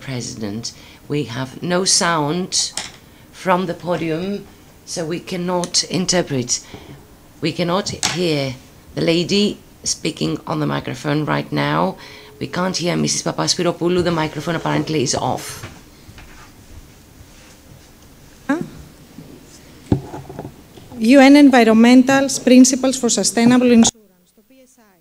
President. We have no sound from the podium, so we cannot interpret. We cannot hear the lady speaking on the microphone right now. We can't hear Mrs. Papaspyropoulou. The microphone apparently is off. UN Environmental Principles for Sustainable Insurance, το PSI.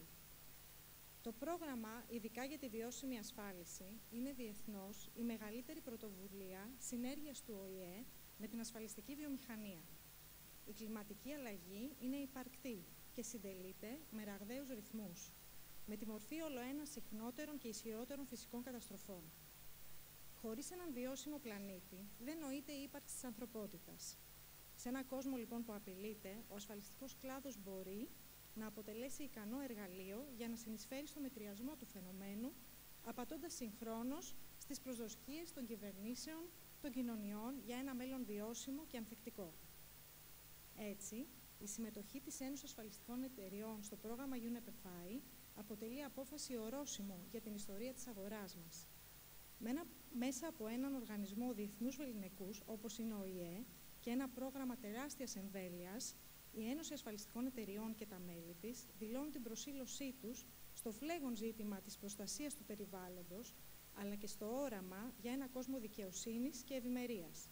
Το πρόγραμμα, ειδικά για τη βιώσιμη ασφάλιση, είναι διεθνώς η μεγαλύτερη πρωτοβουλία συνέργειας του ΟΗΕ με την ασφαλιστική βιομηχανία. Η κλιματική αλλαγή είναι υπαρκτή και συντελείται με ραγδαίους ρυθμούς, με τη μορφή ολοένα συχνότερων και ισχυρότερων φυσικών καταστροφών. Χωρίς έναν βιώσιμο πλανήτη, δεν νοείται η ύπαρξη της ανθρωπότητας. Σε έναν κόσμο λοιπόν που απειλείται, ο ασφαλιστικός κλάδος μπορεί να αποτελέσει ικανό εργαλείο για να συνεισφέρει στο μετριασμό του φαινομένου, απατώντας συγχρόνως στις προσδοκίες των κυβερνήσεων, των κοινωνιών για ένα μέλλον βιώσιμο και ανθεκτικό. Έτσι, η συμμετοχή της Ένωσης Ασφαλιστικών Εταιριών στο πρόγραμμα UNEPFI αποτελεί απόφαση ορόσημο για την ιστορία της αγοράς μας. Μέσα από έναν οργανισμό διεθνούς βεληνικούς, όπως είναι ο ΟΗΕ, και ένα πρόγραμμα τεράστιας εμβέλειας, η Ένωση Ασφαλιστικών Εταιριών και τα μέλη της δηλώνουν την προσήλωσή τους στο φλέγον ζήτημα της προστασίας του περιβάλλοντος, αλλά και στο όραμα για ένα κόσμο δικαιοσύνης και ευημερίας.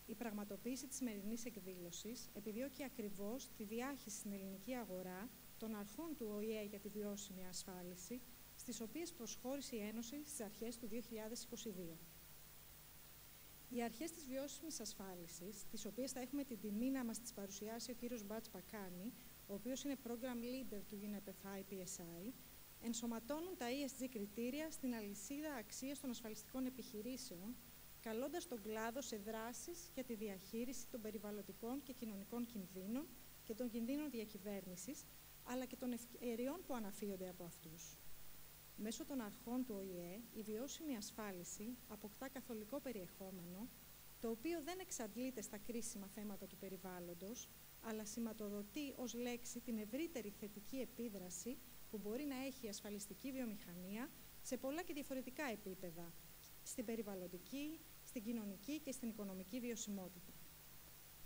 Η πραγματοποίηση της σημερινής εκδήλωσης επιδιώκει ακριβώς τη διάχυση στην ελληνική αγορά των αρχών του ΟΗΕ για τη βιώσιμη ασφάλιση, στις οποίες προσχώρησε η Ένωση στις αρχές του 2022. Οι αρχές της βιώσιμης ασφάλισης, τις οποίες θα έχουμε την τιμή να μας τις παρουσιάσει ο κύριος Μπάτς Πακάνη, ο οποίος είναι Program Leader του UNEPFI PSI, ενσωματώνουν τα ESG κριτήρια στην αλυσίδα αξίας των ασφαλιστικών επιχειρήσεων, καλώντας τον κλάδο σε δράσεις για τη διαχείριση των περιβαλλοντικών και κοινωνικών κινδύνων και των κινδύνων διακυβέρνησης, αλλά και των ευκαιριών που αναφύονται από αυτούς. Μέσω των αρχών του ΟΗΕ, η βιώσιμη ασφάλιση αποκτά καθολικό περιεχόμενο, το οποίο δεν εξαντλείται στα κρίσιμα θέματα του περιβάλλοντος, αλλά σηματοδοτεί ως λέξη την ευρύτερη θετική επίδραση που μπορεί να έχει η ασφαλιστική βιομηχανία σε πολλά και διαφορετικά επίπεδα, στην περιβαλλοντική, στην κοινωνική και στην οικονομική βιωσιμότητα.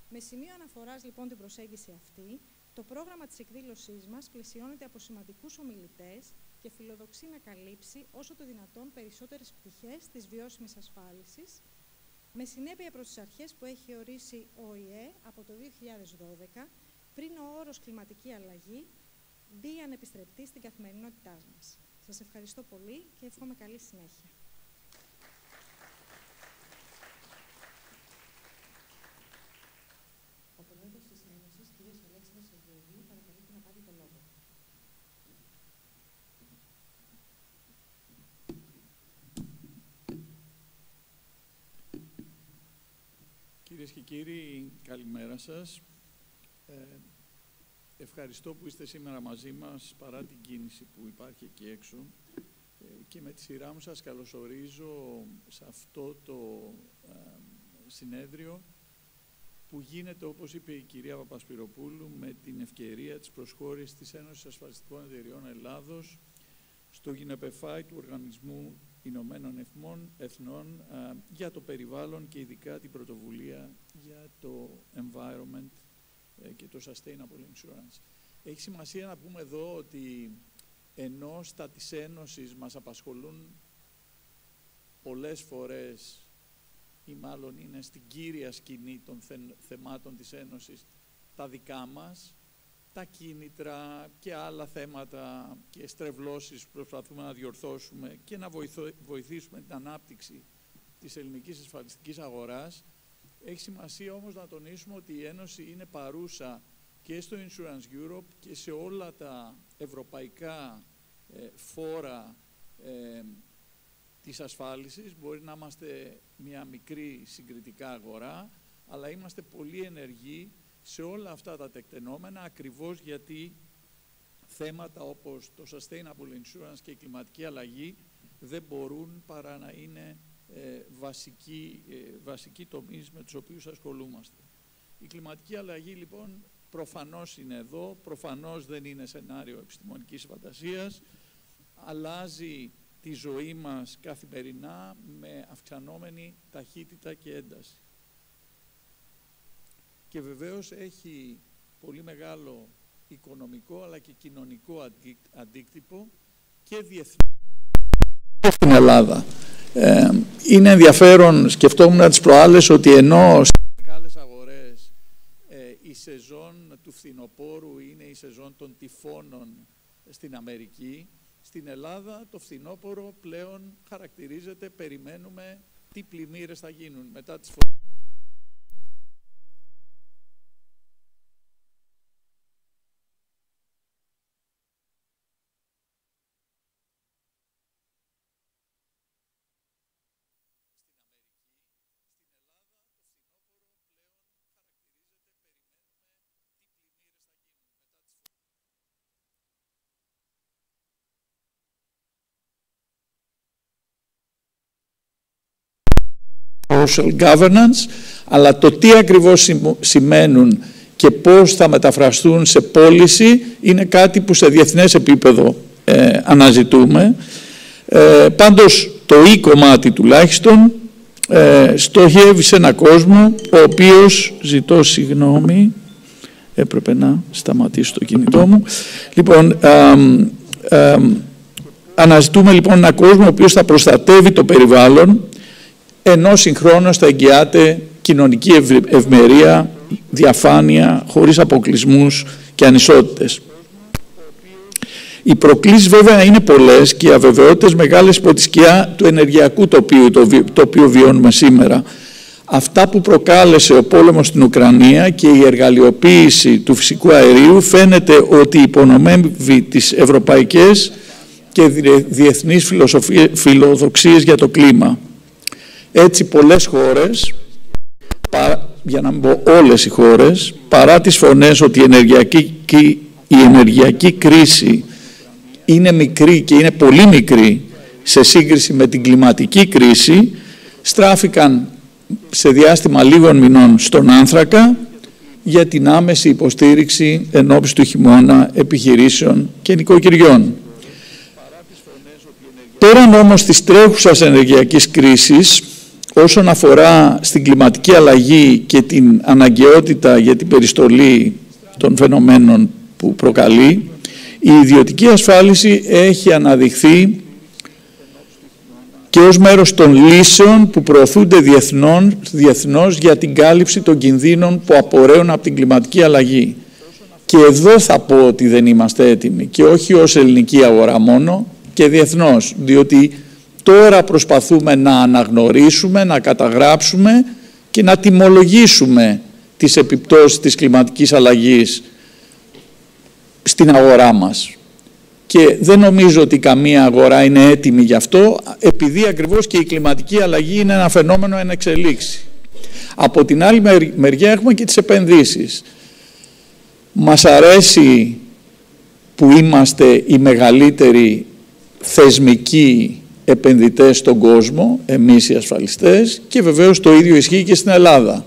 Με σημείο αναφοράς λοιπόν την προσέγγιση αυτή, το πρόγραμμα της εκδήλωσής μας πλαισιώνεται από σημαντικούς ομιλητές και φιλοδοξεί να καλύψει όσο το δυνατόν περισσότερες πτυχές της βιώσιμης ασφάλισης, με συνέπεια προς τις αρχές που έχει ορίσει ο ΟΗΕ από το 2012, πριν ο όρος κλιματική αλλαγή μπει ανεπιστρεπτή στην καθημερινότητά μας. Σας ευχαριστώ πολύ και εύχομαι καλή συνέχεια. Ο πρόεδρος της Ένωσης, κ. Αλέξανδρος Σεργέη, παρακαλείται να πάρει το λόγο. Κυρίες και κύριοι, καλημέρα σας. Ευχαριστώ που είστε σήμερα μαζί μας παρά την κίνηση που υπάρχει εκεί έξω και με τη σειρά μου σας καλωσορίζω σε αυτό το συνέδριο που γίνεται, όπως είπε η κυρία Παπασπυροπούλου, με την ευκαιρία της προσχώρησης της Ένωσης Ασφαλιστικών Εταιριών Ελλάδος στο UNEPFI του Οργανισμού Ηνωμένων Εθνών για το περιβάλλον και ειδικά την πρωτοβουλία για το environment και το sustainable insurance. Έχει σημασία να πούμε εδώ ότι ενώ στα της Ένωσης μας απασχολούν πολλές φορές ή μάλλον είναι στην κύρια σκηνή των θεμάτων της Ένωσης τα δικά μας, τα κίνητρα και άλλα θέματα και στρεβλώσεις που προσπαθούμε να διορθώσουμε και να βοηθήσουμε την ανάπτυξη της ελληνικής ασφαλιστικής αγοράς. Έχει σημασία όμως να τονίσουμε ότι η Ένωση είναι παρούσα και στο Insurance Europe και σε όλα τα ευρωπαϊκά φόρα της ασφάλισης. Μπορεί να είμαστε μια μικρή συγκριτικά αγορά, αλλά είμαστε πολύ ενεργοί σε όλα αυτά τα τεκτενόμενα, ακριβώς γιατί θέματα όπως το sustainable insurance και η κλιματική αλλαγή δεν μπορούν παρά να είναι βασικοί τομείς με τους οποίους ασχολούμαστε. Η κλιματική αλλαγή λοιπόν προφανώς είναι εδώ, προφανώς δεν είναι σενάριο επιστημονικής φαντασίας, αλλάζει τη ζωή μας καθημερινά με αυξανόμενη ταχύτητα και ένταση. Και βεβαίως έχει πολύ μεγάλο οικονομικό αλλά και κοινωνικό αντίκτυπο και διεθνή στην Ελλάδα. Είναι ενδιαφέρον, σκεφτόμουν τις προάλλες, ότι ενώ στις μεγάλες αγορές η σεζόν του φθινοπόρου είναι η σεζόν των τυφώνων στην Αμερική, στην Ελλάδα το φθινόπωρο πλέον χαρακτηρίζεται, περιμένουμε τι πλημμύρες θα γίνουν μετά τις φορές. Social governance, αλλά το τι ακριβώς σημαίνουν και πώς θα μεταφραστούν σε policy είναι κάτι που σε διεθνές επίπεδο αναζητούμε. Πάντως το κομμάτι τουλάχιστον στοχεύει σε έναν κόσμο ο οποίος, ζητώ συγγνώμη, έπρεπε να σταματήσω το κινητό μου. Λοιπόν, αναζητούμε λοιπόν έναν κόσμο ο οποίος θα προστατεύει το περιβάλλον, ενώ συγχρόνως θα εγγυάται κοινωνική ευμερία, διαφάνεια, χωρίς αποκλεισμούς και ανισότητες. Οι προκλήσεις βέβαια είναι πολλές και οι αβεβαιότητες μεγάλες υπό τη σκιά του ενεργειακού τοπίου, το οποίο βιώνουμε σήμερα. Αυτά που προκάλεσε ο πόλεμος στην Ουκρανία και η εργαλειοποίηση του φυσικού αερίου φαίνεται ότι υπονομεύει τις ευρωπαϊκές και διεθνείς φιλοδοξίες για το κλίμα. Έτσι πολλές χώρες, για να μην πω όλες οι χώρες, παρά τις φωνές ότι η ενεργειακή κρίση είναι μικρή και είναι πολύ μικρή σε σύγκριση με την κλιματική κρίση, στράφηκαν σε διάστημα λίγων μηνών στον άνθρακα για την άμεση υποστήριξη ενόψει του χειμώνα επιχειρήσεων και νοικοκυριών. Πέραν όμως της τρέχουσας ενεργειακής κρίσης, όσον αφορά στην κλιματική αλλαγή και την αναγκαιότητα για την περιστολή των φαινομένων που προκαλεί, η ιδιωτική ασφάλιση έχει αναδειχθεί και ως μέρος των λύσεων που προωθούνται διεθνώς για την κάλυψη των κινδύνων που απορρέουν από την κλιματική αλλαγή. Και εδώ θα πω ότι δεν είμαστε έτοιμοι, και όχι ως ελληνική αγορά μόνο, και διεθνώς, διότι τώρα προσπαθούμε να αναγνωρίσουμε, να καταγράψουμε και να τιμολογήσουμε τις επιπτώσεις της κλιματικής αλλαγής στην αγορά μας. Και δεν νομίζω ότι καμία αγορά είναι έτοιμη γι' αυτό, επειδή ακριβώς και η κλιματική αλλαγή είναι ένα φαινόμενο εν εξελίξη. Από την άλλη μεριά έχουμε και τις επενδύσεις. Μας αρέσει που είμαστε οι μεγαλύτεροι θεσμικοί επενδυτές στον κόσμο, εμείς οι ασφαλιστές, και βεβαίως το ίδιο ισχύει και στην Ελλάδα.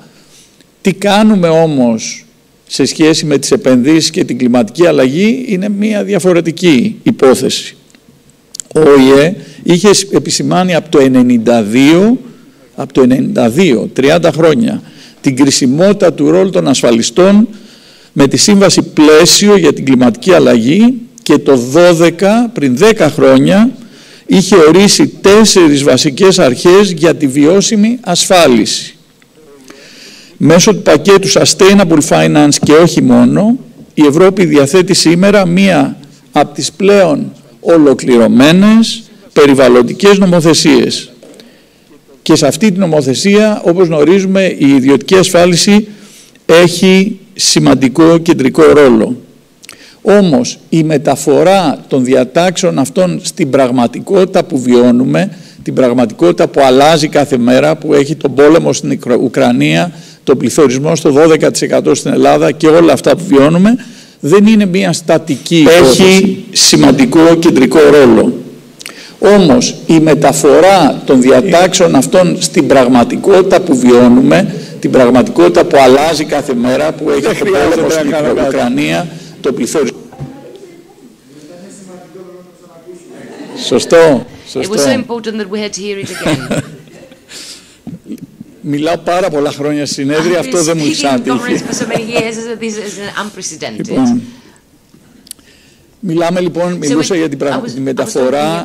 Τι κάνουμε όμως σε σχέση με τις επενδύσεις και την κλιματική αλλαγή είναι μια διαφορετική υπόθεση. Ο ΟΗΕ είχε επισημάνει από το 1992, 30 χρόνια, την κρισιμότητα του ρόλου των ασφαλιστών με τη Σύμβαση Πλαίσιο για την κλιματική αλλαγή, και το 12, πριν 10 χρόνια, είχε ορίσει 4 βασικές αρχές για τη βιώσιμη ασφάλιση. Μέσω του πακέτου Sustainable Finance και όχι μόνο, η Ευρώπη διαθέτει σήμερα μία από τις πλέον ολοκληρωμένες περιβαλλοντικές νομοθεσίες. Και σε αυτή την νομοθεσία, όπως γνωρίζουμε, η ιδιωτική ασφάλιση έχει σημαντικό κεντρικό ρόλο. Όμως η μεταφορά των διατάξεων αυτών στην πραγματικότητα που βιώνουμε, την πραγματικότητα που αλλάζει κάθε μέρα, που έχει τον πόλεμο στην Ουκρανία, τον πληθωρισμό στο 12% στην Ελλάδα και όλα αυτά που βιώνουμε, δεν είναι μια στατική υπόθεση. Έχει σημαντικό κεντρικό ρόλο. Όμως η μεταφορά των διατάξεων αυτών στην πραγματικότητα που βιώνουμε, την πραγματικότητα που αλλάζει κάθε μέρα, που έχει τον πόλεμο στην Ουκρανία, τον πληθωρισμό. Σωστό. It was so important that we had to hear it again. Μιλάω πάρα πολλά χρόνια στη συνέδρια, αυτό δεν μου εξάτυχε. Μιλούσα για τη μεταφορά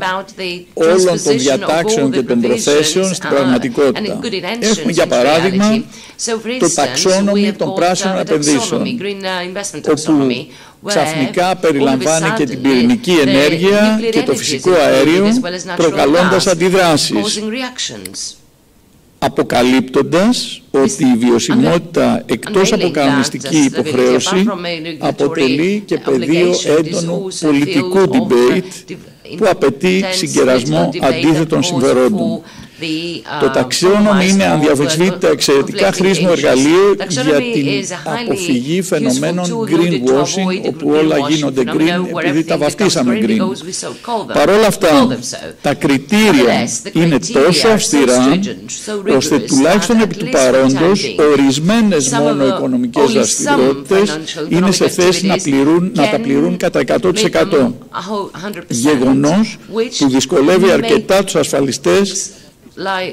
όλων των διατάξεων και των προθέσεων στην πραγματικότητα. Έχουμε για παράδειγμα το ταξόνομι των πράσινων επενδύσεων, όπου ξαφνικά περιλαμβάνει και την πυρηνική ενέργεια και το φυσικό αέριο, προκαλώντας αντιδράσεις, αποκαλύπτοντας ότι η βιωσιμότητα εκτός από κανονιστική υποχρέωση αποτελεί και πεδίο έντονου πολιτικού debate που απαιτεί συγκερασμό αντίθετων συμφερόντων. Το ταξιόνομι είναι ανδιαφεσβήτητα εξαιρετικά χρήσιμο εργαλείο για την αποφυγή φαινομένων greenwashing, όπου όλα γίνονται green επειδή τα βαφτίσαμε green. Παρ' όλα αυτά, τα κριτήρια είναι τόσο αυστηρά, ώστε τουλάχιστον επί του παρόντος, ορισμένες μόνο οικονομικές δραστηριότητες είναι σε θέση να τα πληρούν κατά 100%. Γεγονός που δυσκολεύει αρκετά τους ασφαλιστές,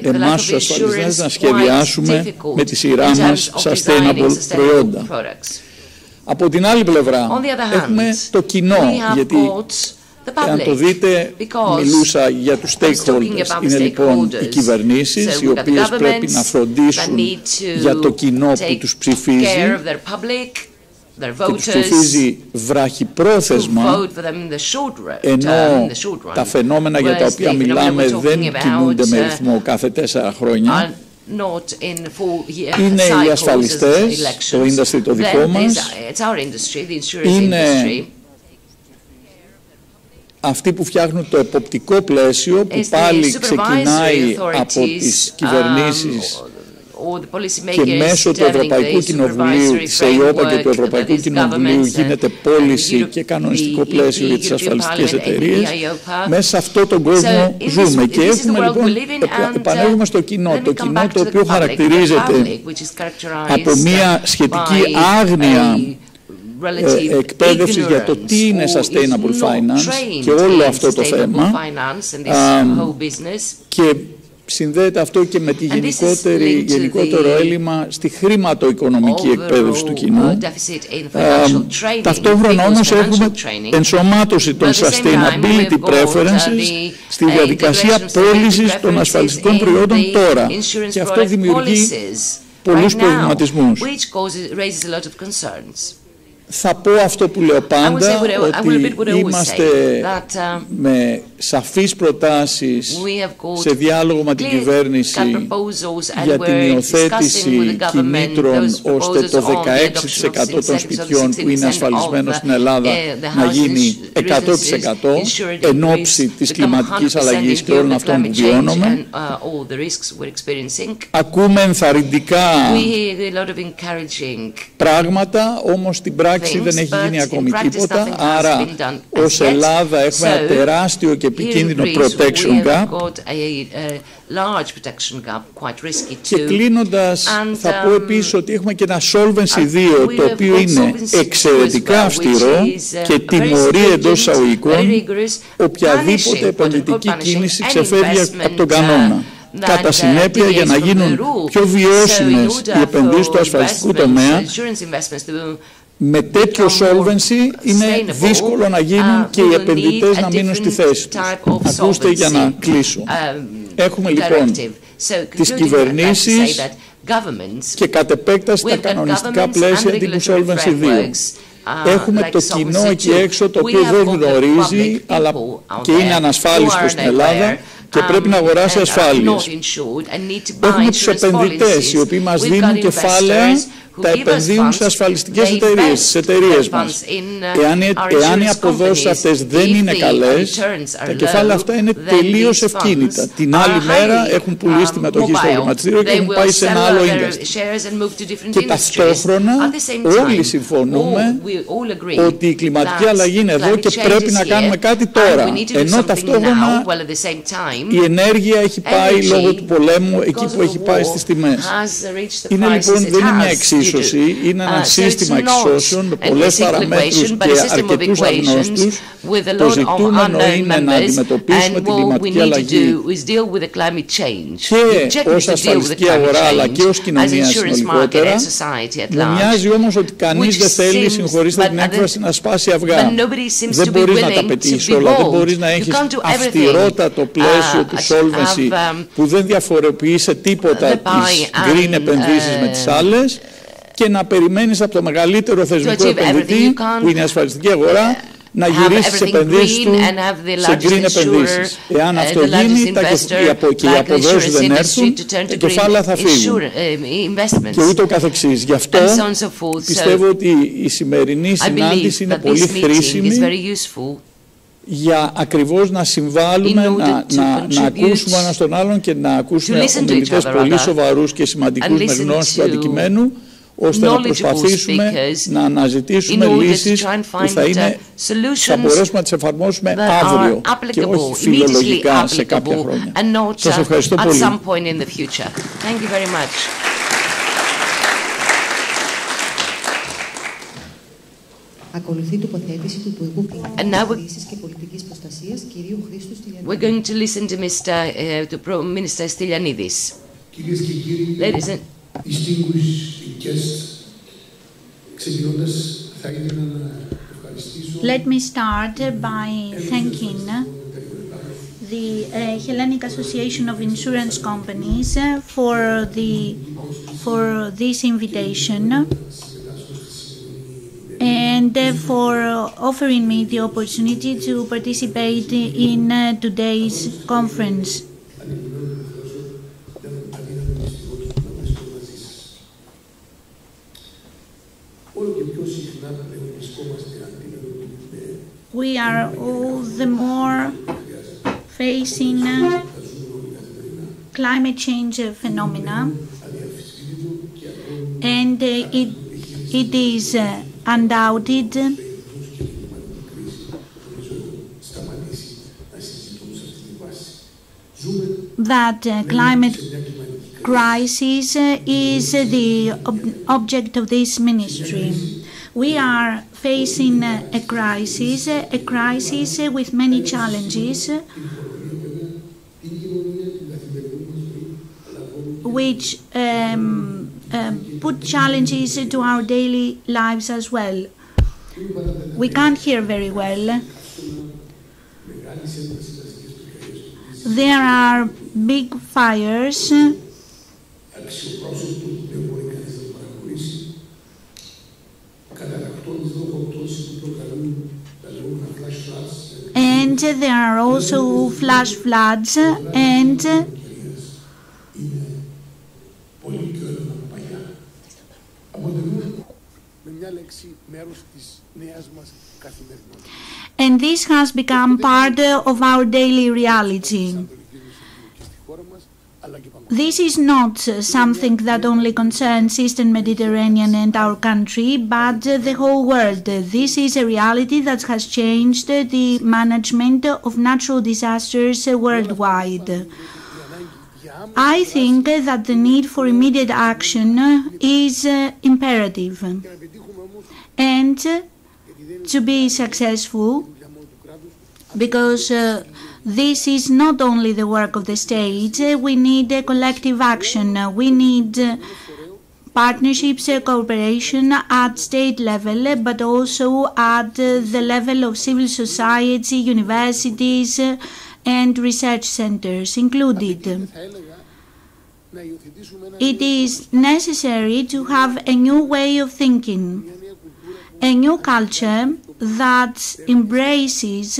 εμάς τους ασφαλιστές, να σχεδιάσουμε με τη σειρά μας sustainable προϊόντα. Από την άλλη πλευρά έχουμε το κοινό, γιατί αν το δείτε, μιλούσα για τους stakeholders. Είναι λοιπόν οι κυβερνήσεις, οι οποίες πρέπει να φροντίσουν για το κοινό που τους ψηφίζει και τους ψηφίζει βραχυπρόθεσμα, ενώ τα φαινόμενα για τα οποία μιλάμε δεν κινούνται με ρυθμό κάθε 4 χρόνια. Είναι οι ασφαλιστές, το industry το δικό μας, είναι αυτοί που φτιάχνουν το εποπτικό πλαίσιο, που πάλι ξεκινάει από τις κυβερνήσεις και μέσω του Ευρωπαϊκού Κοινοβουλίου, της ΕΙΟΠΑ και του Ευρωπαϊκού Κοινοβουλίου γίνεται πώληση και κανονιστικό πλαίσιο για τις ασφαλιστικές εταιρείες. Μέσα σε αυτόν τον κόσμο ζούμε και έχουμε λοιπόν, επανέρχομαι στο κοινό, το κοινό το οποίο χαρακτηρίζεται από μια σχετική άγνοια εκπαίδευση για το τι είναι sustainable finance και όλο αυτό το θέμα, και συνδέεται αυτό και με τη γενικότερο έλλειμμα στη χρηματοοικονομική εκπαίδευση του κοινού. Ταυτόχρονα όμως έχουμε ενσωμάτωση των sustainability preferences στη διαδικασία πώλησης των ασφαλιστικών προϊόντων τώρα, και αυτό δημιουργεί πολλούς προβληματισμούς. Θα πω αυτό που λέω πάντα, ότι είμαστε με σαφείς προτάσεις σε διάλογο με την κυβέρνηση για την υιοθέτηση κινήτρων ώστε το 16% των σπιτιών που είναι ασφαλισμένο στην Ελλάδα να γίνει 100% εν ώψη της κλιματικής αλλαγής και όλων αυτών που βιώνουμε. Ακούμε ενθαρρυντικά πράγματα, όμως στην πράξη δεν έχει γίνει ακόμη τίποτα, άρα ως Ελλάδα έχουμε ένα τεράστιο και επικίνδυνο protection gap. Και κλείνοντας, θα πω επίσης ότι έχουμε και ένα Solvency 2, το οποίο είναι εξαιρετικά αυστηρό και τιμωρεί εντός εισαγωγικών οποιαδήποτε επενδυτική κίνηση ξεφεύγει από τον κανόνα. Κατά συνέπεια, για να γίνουν πιο βιώσιμες οι επενδύσεις του ασφαλιστικού τομέα, με τέτοιο solvency είναι δύσκολο να γίνουν και οι επενδυτές να μείνουν στη θέση τους. Ακούστε για να κλείσω. Έχουμε λοιπόν τις κυβερνήσεις και κατ' επέκταση τα κανονιστικά πλαίσια τύπου Solvency 2. Έχουμε το κοινό εκεί έξω, το οποίο δεν γνωρίζει αλλά και είναι ανασφάλιστο στην Ελλάδα και πρέπει να αγοράσει ασφάλειες. Έχουμε τους επενδυτές, οι οποίοι μας δίνουν κεφάλαια, τα επενδύουν σε ασφαλιστικές εταιρείες, στις εταιρείες μας. Εάν οι αποδόσεις αυτές δεν είναι καλές, τα κεφάλαια αυτά είναι τελείως ευκίνητα. Την άλλη μέρα έχουν πουλήσει τη μετοχή στο χρηματιστήριο και έχουν πάει σε ένα άλλο industry. Και ταυτόχρονα όλοι συμφωνούμε ότι η κλιματική αλλαγή είναι εδώ και πρέπει να κάνουμε κάτι τώρα. Ενώ ταυτόχρονα η ενέργεια έχει πάει λόγω του πολέμου εκεί που έχει πάει στις τιμές. Είναι λοιπόν, δεν είναι μια εξίσωση. εξίσωση είναι ένα σύστημα εξισώσεων με πολλές παραμέτρους και αρκετούς αγνώστους. Το ζητούμενο είναι να αντιμετωπίσουμε την κλιματική αλλαγή και ως ασφαλιστική αγορά αλλά και ως κοινωνία συνολικότερα. Μου μοιάζει όμως ότι κανείς δεν θέλει, συγχωρήστε την έκφραση, να σπάσει αυγά. Δεν μπορείς να τα πετύχεις όλα, δεν μπορείς να έχεις αυστηρότατο πλαίσιο του solvency που δεν διαφοροποιεί σε τίποτα τις green επενδύσεις με τις άλλες και να περιμένεις από το μεγαλύτερο θεσμικό επενδυτή που είναι η ασφαλιστική αγορά να γυρίσει τις επενδύσεις του σε green επενδύσεις. Εάν αυτό γίνει και οι αποδόσεις δεν έρθουν, τα κεφάλαια θα φύγουν και ούτω καθεξής. Γι' αυτό πιστεύω ότι η σημερινή συνάντηση είναι πολύ χρήσιμη για ακριβώς να συμβάλλουμε, να ακούσουμε ένας τον άλλον και να ακούσουμε ομιλητές πολύ σοβαρούς και σημαντικούς με γνώση του αντικειμένου, ώστε να προσπαθήσουμε να αναζητήσουμε λύσεις που θα μπορέσουμε να τις εφαρμόσουμε αύριο και όχι φιλολογικά σε κάποια χρόνια. Σας ευχαριστώ πολύ. Ακολουθεί τοποθέτηση του Υπουργού Κλιματικής και Πολιτικής Προστασίας, κυρίου Χρήστου Στυλιανίδη. We're going to listen to Mr. Minister Stylianidis. Κυρίες και κύριοι, distinguished guests, ξεκινώντας θα ήθελα να ευχαριστήσω. Let me start by thanking the Hellenic Association of Insurance Companies for this invitation and for offering me the opportunity to participate in today's conference. We are all the more facing climate change phenomena, and it is undoubted that climate crisis is the object of this ministry. We are facing a crisis with many challenges, which put challenges to our daily lives as well. We can't hear very well. There are big fires. And there are also flash floods and this has become part of our daily reality. This is not something that only concerns Eastern Mediterranean and our country, but the whole world. This is a reality that has changed the management of natural disasters worldwide. I think that the need for immediate action is imperative. And to be successful, because this is not only the work of the state, we need a collective action. We need partnerships, cooperation at state level, but also at the level of civil society, universities, and research centers included. It is necessary to have a new way of thinking, a new culture that embraces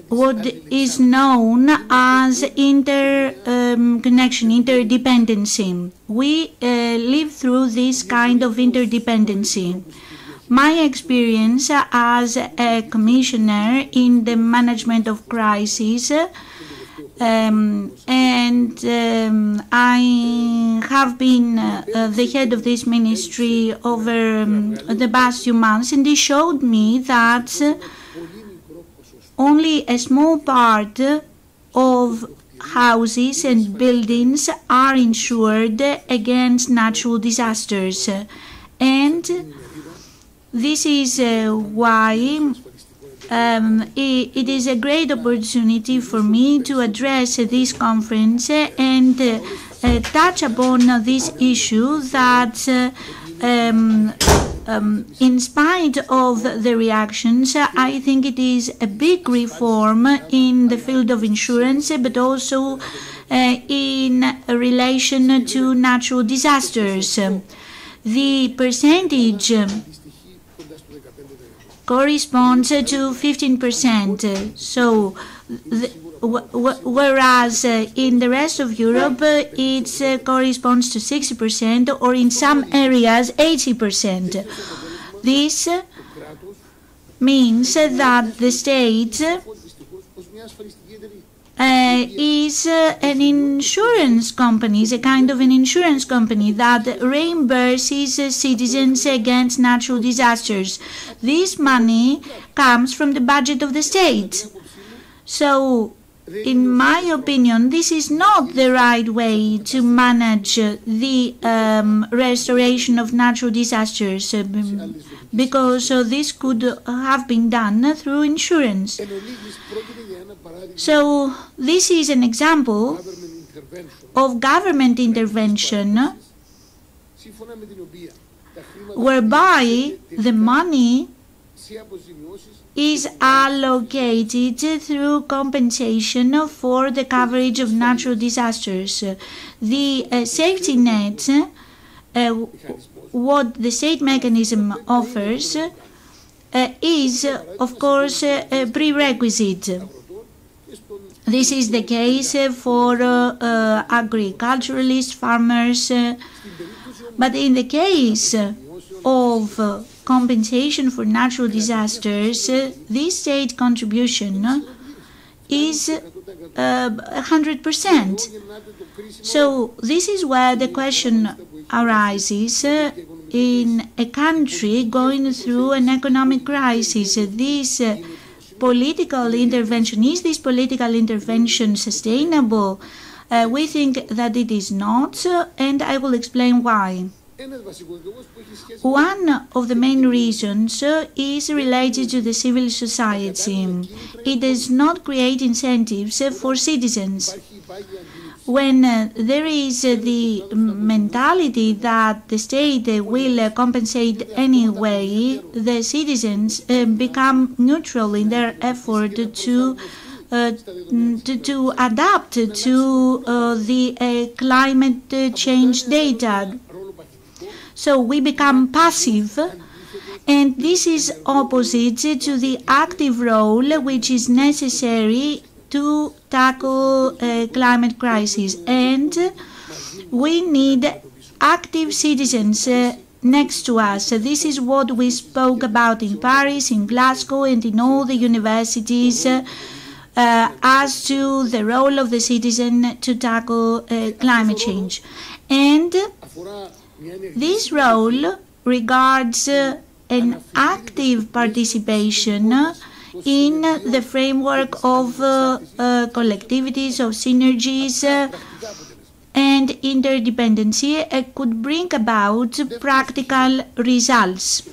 what is known as interconnection, interdependency. We live through this kind of interdependency. My experience as a commissioner in the management of crises, and I have been the head of this ministry over the past few months, and it showed me that only a small part of houses and buildings are insured against natural disasters. And this is why it is a great opportunity for me to address this conference and touch upon this issue that in spite of the reactions, I think it is a big reform in the field of insurance, but also in relation to natural disasters. The percentage corresponds to 15%. So, whereas in the rest of Europe it corresponds to 60%, or in some areas 80%. This means that the state is an insurance company, is a kind of an insurance company that reimburses citizens against natural disasters. This money comes from the budget of the state. So, in my opinion, this is not the right way to manage the restoration of natural disasters, because this could have been done through insurance. So, this is an example of government intervention whereby the money is allocated through compensation for the coverage of natural disasters. The safety net, what the state mechanism offers, is of course a prerequisite. This is the case for agriculturalists, farmers, but in the case of compensation for natural disasters, this state contribution is 100%. So this is where the question arises in a country going through an economic crisis. This political intervention, is this political intervention sustainable? We think that it is not, and I will explain why. One of the main reasons is related to the civil society. It does not create incentives for citizens. When there is the mentality that the state will compensate anyway, the citizens become neutral in their effort to adapt to the climate change data. So we become passive, and this is opposite to the active role which is necessary to tackle climate crisis. And we need active citizens next to us. This is what we spoke about in Paris, in Glasgow, and in all the universities as to the role of the citizen to tackle climate change. And this role regards an active participation in the framework of collectivities, of synergies and interdependency, could bring about practical results.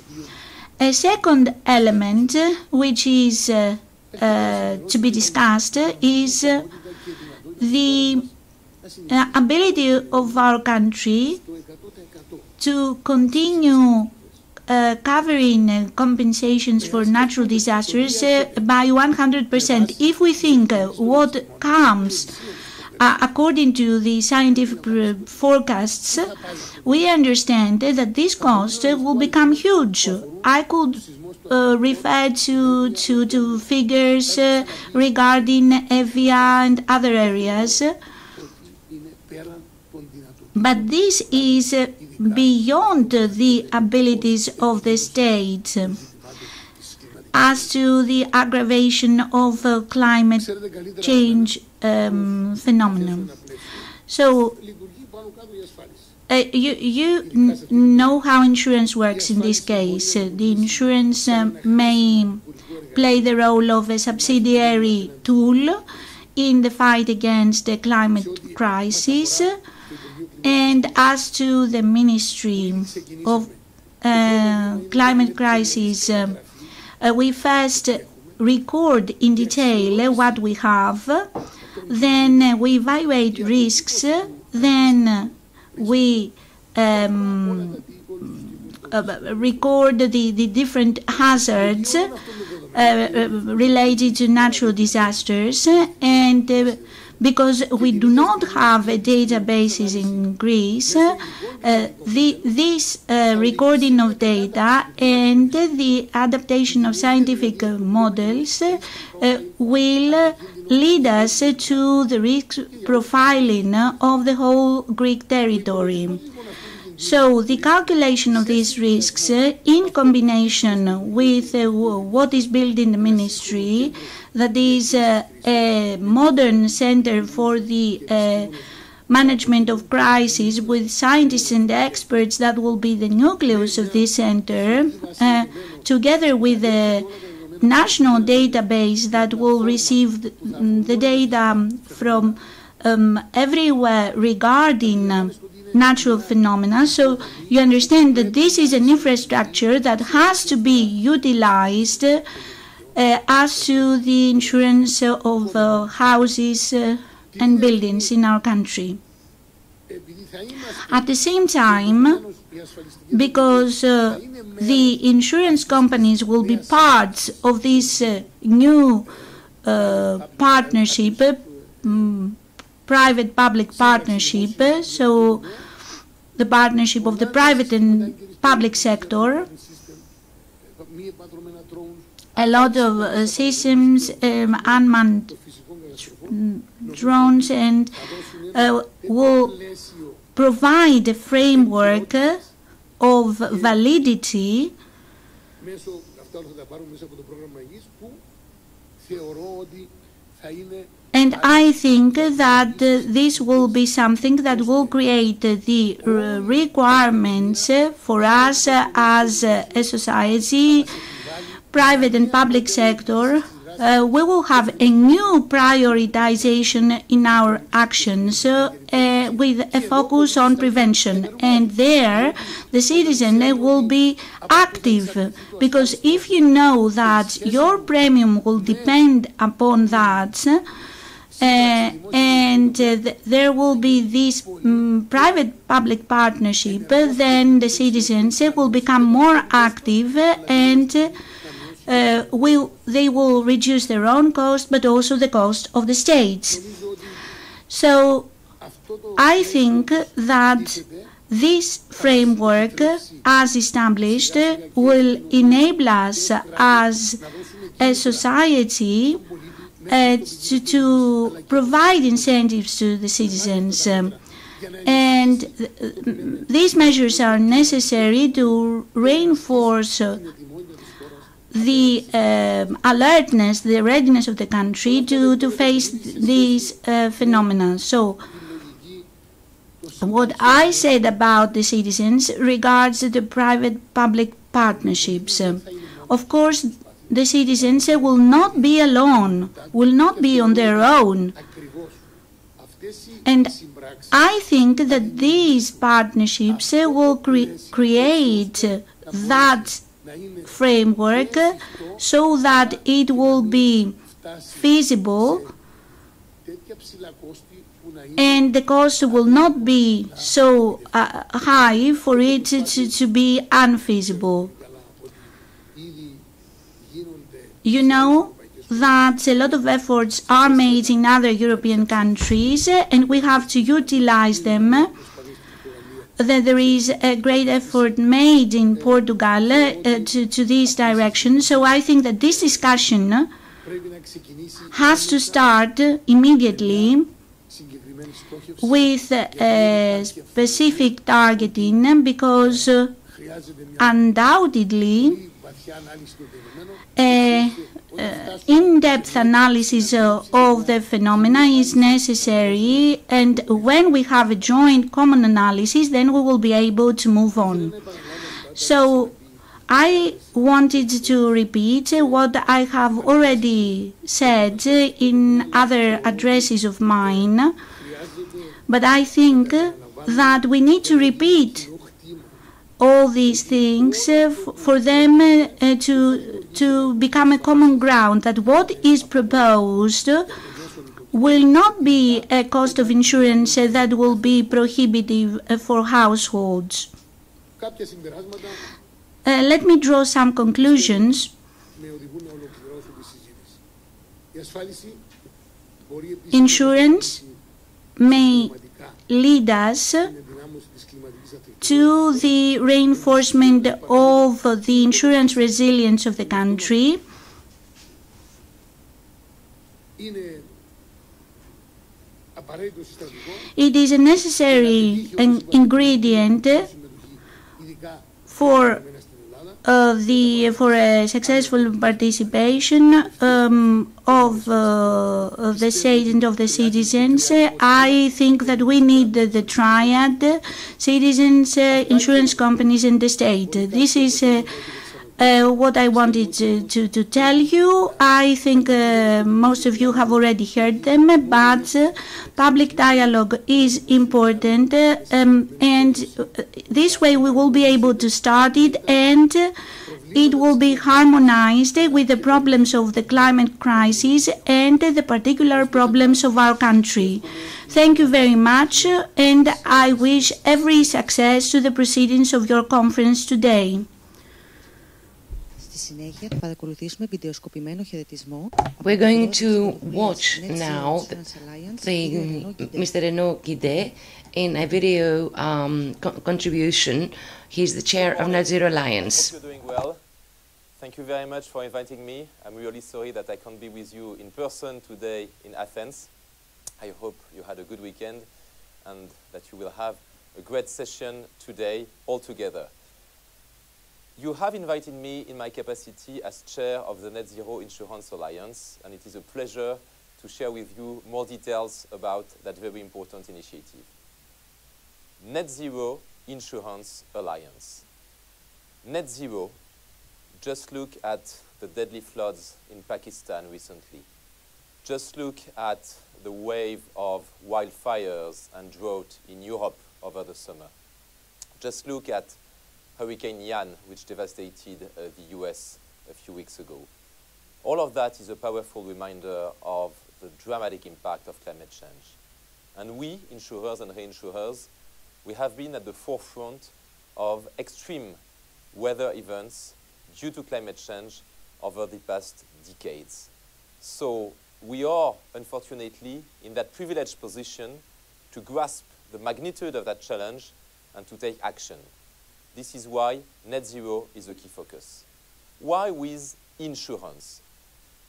A second element which is to be discussed is the ability of our country to continue covering compensations for natural disasters by 100%. If we think what comes according to the scientific forecasts, we understand that this cost will become huge. I could refer to figures regarding Evia and other areas, but this is beyond the abilities of the state as to the aggravation of climate change phenomenon. So you know how insurance works in this case. The insurance may play the role of a subsidiary tool in the fight against the climate crisis. And as to the Ministry of Climate Crisis, we first record in detail what we have, then we evaluate risks, then we record the different hazards related to natural disasters, and because we do not have a databases in Greece, this recording of data and the adaptation of scientific models will lead us to the risk profiling of the whole Greek territory. So the calculation of these risks in combination with what is built in the ministry, that is a modern center for the management of crisis with scientists and experts that will be the nucleus of this center, together with the national database that will receive the data from everywhere regarding natural phenomena. So you understand that this is an infrastructure that has to be utilized as to the insurance of houses and buildings in our country. At the same time, because the insurance companies will be parts of this new partnership, private-public partnership, so the partnership of the private and public sector, a lot of systems, unmanned drones, and will provide a framework of validity. And I think that this will be something that will create the requirements for us as a society, private and public sector. We will have a new prioritization in our actions with a focus on prevention. And there, the citizen will be active, because if you know that your premium will depend upon that, and there will be this private-public partnership, then the citizens will become more active, and they will reduce their own cost, but also the cost of the states. So I think that this framework, as established, will enable us as a society to provide incentives to the citizens. And these measures are necessary to reinforce the alertness, the readiness of the country to face these phenomena. So what I said about the citizens regards the private-public partnerships. Of course, the citizens will not be alone, will not be on their own. And I think that these partnerships will create that framework so that it will be feasible and the cost will not be so high for it to be unfeasible. You know that a lot of efforts are made in other European countries, and we have to utilize them. That there is a great effort made in Portugal to this direction. So I think that this discussion has to start immediately with specific targeting, because undoubtedly in-depth analysis of the phenomena is necessary, and when we have a joint common analysis, then we will be able to move on. So I wanted to repeat what I have already said in other addresses of mine, but I think that we need to repeat all these things for them to become a common ground, that what is proposed will not be a cost of insurance that will be prohibitive for households. Let me draw some conclusions. Insurance may lead us to the reinforcement of the insurance resilience of the country. It is a necessary ingredient for a successful participation of the state and of the citizens. I think that we need the triad: citizens, insurance companies, and the state. This is what I wanted to tell you. I think most of you have already heard them, but public dialogue is important, and this way we will be able to start it, and it will be harmonized with the problems of the climate crisis and the particular problems of our country. Thank you very much, and I wish every success to the proceedings of your conference today. We're going to watch now Mr. Renaud Guidet in a video contribution. He's the chair of Net Zero Alliance. I hope you're doing well. Thank you very much for inviting me. I'm really sorry that I can't be with you in person today in Athens. I hope you had a good weekend and that you will have a great session today all together. You have invited me in my capacity as chair of the Net Zero Insurance Alliance, and it is a pleasure to share with you more details about that very important initiative. Net Zero Insurance Alliance. Net Zero, just look at the deadly floods in Pakistan recently. Just look at the wave of wildfires and drought in Europe over the summer. Just look at Hurricane Ian, which devastated the US a few weeks ago. All of that is a powerful reminder of the dramatic impact of climate change. And we, insurers and reinsurers, we have been at the forefront of extreme weather events due to climate change over the past decades. So we are, unfortunately, in that privileged position to grasp the magnitude of that challenge and to take action. This is why net zero is a key focus. Why with insurance?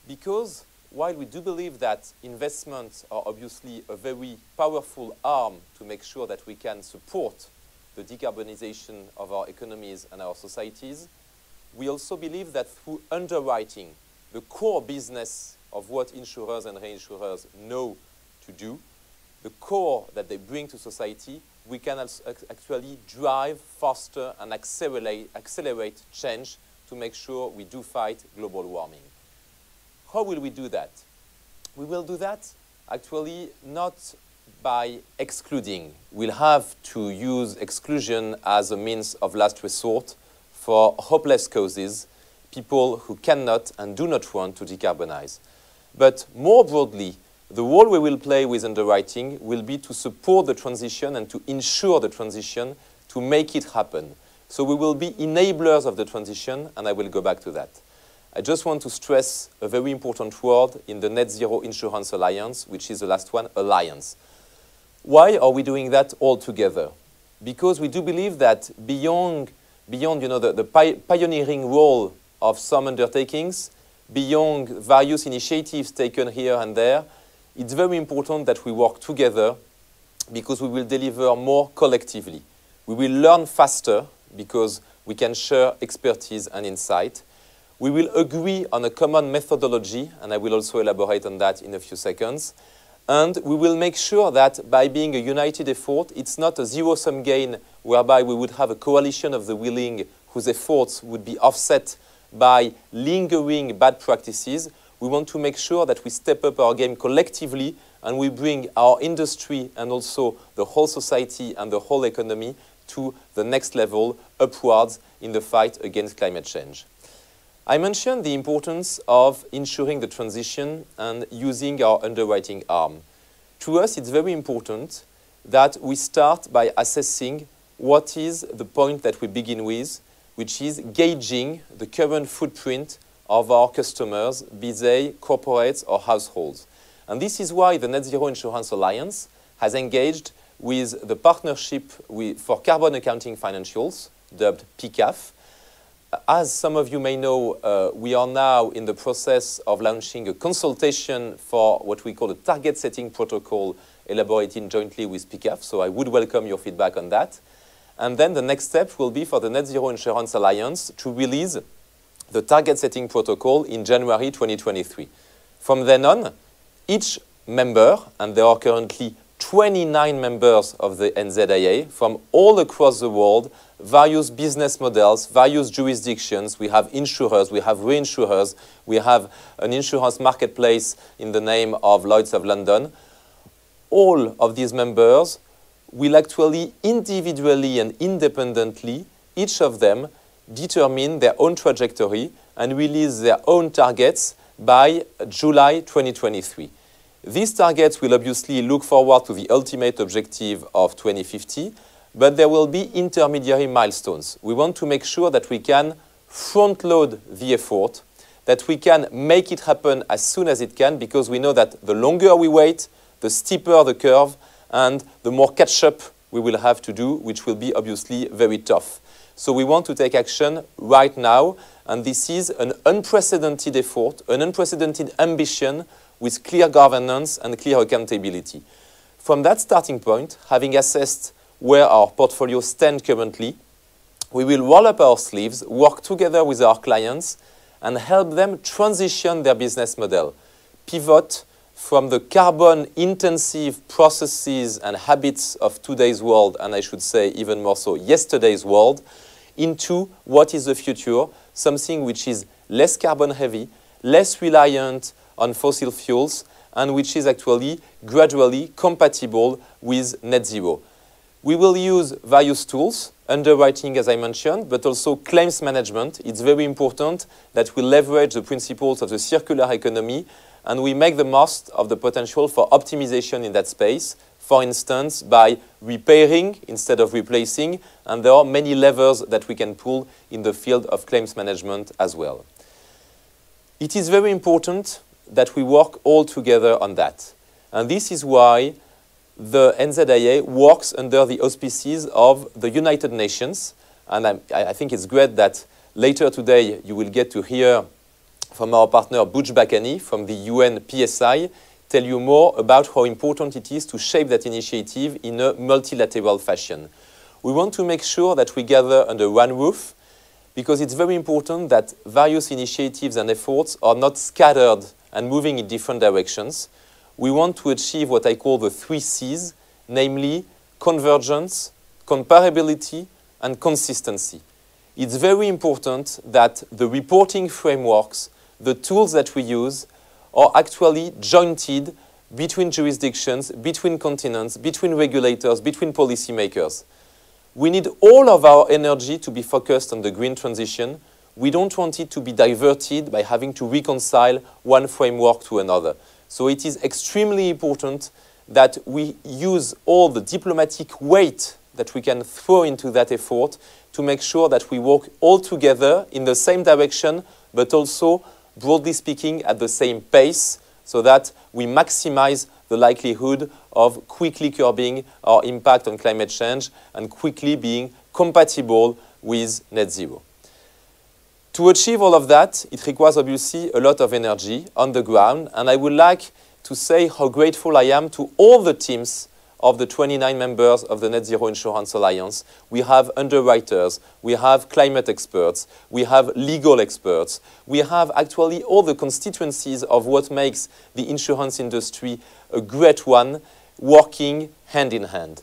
Because while we do believe that investments are obviously a very powerful arm to make sure that we can support the decarbonization of our economies and our societies, we also believe that through underwriting, the core business of what insurers and reinsurers know to do, the core that they bring to society, we can actually drive faster and accelerate change to make sure we do fight global warming. How will we do that? We will do that actually not by excluding. We'll have to use exclusion as a means of last resort for hopeless causes, people who cannot and do not want to decarbonize. But more broadly, the role we will play with underwriting will be to support the transition and to ensure the transition, to make it happen. So we will be enablers of the transition, and I will go back to that. I just want to stress a very important word in the Net Zero Insurance Alliance, which is the last one, alliance. Why are we doing that all together? Because we do believe that beyond the pioneering role of some undertakings, beyond various initiatives taken here and there, it's very important that we work together because we will deliver more collectively. We will learn faster because we can share expertise and insight. We will agree on a common methodology, and I will also elaborate on that in a few seconds. And we will make sure that by being a united effort, it's not a zero-sum game whereby we would have a coalition of the willing whose efforts would be offset by lingering bad practices, we want to make sure that we step up our game collectively and we bring our industry and also the whole society and the whole economy to the next level upwards in the fight against climate change. I mentioned the importance of ensuring the transition and using our underwriting arm. To us, it's very important that we start by assessing what is the point that we begin with, which is gauging the current footprint of our customers, be they corporates or households. And this is why the Net Zero Insurance Alliance has engaged with the partnership for carbon accounting financials, dubbed PCAF. As some of you may know, we are now in the process of launching a consultation for what we call a target setting protocol elaborated jointly with PCAF, so I would welcome your feedback on that. And then the next step will be for the Net Zero Insurance Alliance to release the target setting protocol in January 2023. From then on, each member, and there are currently 29 members of the NZIA from all across the world, various business models, various jurisdictions. We have insurers, we have reinsurers, we have an insurance marketplace in the name of Lloyd's of London. All of these members will actually individually and independently, each of them, determine their own trajectory and release their own targets by July 2023. These targets will obviously look forward to the ultimate objective of 2050, but there will be intermediary milestones. We want to make sure that we can front-load the effort, that we can make it happen as soon as it can, because we know that the longer we wait, the steeper the curve, and the more catch-up we will have to do, which will be obviously very tough. So we want to take action right now, and this is an unprecedented effort, an unprecedented ambition with clear governance and clear accountability. From that starting point, having assessed where our portfolio stands currently, we will roll up our sleeves, work together with our clients, and help them transition their business model, pivot from the carbon-intensive processes and habits of today's world, and I should say even more so yesterday's world, into what is the future, something which is less carbon-heavy, less reliant on fossil fuels, and which is actually gradually compatible with net zero. We will use various tools, underwriting as I mentioned, but also claims management. It's very important that we leverage the principles of the circular economy and we make the most of the potential for optimization in that space, for instance, by repairing instead of replacing, and there are many levers that we can pull in the field of claims management as well. It is very important that we work all together on that. And this is why the NZIA works under the auspices of the United Nations. And I think it's great that later today you will get to hear from our partner Butch Bakani from the UN PSI tell you more about how important it is to shape that initiative in a multilateral fashion. We want to make sure that we gather under one roof, because it's very important that various initiatives and efforts are not scattered and moving in different directions. We want to achieve what I call the 3 C's, namely convergence, comparability, and consistency. It's very important that the reporting frameworks, the tools that we use, are actually jointed between jurisdictions, between continents, between regulators, between policymakers. We need all of our energy to be focused on the green transition. We don't want it to be diverted by having to reconcile one framework to another. So it is extremely important that we use all the diplomatic weight that we can throw into that effort to make sure that we work all together in the same direction, but also, broadly speaking, at the same pace, so that we maximize the likelihood of quickly curbing our impact on climate change and quickly being compatible with net zero. To achieve all of that, it requires obviously a lot of energy on the ground, and I would like to say how grateful I am to all the teams of the 29 members of the Net Zero Insurance Alliance. We have underwriters, we have climate experts, we have legal experts, we have actually all the constituencies of what makes the insurance industry a great one, working hand in hand.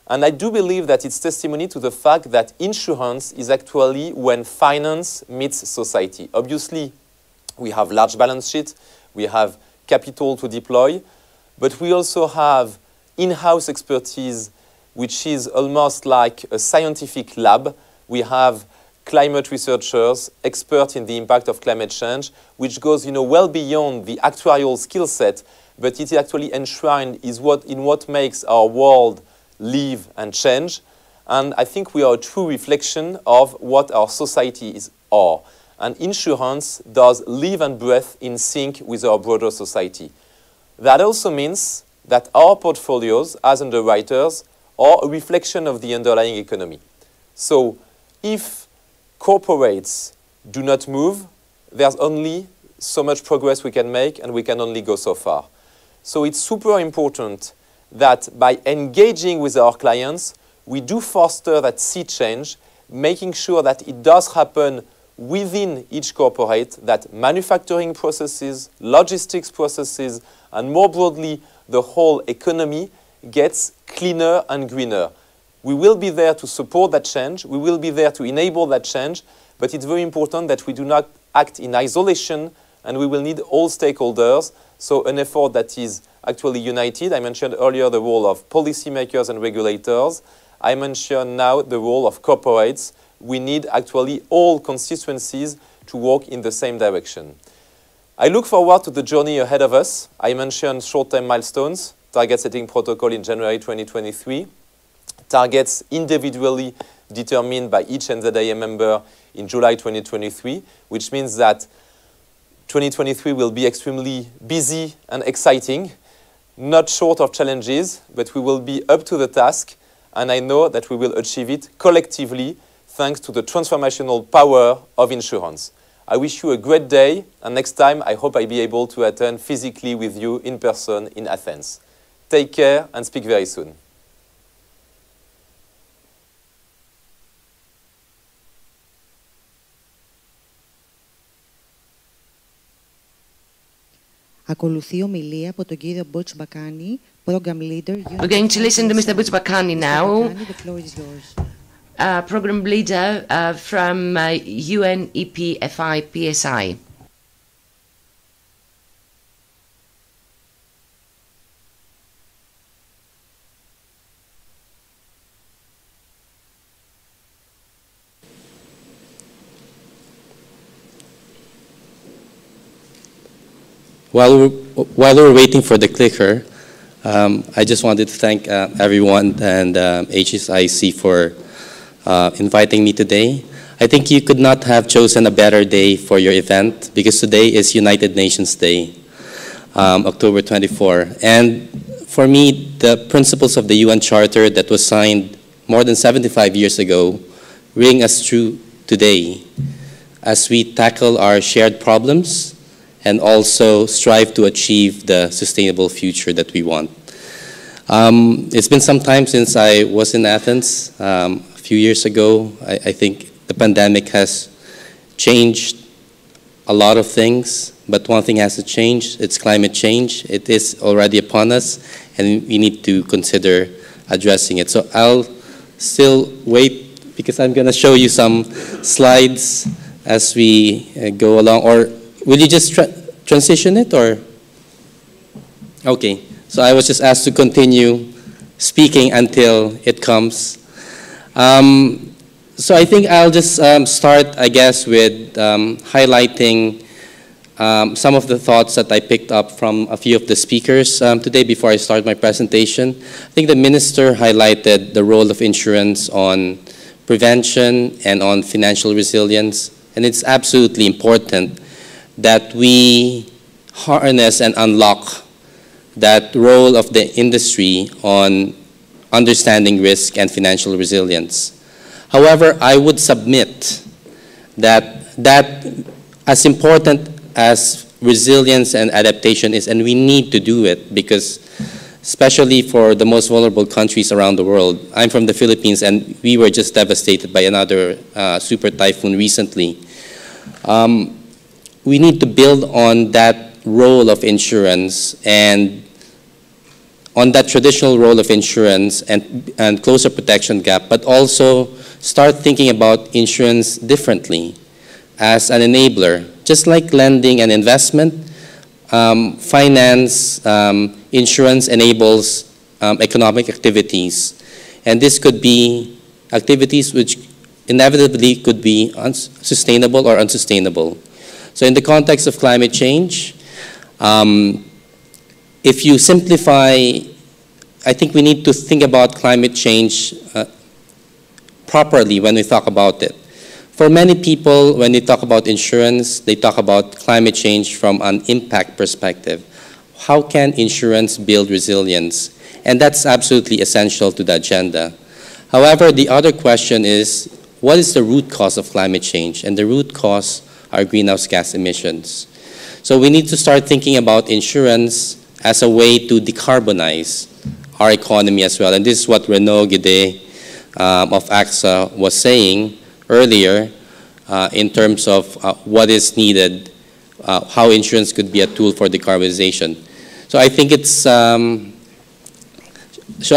And I do believe that it's testimony to the fact that insurance is actually when finance meets society. Obviously, we have large balance sheet, we have capital to deploy, but we also have in-house expertise, which is almost like a scientific lab. We have climate researchers, experts in the impact of climate change, which goes, well beyond the actuarial skill set, but it is actually enshrined in what makes our world live and change. And I think we are a true reflection of what our societies are. And insurance does live and breathe in sync with our broader society. That also means that our portfolios as underwriters are a reflection of the underlying economy. So if corporates do not move, there's only so much progress we can make, and we can only go so far. So it's super important that by engaging with our clients, we do foster that sea change, making sure that it does happen within each corporate, that manufacturing processes, logistics processes, and more broadly, the whole economy gets cleaner and greener. We will be there to support that change. We will be there to enable that change. But it's very important that we do not act in isolation, and we will need all stakeholders. So an effort that is actually united. I mentioned earlier the role of policymakers and regulators. I mentioned now the role of corporates. We need actually all constituencies to work in the same direction. I look forward to the journey ahead of us. I mentioned short-term milestones, target setting protocol in January 2023, targets individually determined by each NZIA member in July 2023, which means that 2023 will be extremely busy and exciting, not short of challenges, but we will be up to the task, and I know that we will achieve it collectively thanks to the transformational power of insurance. I wish you a great day, and next time I hope I'll be able to attend physically with you in person in Athens. Take care and speak very soon. Ακολουθεί ομιλία από τον κύριο Butch Bakani, Program Leader. We're going to listen to Mr. Butch Bakani now, The floor is yours. Program Leader from UNEP-FI PSI. While we're waiting for the clicker, I just wanted to thank everyone and HSIC for inviting me today. I think you could not have chosen a better day for your event, because today is United Nations Day, October 24. And for me, the principles of the UN Charter that was signed more than 75 years ago ring as true today as we tackle our shared problems and also strive to achieve the sustainable future that we want. It's been some time since I was in Athens. A few years ago, I think the pandemic has changed a lot of things, but one thing hasn't changed. It's climate change. It is already upon us, and we need to consider addressing it. So I'll still wait, because I'm going to show you some slides as we go along. Or will you just transition it, or? Okay, so I was just asked to continue speaking until it comes. So I think I'll just start, I guess, with highlighting some of the thoughts that I picked up from a few of the speakers today before I start my presentation. I think the minister highlighted the role of insurance on prevention and on financial resilience, and it's absolutely important that we harness and unlock that role of the industry on understanding risk and financial resilience. However, I would submit that as important as resilience and adaptation is, and we need to do it, because especially for the most vulnerable countries around the world. I'm from the Philippines, and we were just devastated by another super typhoon recently. We need to build on that role of insurance and on that traditional role of insurance and close a protection gap, but also start thinking about insurance differently as an enabler. Just like lending and investment, finance, insurance enables economic activities. And this could be activities which inevitably could be sustainable or unsustainable. So in the context of climate change, if you simplify, I think we need to think about climate change properly when we talk about it. For many people, when they talk about insurance, they talk about climate change from an impact perspective. How can insurance build resilience? And that's absolutely essential to the agenda. However, the other question is, what is the root cause of climate change? And the root cause are greenhouse gas emissions. So we need to start thinking about insurance as a way to decarbonize our economy as well. And this is what Renaud Guédé of AXA was saying earlier in terms of what is needed, how insurance could be a tool for decarbonization. So I think it's, shall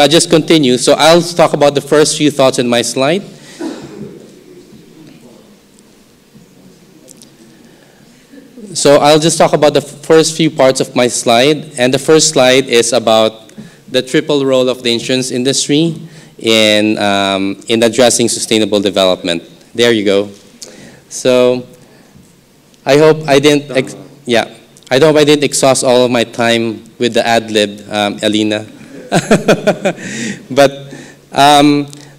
I just continue? So I'll talk about the first few thoughts in my slide. So I'll just talk about the first few parts of my slide. And the first slide is about the triple role of the insurance industry in addressing sustainable development. There you go. So I hope I didn't, I hope I didn't exhaust all of my time with the ad-lib, Alina. But,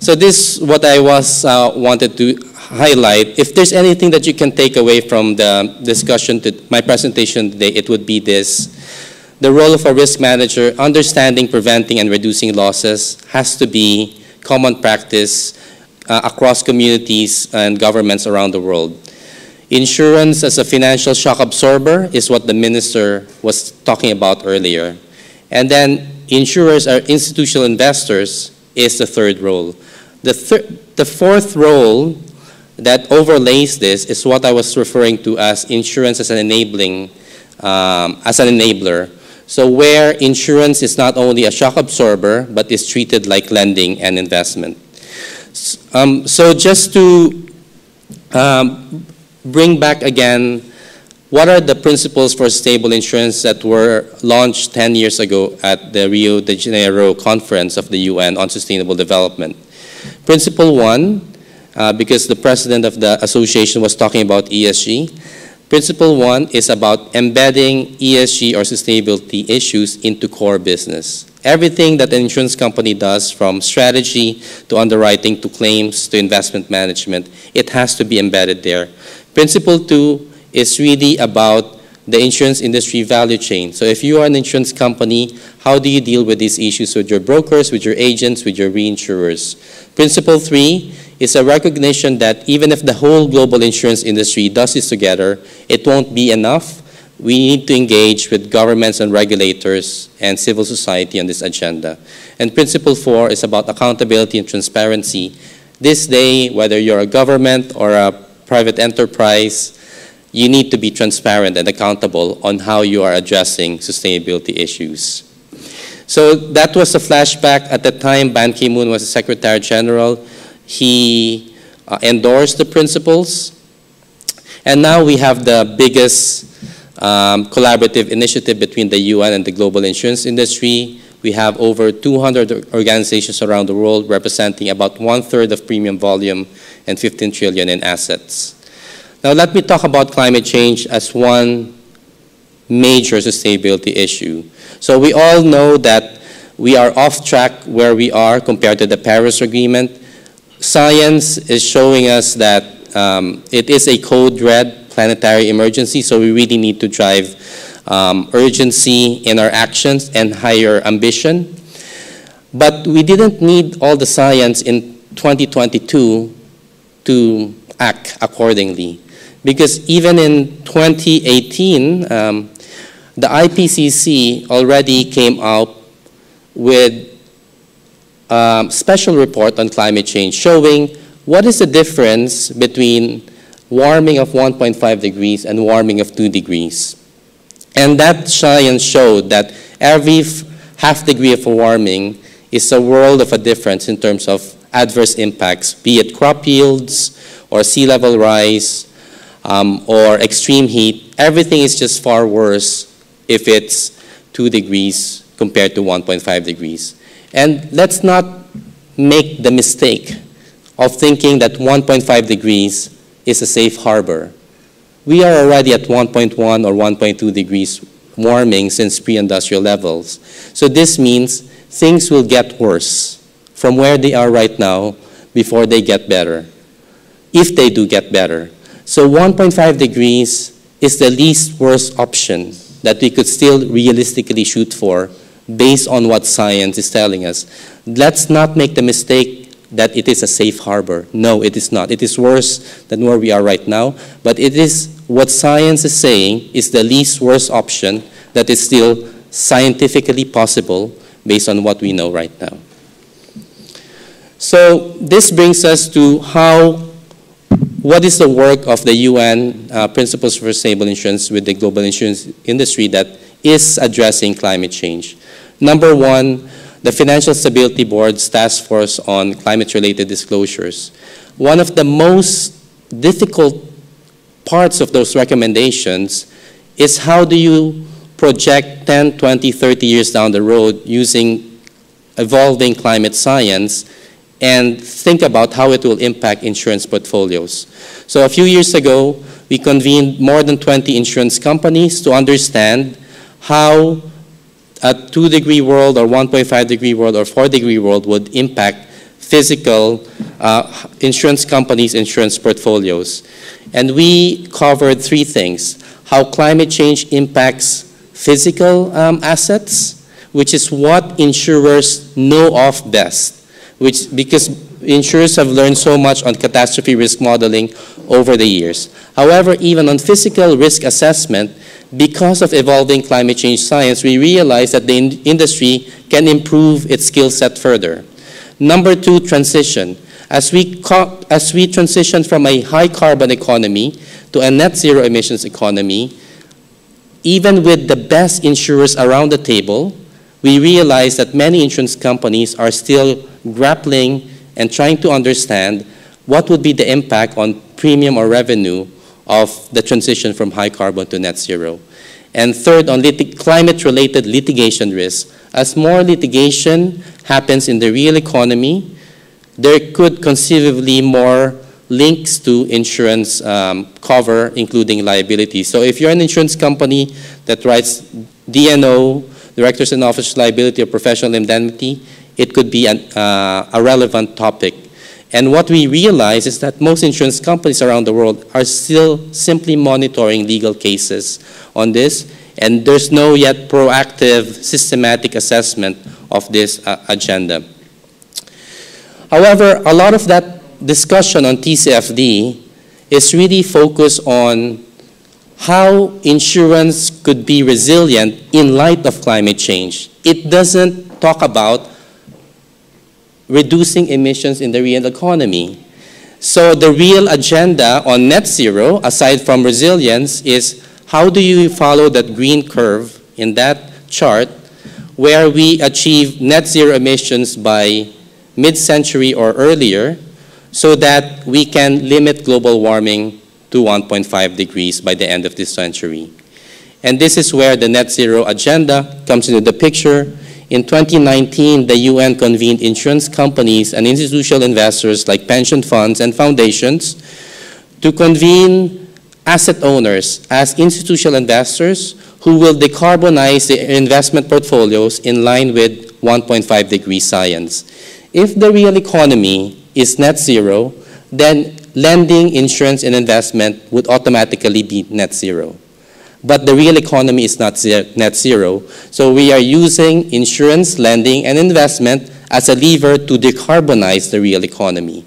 so this is what I wanted to highlight. If there's anything that you can take away from the discussion, my presentation today, it would be this. The role of a risk manager, understanding, preventing, and reducing losses has to be common practice across communities and governments around the world. Insurance as a financial shock absorber is what the minister was talking about earlier. And then insurers are institutional investors is the third role. The fourth role that overlays this is what I was referring to as insurance as an enabling, as an enabler. So where insurance is not only a shock absorber, but is treated like lending and investment. So just to bring back again, what are the principles for stable insurance that were launched 10 years ago at the Rio de Janeiro conference of the UN on sustainable development? Principle one, because the president of the association was talking about ESG, Principle one is about embedding ESG or sustainability issues into core business. Everything that an insurance company does, from strategy to underwriting to claims to investment management, it has to be embedded there. Principle two is really about the insurance industry value chain. So if you are an insurance company, how do you deal with these issues with your brokers, with your agents, with your reinsurers? Principle three is a recognition that even if the whole global insurance industry does this together, it won't be enough. We need to engage with governments and regulators and civil society on this agenda. And principle four is about accountability and transparency. This day, whether you're a government or a private enterprise, you need to be transparent and accountable on how you are addressing sustainability issues. So that was a flashback. At the time, Ban Ki-moon was the Secretary General. He endorsed the principles. And now we have the biggest collaborative initiative between the UN and the global insurance industry. We have over 200 organizations around the world representing about 1/3 of premium volume and 15 trillion in assets. Now let me talk about climate change as one major sustainability issue. So we all know that we are off track where we are compared to the Paris Agreement. Science is showing us that it is a code red planetary emergency, so we really need to drive urgency in our actions and higher ambition. But we didn't need all the science in 2022 to act accordingly. Because even in 2018, the IPCC already came out with a special report on climate change showing what is the difference between warming of 1.5 degrees and warming of 2 degrees. And that science showed that every half degree of warming is a world of a difference in terms of adverse impacts, be it crop yields or sea level rise or extreme heat. Everything is just far worse if it's 2 degrees compared to 1.5 degrees. And let's not make the mistake of thinking that 1.5 degrees is a safe harbor. We are already at 1.1 or 1.2 degrees warming since pre-industrial levels. So this means things will get worse from where they are right now before they get better, if they do get better. So 1.5 degrees is the least worst option that we could still realistically shoot for based on what science is telling us. Let's not make the mistake that it is a safe harbor. No, it is not. It is worse than where we are right now, but it is what science is saying is the least worst option that is still scientifically possible based on what we know right now. So this brings us to what is the work of the UN Principles for Sustainable Insurance with the global insurance industry that is addressing climate change. Number one, the Financial Stability Board's Task Force on Climate-Related Disclosures. One of the most difficult parts of those recommendations is how do you project 10, 20, 30 years down the road using evolving climate science and think about how it will impact insurance portfolios. So a few years ago, we convened more than 20 insurance companies to understand how a 2-degree world or 1.5-degree world or 4-degree world would impact physical insurance companies' insurance portfolios. And we covered 3 things: how climate change impacts physical assets, which is what insurers know of best, because insurers have learned so much on catastrophe risk modeling over the years. However, even on physical risk assessment, because of evolving climate change science, we realize that the industry can improve its skill set further. Number 2, transition. As we transition from a high carbon economy to a net zero emissions economy, even with the best insurers around the table, we realize that many insurance companies are still grappling and trying to understand what would be the impact on premium or revenue of the transition from high carbon to net zero. And third, on climate-related litigation risk. As more litigation happens in the real economy, there could conceivably more links to insurance cover, including liability. So if you're an insurance company that writes D&O, Directors and Officers Liability or Professional Indemnity, it could be a relevant topic. And what we realize is that most insurance companies around the world are still simply monitoring legal cases on this, and there's no yet proactive, systematic assessment of this agenda. However, a lot of that discussion on TCFD is really focused on how insurance could be resilient in light of climate change. It doesn't talk about reducing emissions in the real economy. So the real agenda on net zero, aside from resilience, is how do you follow that green curve in that chart where we achieve net zero emissions by mid-century or earlier so that we can limit global warming to 1.5 degrees by the end of this century. And this is where the net zero agenda comes into the picture. In 2019, the UN convened insurance companies and institutional investors like pension funds and foundations to convene asset owners as institutional investors who will decarbonize their investment portfolios in line with 1.5 degree science. If the real economy is net zero, then lending, insurance, and investment would automatically be net zero. But the real economy is not net zero, so we are using insurance, lending, and investment as a lever to decarbonize the real economy.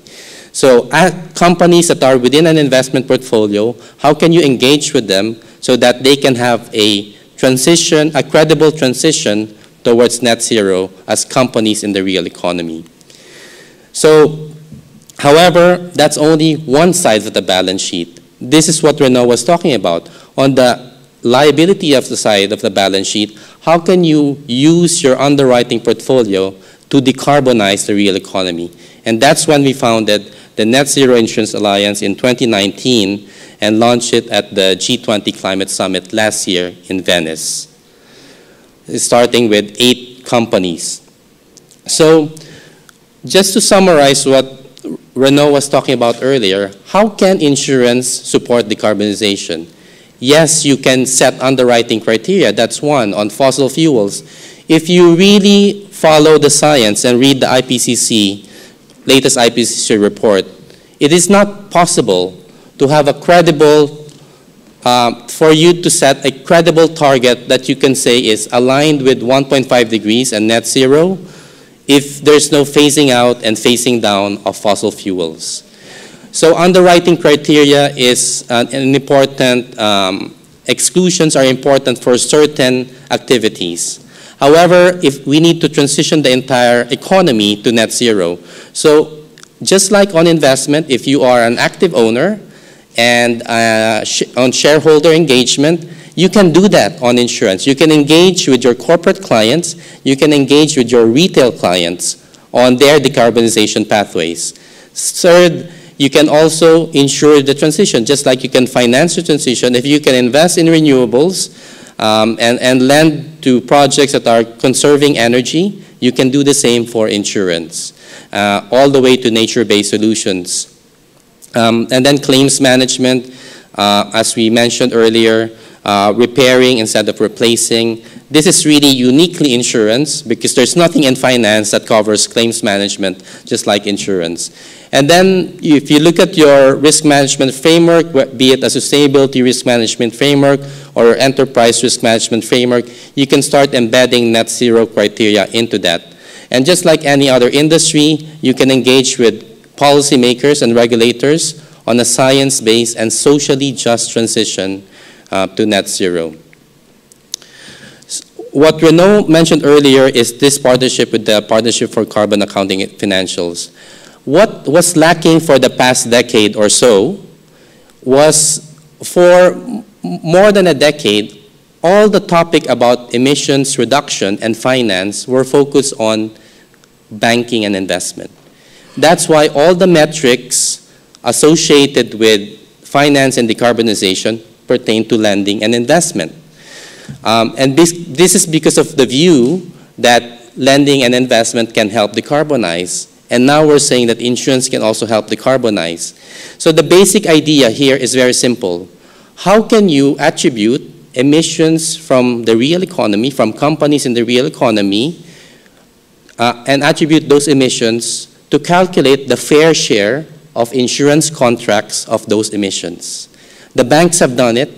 So companies that are within an investment portfolio, how can you engage with them so that they can have a transition, a credible transition towards net zero as companies in the real economy? So, however, that's only one side of the balance sheet. This is what Renaud was talking about. On the liability of the side of the balance sheet, how can you use your underwriting portfolio to decarbonize the real economy? And that's when we founded the Net Zero Insurance Alliance in 2019 and launched it at the G20 Climate Summit last year in Venice, starting with 8 companies. So just to summarize what Renaud was talking about earlier, how can insurance support decarbonization? Yes, you can set underwriting criteria, that's one, on fossil fuels. If you really follow the science and read the IPCC, latest IPCC report, it is not possible to have a credible, for you to set a credible target that you can say is aligned with 1.5 degrees and net zero if there's no phasing out and phasing down of fossil fuels. So underwriting criteria is an important, exclusions are important for certain activities. However, if we need to transition the entire economy to net zero, so just like on investment, if you are an active owner and on shareholder engagement, you can do that on insurance. You can engage with your corporate clients, you can engage with your retail clients on their decarbonization pathways. Third, you can also ensure the transition, just like you can finance the transition. If you can invest in renewables and lend to projects that are conserving energy, you can do the same for insurance, all the way to nature-based solutions. And then claims management, as we mentioned earlier, repairing instead of replacing. This is really uniquely insurance because there's nothing in finance that covers claims management, just like insurance. And then if you look at your risk management framework, be it a sustainability risk management framework or enterprise risk management framework, you can start embedding net zero criteria into that. And just like any other industry, you can engage with policymakers and regulators on a science-based and socially just transition to net zero. What Renaud mentioned earlier is this partnership with the Partnership for Carbon Accounting Financials. What was lacking for the past decade or so was, for more than a decade, all the topic about emissions reduction and finance were focused on banking and investment. That's why all the metrics associated with finance and decarbonization pertain to lending and investment. And this is because of the view that lending and investment can help decarbonize. And now we're saying that insurance can also help decarbonize. So the basic idea here is very simple. How can you attribute emissions from the real economy, from companies in the real economy, and attribute those emissions to calculate the fair share of insurance contracts of those emissions? The banks have done it,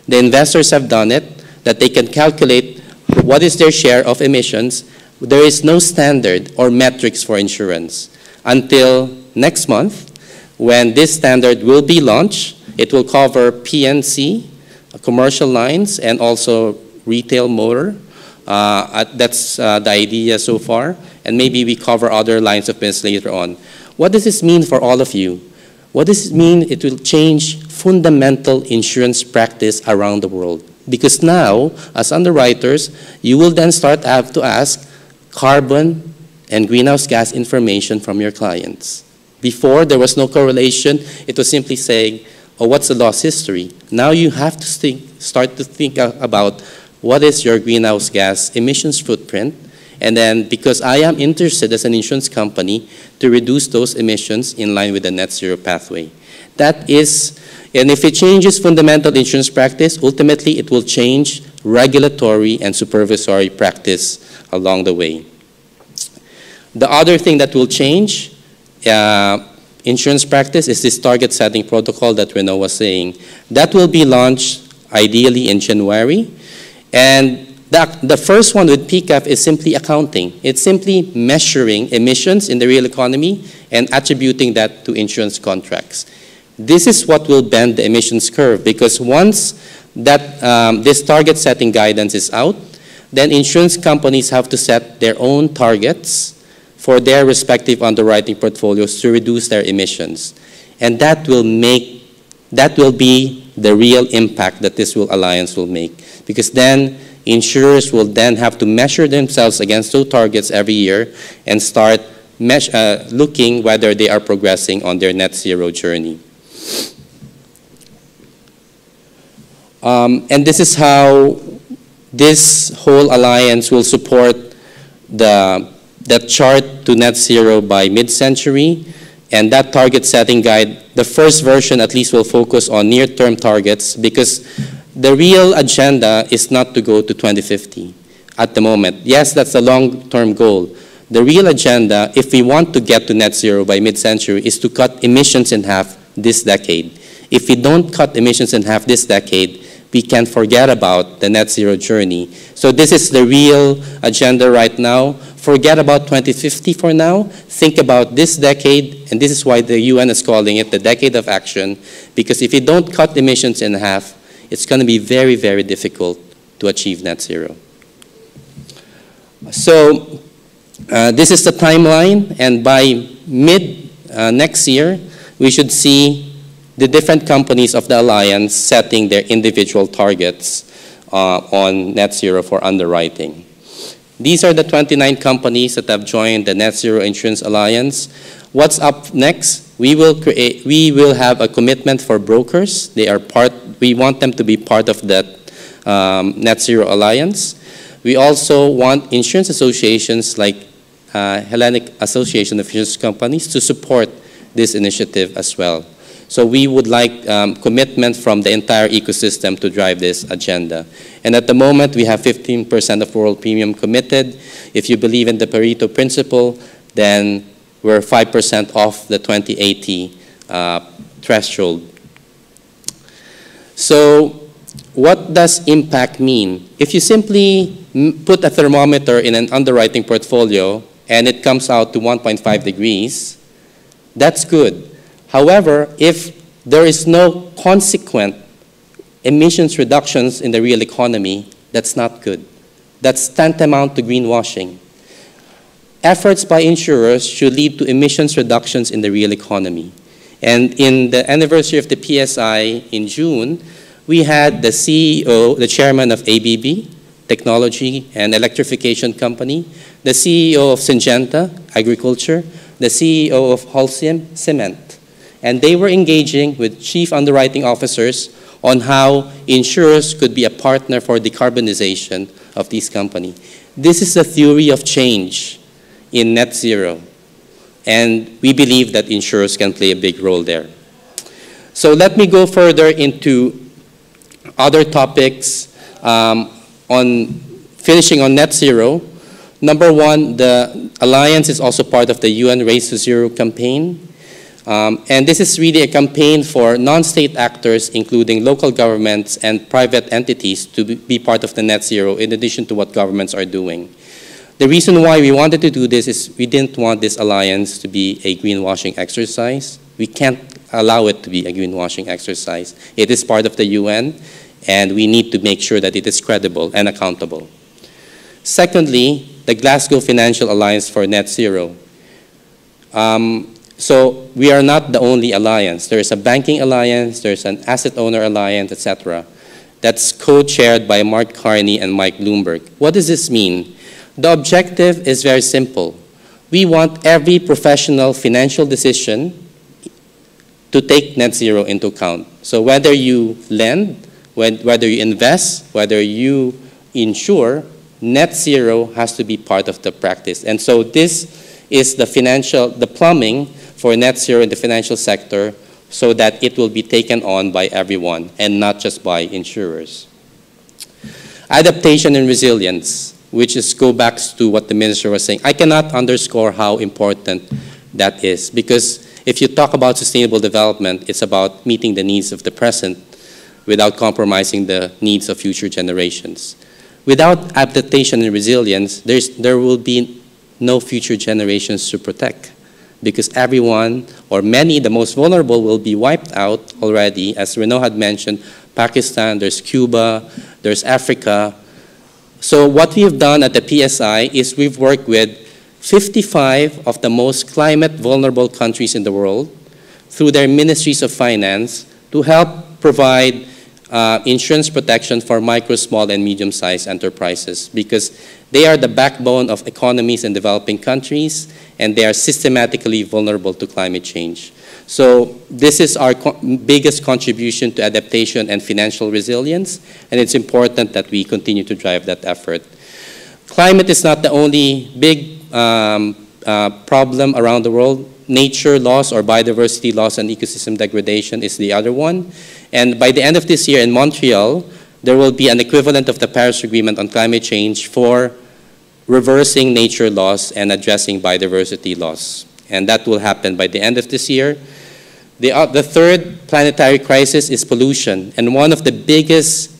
the investors have done it, that they can calculate what is their share of emissions. There is no standard or metrics for insurance until next month when this standard will be launched. It will cover P&C, commercial lines, and also retail motor. That's the idea so far. And maybe we cover other lines of business later on. What does this mean for all of you? What does it mean? It will change fundamental insurance practice around the world. Because now, as underwriters, you will then start to have to ask carbon and greenhouse gas information from your clients. Before, there was no correlation. It was simply saying, oh, what's the loss history? Now you have to start to think about what is your greenhouse gas emissions footprint. And then, because I am interested as an insurance company to reduce those emissions in line with the net zero pathway. That is, and if it changes fundamental insurance practice, ultimately it will change regulatory and supervisory practice along the way. The other thing that will change insurance practice is this target setting protocol that Renaud was saying. That will be launched ideally in January. And the first one with PCAF is simply accounting. It's simply measuring emissions in the real economy and attributing that to insurance contracts. This is what will bend the emissions curve, because once that this target setting guidance is out, then insurance companies have to set their own targets for their respective underwriting portfolios to reduce their emissions. And that will be the real impact that this alliance will make. Because then insurers will then have to measure themselves against those targets every year and start looking whether they are progressing on their net zero journey. And this is how this whole alliance will support the chart to net zero by mid-century. And that target setting guide, the first version at least will focus on near-term targets, because the real agenda is not to go to 2050 at the moment. Yes, that's a long-term goal. The real agenda, if we want to get to net zero by mid-century, is to cut emissions in half this decade. If we don't cut emissions in half this decade, we can forget about the net zero journey. So this is the real agenda right now. Forget about 2050 for now. Think about this decade, and this is why the UN is calling it the decade of action, because if you don't cut emissions in half, it's going to be very, very difficult to achieve net zero. So this is the timeline, and by mid next year, we should see the different companies of the alliance setting their individual targets on net zero for underwriting. These are the 29 companies that have joined the Net Zero Insurance Alliance. What's up next? We will have a commitment for brokers. We want them to be part of that Net Zero Alliance. We also want insurance associations like Hellenic Association of Insurance Companies to support this initiative as well. So we would like commitment from the entire ecosystem to drive this agenda. And at the moment, we have 15% of world premium committed. If you believe in the Pareto principle, then we're 5% off the 2080 threshold. So what does impact mean? If you simply put a thermometer in an underwriting portfolio and it comes out to 1.5 degrees, that's good. However, if there is no consequent emissions reductions in the real economy, that's not good. That's tantamount to greenwashing. Efforts by insurers should lead to emissions reductions in the real economy. And in the anniversary of the PSI in June, we had the CEO, the chairman of ABB, Technology and Electrification Company, the CEO of Syngenta, Agriculture, the CEO of Holcim, Cement. And they were engaging with chief underwriting officers on how insurers could be a partner for decarbonization of these companies. This is a theory of change in net zero. And we believe that insurers can play a big role there. So let me go further into other topics on finishing on net zero. Number one, the Alliance is also part of the UN Race to Zero campaign. And this is really a campaign for non-state actors, including local governments and private entities, to be part of the net zero in addition to what governments are doing. The reason why we wanted to do this is we didn't want this alliance to be a greenwashing exercise. We can't allow it to be a greenwashing exercise. It is part of the UN, and we need to make sure that it is credible and accountable. Secondly, the Glasgow Financial Alliance for Net Zero. So we are not the only alliance. There is a banking alliance, there's an asset owner alliance, etc. That's co-chaired by Mark Carney and Mike Bloomberg. What does this mean? The objective is very simple. We want every professional financial decision to take net zero into account. So whether you lend, whether you invest, whether you insure, net zero has to be part of the practice. And so this is the plumbing for net zero in the financial sector so that it will be taken on by everyone and not just by insurers. Adaptation and resilience, which is go back to what the minister was saying. I cannot underscore how important that is, because if you talk about sustainable development, it's about meeting the needs of the present without compromising the needs of future generations. Without adaptation and resilience, there will be no future generations to protect, because everyone, or many, the most vulnerable, will be wiped out already. As Renaud had mentioned, Pakistan, there's Cuba, there's Africa. So what we've done at the PSI is we've worked with 55 of the most climate vulnerable countries in the world through their ministries of finance to help provide insurance protection for micro, small, and medium-sized enterprises, because they are the backbone of economies in developing countries, and they are systematically vulnerable to climate change. So this is our biggest contribution to adaptation and financial resilience, and it's important that we continue to drive that effort. Climate is not the only big problem around the world. Nature loss or biodiversity loss and ecosystem degradation is the other one. And by the end of this year in Montreal, there will be an equivalent of the Paris Agreement on climate change for reversing nature loss and addressing biodiversity loss. And that will happen by the end of this year. The third planetary crisis is pollution. And one of the biggest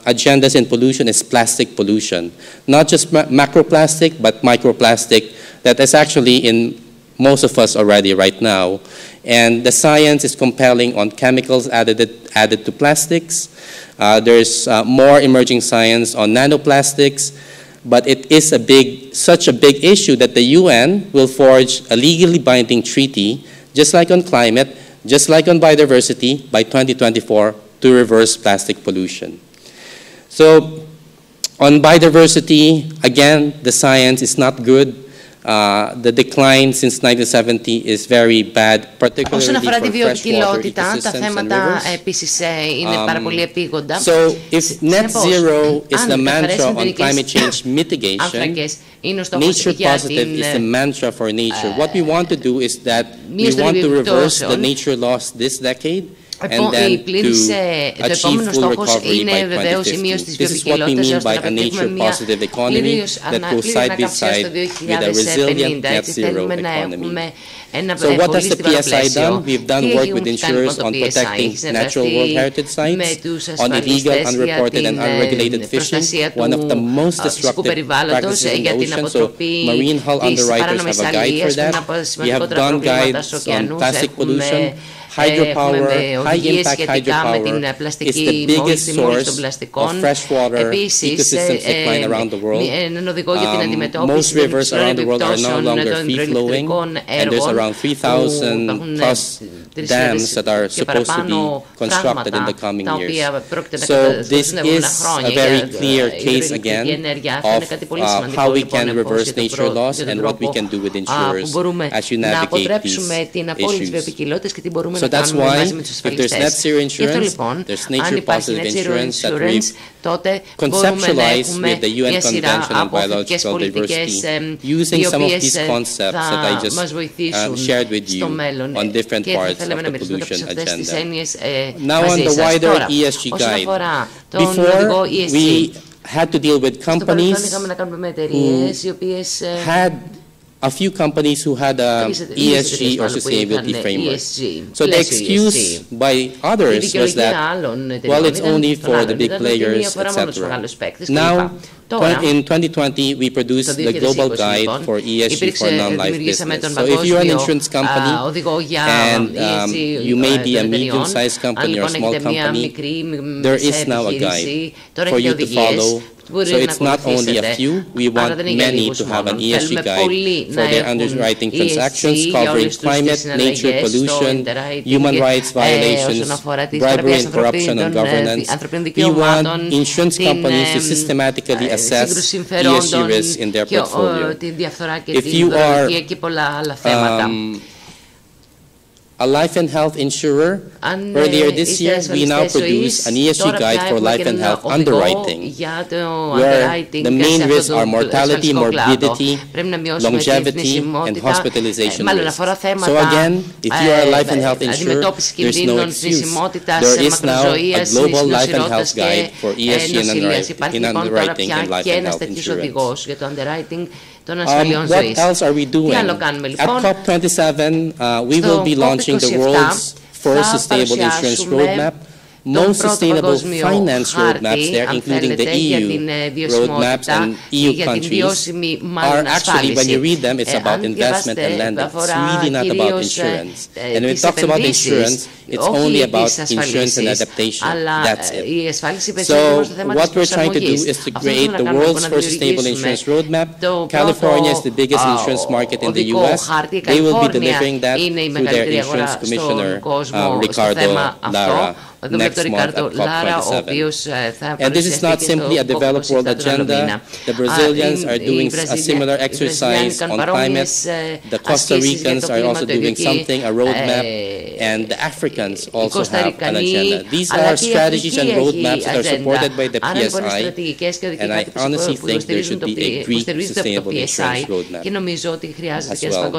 agendas in pollution is plastic pollution. Not just macroplastic, but microplastic that is actually in most of us already right now. And the science is compelling on chemicals added to plastics. There's more emerging science on nanoplastics. But it is such a big issue that the UN will forge a legally binding treaty, just like on climate, just like on biodiversity, by 2024 to reverse plastic pollution. So on biodiversity, again, the science is not good. The decline since 1970 is very bad, particularly όσον αφορά τη for freshwater βιοποικιλότητα, τα ecosystems and θέματα rivers. επίσης είναι πάρα πολύ επίγοντα. So if net zero is the αν mantra on climate change mitigation, άνθρακες είναι ο στόχος nature για positive την is the mantra for nature. What we want to do is that we want to reverse the nature loss this decade, and then to achieve full recovery by 2050. This is what we mean by a nature-positive economy that goes side by side with a resilient net zero economy. So what has the PSI done? We've done work with insurers on protecting natural World Heritage sites, on illegal, unreported, and unregulated fishing, one of the most destructive practices in the ocean. So marine hull underwriters have a guide for that. We have done guides on plastic pollution. Hydropower, high-impact hydropower is the biggest source of freshwater ecosystems decline around the world. Most rivers around the world are no longer free-flowing, and there's around 3,000 plus dams that are supposed to be constructed in the coming years. So this is a very clear case again of how we can reverse nature loss and what we can do with insurers as you navigate these issues. So that's why if there's net zero insurance, there's nature positive insurance that we've conceptualized with the UN Convention on Biological Diversity, using some of these concepts that I just shared with you on different parts of the pollution agenda. Now on the wider ESG guide, before we had to deal with companies who had a few companies who had a ESG or sustainability framework. So the excuse by others was that, well, it's only for the big players, etc. Now, in 2020, we produced the global guide for ESG for non-life business. So if you're an insurance company and you may be a medium-sized company or small company, there is now a guide for you to follow. So it's not only a few, we want many to have an ESG guide for their underwriting transactions covering climate, nature, pollution, human rights violations, bribery and corruption on governance. We want insurance companies to systematically assess ESG risks in their portfolio. If you are a life and health insurer, earlier this year we now produce an ESG guide for life and health underwriting, where the main risks are mortality, morbidity, longevity, and hospitalization risks. So again, if you are a life and health insurer, there's no excuse. There is now a global life and health guide for ESG in underwriting and life and health insurance. What else are we doing? At COP27, we will be launching the world's first sustainable insurance roadmap. Most sustainable finance roadmaps there, including the EU roadmaps and EU countries, are actually, when you read them, it's about investment and lending. It's really not about insurance. And when it talks about insurance, it's only about insurance and adaptation. That's it. So what we're trying to do is to create the world's first sustainable insurance roadmap. California is the biggest insurance market in the US. They will be delivering that through their insurance commissioner, Ricardo Lara. next month at COP27. And this is not simply a developed world agenda. The Brazilians are doing a similar exercise on climate. The Costa Ricans are also doing something, a roadmap, and the Africans also have an agenda. These are strategies and roadmaps that are supported by the PSI, and I honestly think there should be a Greek sustainable insurance roadmap as well.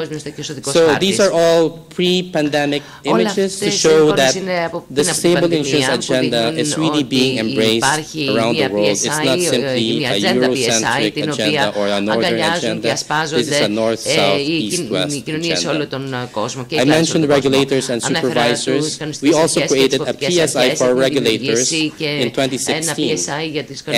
So these are all pre-pandemic images to show that the sustainable insurance agenda is really being embraced around the world. It's not simply a Eurocentric agenda or a northern agenda. This is a north, south, east, west agenda. I mentioned regulators and supervisors. We also created a PSI for regulators in 2016,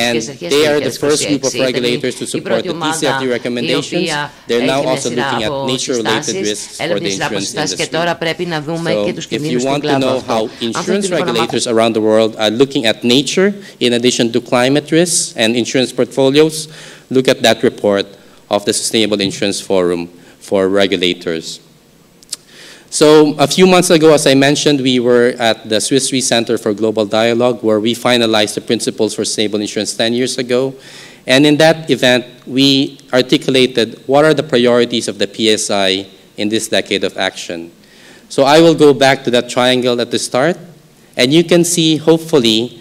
and they are the first group of regulators to support the TCFD recommendations. They're now also looking at nature-related risks for the insurance industry. So if you want to know how insurance regulators around the world are looking at nature in addition to climate risks and insurance portfolios, look at that report of the Sustainable Insurance Forum for regulators. So a few months ago, as I mentioned, we were at the Swiss Re Center for Global Dialogue, where we finalized the principles for sustainable insurance 10 years ago. And in that event, we articulated what are the priorities of the PSI in this decade of action. So I will go back to that triangle at the start, and you can see, hopefully,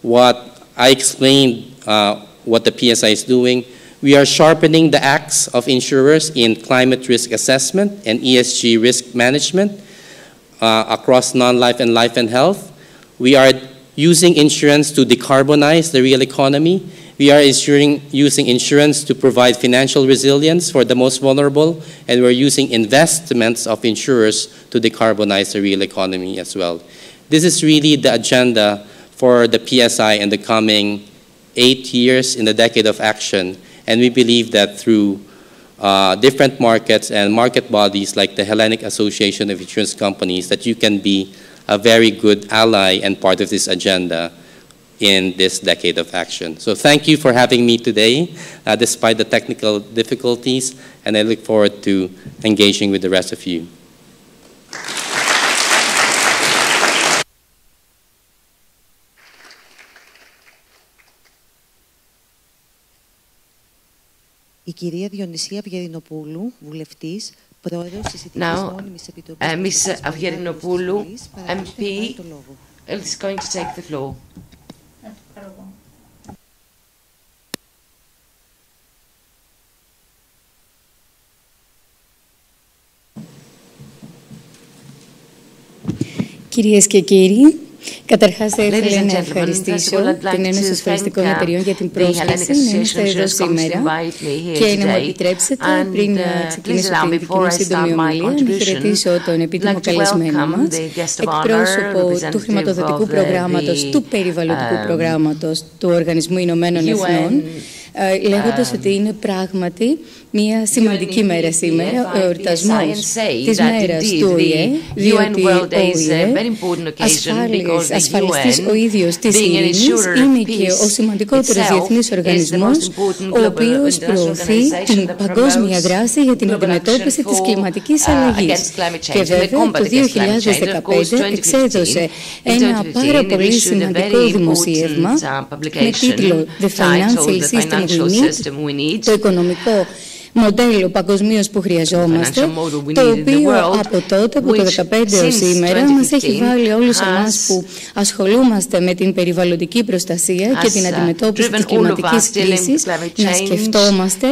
what I explained, what the PSI is doing. We are sharpening the axe of insurers in climate risk assessment and ESG risk management across non-life and life and health. We are using insurance to decarbonize the real economy. We are using insurance to provide financial resilience for the most vulnerable, and we're using investments of insurers to decarbonize the real economy as well. This is really the agenda for the PSI in the coming 8 years in the decade of action. And we believe that through different markets and market bodies like the Hellenic Association of Insurance Companies, that you can be a very good ally and part of this agenda in this decade of action. So thank you for having me today, despite the technical difficulties, and I look forward to engaging with the rest of you. Η κυρία Διονυσία Αυγερινοπούλου, βουλευτής, πρόεδρος της Ηθικής Μόνιμης Επιτροπής Miss Avyerinopoulou, MP, is going to take the floor. Κυρίες και κύριοι, καταρχάς θα ήθελα να ευχαριστήσω την Ένωση Ασφαλιστικών Εταιριών για την πρόσκληση να είστε εδώ σήμερα και να μου επιτρέψετε πριν ξεκινήσω την δική μου σύντομη ομιλία να χαιρετήσω τον επίτιμο καλεσμένο μας, εκπρόσωπο του χρηματοδοτικού προγράμματος, του περιβαλλοντικού προγράμματος του Οργανισμού Ηνωμένων Εθνών, λέγοντας ότι είναι πράγματι μια σημαντική μέρα σήμερα, ο εορτασμός της μέρας του ΟΗΕ, διότι ο ΟΗΕ, ασφαλιστής ο ίδιος της ειρήνης, είναι και ο σημαντικότερος διεθνής οργανισμός, ο οποίος προωθεί την παγκόσμια δράση για την αντιμετώπιση της κλιματικής αλλαγής. Και βέβαια το 2015 εξέδωσε ένα πάρα πολύ σημαντικό δημοσίευμα με τίτλο «The Financial System We Need», το οικονομικό μοντέλο παγκοσμίως που χρειαζόμαστε, το οποίο από τότε, από το 2015 έως σήμερα, μας έχει βάλει όλους εμάς που ασχολούμαστε με την περιβαλλοντική προστασία και την αντιμετώπιση της κλιματικής κρίσης να σκεφτόμαστε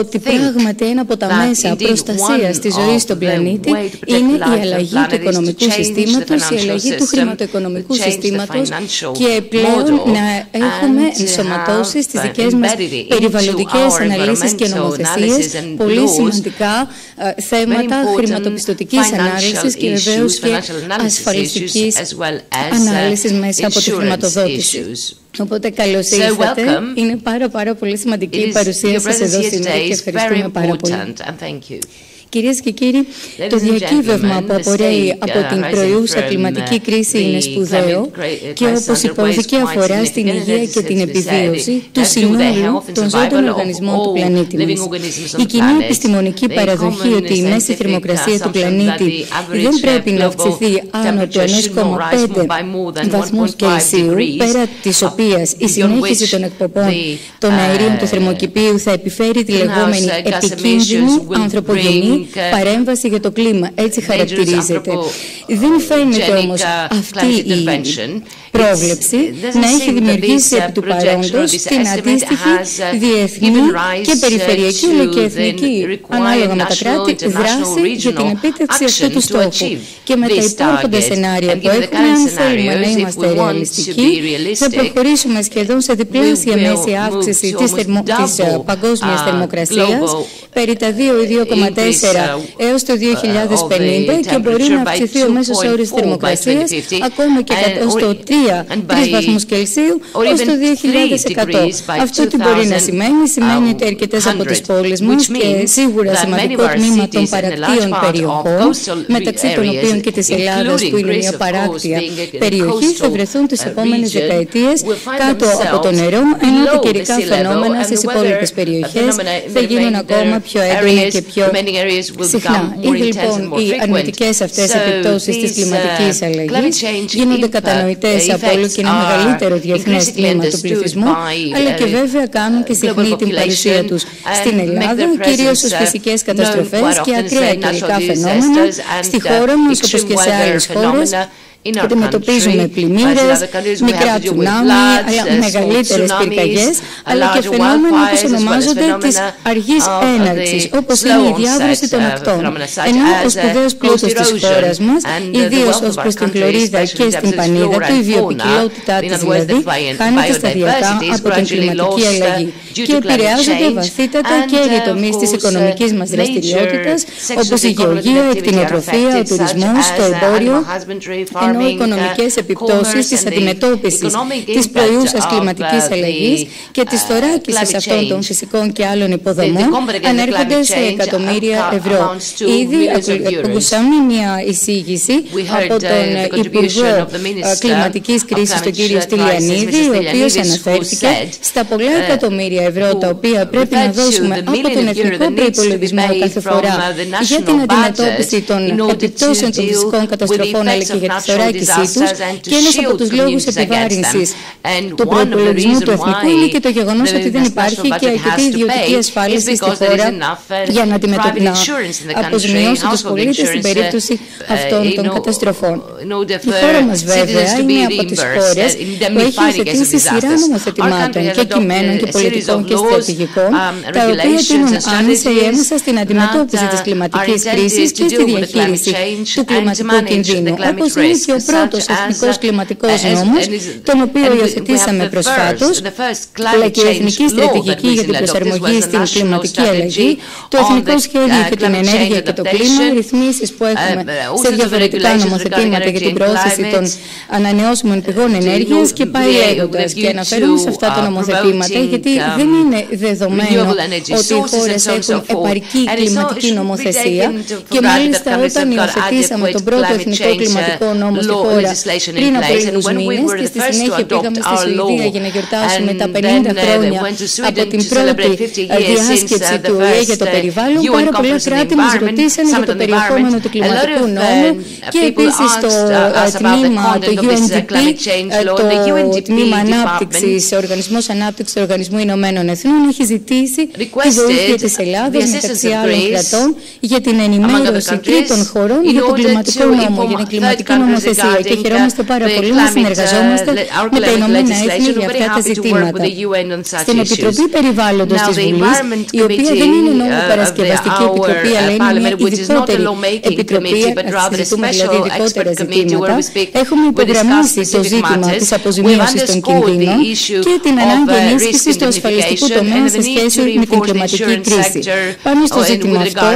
ότι πράγματι ένα από τα μέσα προστασίας της ζωής στον πλανήτη είναι η αλλαγή του οικονομικού συστήματος, η αλλαγή του χρηματοοικονομικού συστήματος και πλέον να έχουμε ενσωματώσει στις δικές μας περιβαλλοντικές αναλύσεις και νομοθεσίες πολύ σημαντικά θέματα χρηματοπιστωτικής ανάλυσης και βεβαίως και ασφαλιστικής ανάλυσης μέσα από τη χρηματοδότηση. Οπότε καλώς ήρθατε. Είναι πάρα πολύ σημαντική η παρουσία σας εδώ σήμερα και ευχαριστούμε πάρα πολύ. Κυρίες και κύριοι, το διακύβευμα που απορρέει από την προϊούσα κλιματική κρίση είναι σπουδαίο και όπως υπόθηκε αφορά στην υγεία και την επιβίωση του συνόλου των ζώντων οργανισμών του πλανήτη μας. Η κοινή επιστημονική παραδοχή ότι η μέση θερμοκρασία του πλανήτη δεν πρέπει να αυξηθεί άνω του 1,5 βαθμούς Κελσίου, πέρα της οποίας η συνέχιση των εκπομπών των αερίων του θερμοκηπίου θα επιφέρει τη λεγόμενη επικίνδυνη ανθρωπογενή παρέμβαση για το κλίμα. Έτσι χαρακτηρίζεται. Δεν φαίνεται όμως αυτή η πρόβλεψη να έχει δημιουργήσει επί του παρόντος την αντίστοιχη διεθνή και περιφερειακή αλλά και εθνική, ανάλογα με τα κράτη, δράση για την επίτευξη αυτού του στόχου. Και με τα υπάρχοντα σενάρια που έχουμε, αν θέλουμε να είμαστε ρεαλιστικοί, θα προχωρήσουμε σχεδόν σε διπλάσια μέση αύξηση της παγκόσμιας θερμοκρασίας, περί τα 2,4 έως το 2050, και μπορεί να αυξηθεί ο μέσος όρος θερμοκρασίας ακόμα και ως το 3 βαθμούς Κελσίου ως το 2100. Αυτό τι μπορεί να σημαίνει? Σημαίνει ότι αρκετές από τις πόλεις μας και σίγουρα σημαντικό τμήμα των παρακτήων περιοχών, μεταξύ των οποίων και της Ελλάδας που είναι μια παράκτια περιοχή, θα βρεθούν τις επόμενες δεκαετίες κάτω από το νερό, ενώ τα καιρικά φαινόμενα στις υπόλοιπες περιοχές θα γίνουν ακόμα πιο έντονα και πιο συχνά. Ήδη λοιπόν οι αρνητικές αυτές επιπτώσεις της κλιματικής αλλαγής γίνονται κατανοητές από όλο και ένα μεγαλύτερο διεθνές τμήμα του πληθυσμού, αλλά και βέβαια κάνουν και συχνή την παρουσία τους στην Ελλάδα, κυρίως ως φυσικές καταστροφές και ακραία καιρικά φαινόμενα. Στη χώρα μας, όπως και σε άλλες χώρες, αντιμετωπίζουμε πλημμύρες, μικρά τσουνάμι, μεγαλύτερες πυρκαγιές, αλλά και φαινόμενα όπως ονομάζονται της αργής έναρξης, όπως είναι η διάβρωση των ακτών. Ενώ ο σπουδαίος πλούτος της χώρας μας, ιδίως ως προς την χλωρίδα και στην πανίδα του, η βιοποικιλότητά της δηλαδή, χάνεται σταδιακά από την κλιματική αλλαγή και επηρεάζονται βαθύτατα και οι τομείς της οικονομικής μας δραστηριότητας, όπως η γεωργία, η κτηνοτροφία, ο τουρισμός, το εμπόριο, ενώ οι οικονομικές επιπτώσεις της αντιμετώπισης της προϊούσας κλιματικής αλλαγής και της θωράκισης αυτών των φυσικών και άλλων υποδομών ανέρχονται σε εκατομμύρια ευρώ. Ήδη ακούσαμε μια εισήγηση από τον Υπουργό Κλιματικής Κρίσης, τον κύριο Στυλιανίδη, ο οποίος αναφέρθηκε στα πολλά εκατομμύρια ευρώ τα οποία πρέπει να δώσουμε από τον εθνικό προϋπολογισμό κάθε φορά για την αντιμετώπιση των επιπτώσεων των φυσικών καταστροφών αλλά και για τη θωράκισή τους, και ένας από τους λόγους επιβάρυνσης του προϋπολογισμού του εθνικού είναι και το γεγονός ότι δεν υπάρχει και αρκετή ιδιωτική ασφάλιση στη χώρα για να αποζημιώσει τους πολίτες στην περίπτωση αυτών των καταστροφών. Η χώρα μας βέβαια είναι από τις χώρες που έχει υιοθετήσει σειρά νομοθετημάτων και κειμένων και πολιτικών και στρατηγικών, τα οποία δίνουν άμεσα ή έμεσα στην αντιμετώπιση της κλιματικής κρίσης και στη διαχείριση του κλιματικού κινδύνου, όπως είναι και ο πρώτος εθνικός κλιματικός νόμος, τον οποίο υιοθετήσαμε προσφάτως, αλλά και η Εθνική Στρατηγική για την Προσαρμογή στην Κλιματική Αλλαγή, το Εθνικό Σχέδιο για την Ενέργεια και το Κλίμα, ρυθμίσεις που έχουμε σε διαφορετικά νομοθετήματα για την προώθηση των ανανεώσιμων πηγών ενέργειας, και πάει λέγοντας. Και αναφέρομαι σε αυτά τα νομοθετήματα γιατί δεν είναι δεδομένο ότι οι χώρες έχουν επαρκή κλιματική νομοθεσία, και μάλιστα όταν υιοθετήσαμε τον πρώτο εθνικό κλιματικό νόμο στη χώρα πριν από λίγους μήνες και στη συνέχεια πήγαμε στη Σουηδία για να γιορτάσουμε τα 50 χρόνια από την πρώτη διάσκεψη του ΟΗΕ για το περιβάλλον, πάρα πολλά κράτη μας ρωτήσανε για το περιεχόμενο του κλιματικού νόμου, και επίσης το τμήμα, το UNDP, το τμήμα ανάπτυξης, ο Οργανισμός Ανάπτυξης του Οργανισμού Ηνωμένων Εθνών, έχει ζητήσει τη βοήθεια της Ελλάδας μεταξύ άλλων κρατών για την ενημέρωση τρίτων χωρών για τον κλιματικό νόμο, για την κλιματική νομοθεσία, και χαιρόμαστε πάρα πολύ να συνεργαζόμαστε με τα Ηνωμένα Έθνη για αυτά τα ζητήματα. Στην Επιτροπή Περιβάλλοντος της Βουλής, η οποία δεν είναι νομοπαρασκευαστική επιτροπή, αλλά είναι μια ειδικότερη επιτροπή, συζητούμε δηλαδή ειδικότερα ζητήματα, έχουμε υπογραμμίσει το ζήτημα της αποζημίωσης των κινδύνων και την ανάγκη ενίσχυσης του ασφαλιστικού τομέα σε σχέση με την κλιματική κρίση. Πάνω στο ζήτημα αυτό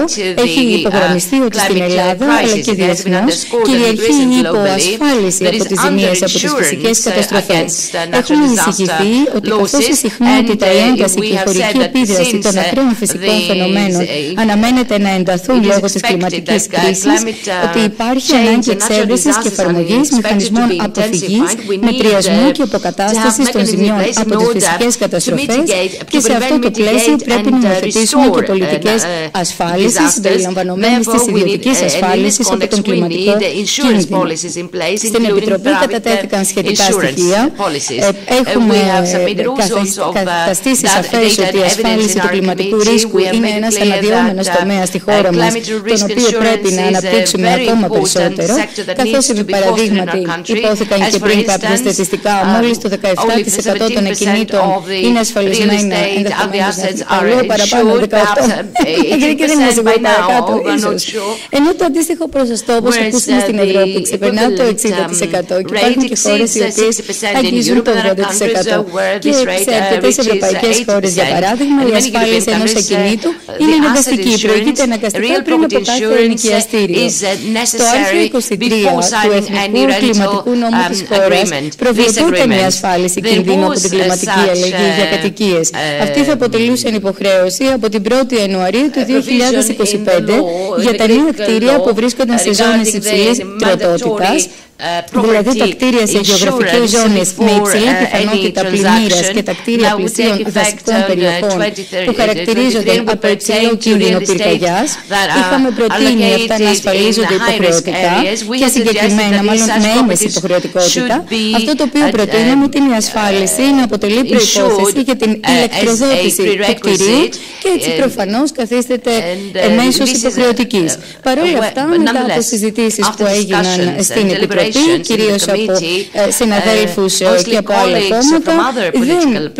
έχει υπογραμμιστεί ότι στην Ελλάδα αλλά και διεθνώς κυριαρχεί η ασφάλιση από τις ζημίες από τις φυσικές καταστροφές. Έχουμε ανησυχηθεί ότι καθώς η συχνότητα, η ένταση και η χωρική επίδραση των ακραίων φυσικών φαινομένων αναμένεται να ενταθούν λόγω της κλιματικής κρίσης, ότι υπάρχει ανάγκη εξέβρεσης και εφαρμογής μηχανισμών αποφυγής, μετριασμού και αποκατάστασης των ζημιών από τις φυσικές καταστροφές, και σε αυτό το πλαίσιο πρέπει να υιοθετήσουμε και πολιτικές ασφάλισης συμπεριλαμβανομένης της ιδιωτικής ασφάλισης από τον κλιματικό κίνδυνο. Στην Επιτροπή κατατέθηκαν σχετικά στοιχεία. Έχουμε καταστήσει σαφές ότι η ασφάλιση του κλιματικού ρίσκου είναι ένας αναδυόμενος τομέας στη χώρα μας, τον οποίο πρέπει να αναπτύξουμε ακόμα περισσότερο, καθώς επί παραδείγματι υπόθηκαν και πριν κάποια στατιστικά, μόλις το 17% των ακινήτων είναι ασφαλισμένα, ενδεχομένως αλλού παραπάνω 18%, και δεν είναι σίγουρο παρακάτω ίσως. Ενώ το αντίστοιχο ποσοστό, όπως ακούσαμε στην Ευρώπη, ξεπερνά το 60% και υπάρχουν και χώρες οι οποίες αγγίζουν το 80%. Και σε αρκετές ευρωπαϊκές χώρες, για παράδειγμα, η ασφάλιση ενός ακινήτου είναι αναγκαστική, προηγείται αναγκαστικά πριν από κάθε ενοικιαστήριο. Το άρθρο 23 του Εθνικού Κλιματικού Νόμου της χώρας προβλεπόταν η ασφάλιση κινδύνου από την κλιματική αλλαγή για κατοικίες. Αυτή θα αποτελούσε υποχρέωση από την 1η Ιανουαρίου του 2025 για τα νέα κτίρια που βρίσκονταν σε ζώνες υψηλής τροτότητας, δηλαδή τα κτίρια σε γεωγραφικές ζώνες με υψηλή πιθανότητα πλημμύρας και τα κτίρια πλησίων δασικών περιοχών που χαρακτηρίζονται από υψηλό κίνδυνο πυρκαγιάς. Είχαμε προτείνει αυτά να ασφαλίζονται υποχρεωτικά και συγκεκριμένα, μάλλον με έμεση υποχρεωτικότητα. Αυτό το οποίο προτείναμε ήταν η ασφάλιση να αποτελεί προϋπόθεση για την ηλεκτροδότηση του κτηρίου και έτσι προφανώς καθίσταται εμέσως υποχρεωτικής. Παρ' όλα αυτά, μετά από συζητήσεις που έγιναν στην Επιτροπή, κυρίως από συναδέλφους και από άλλα κόμματα, δεν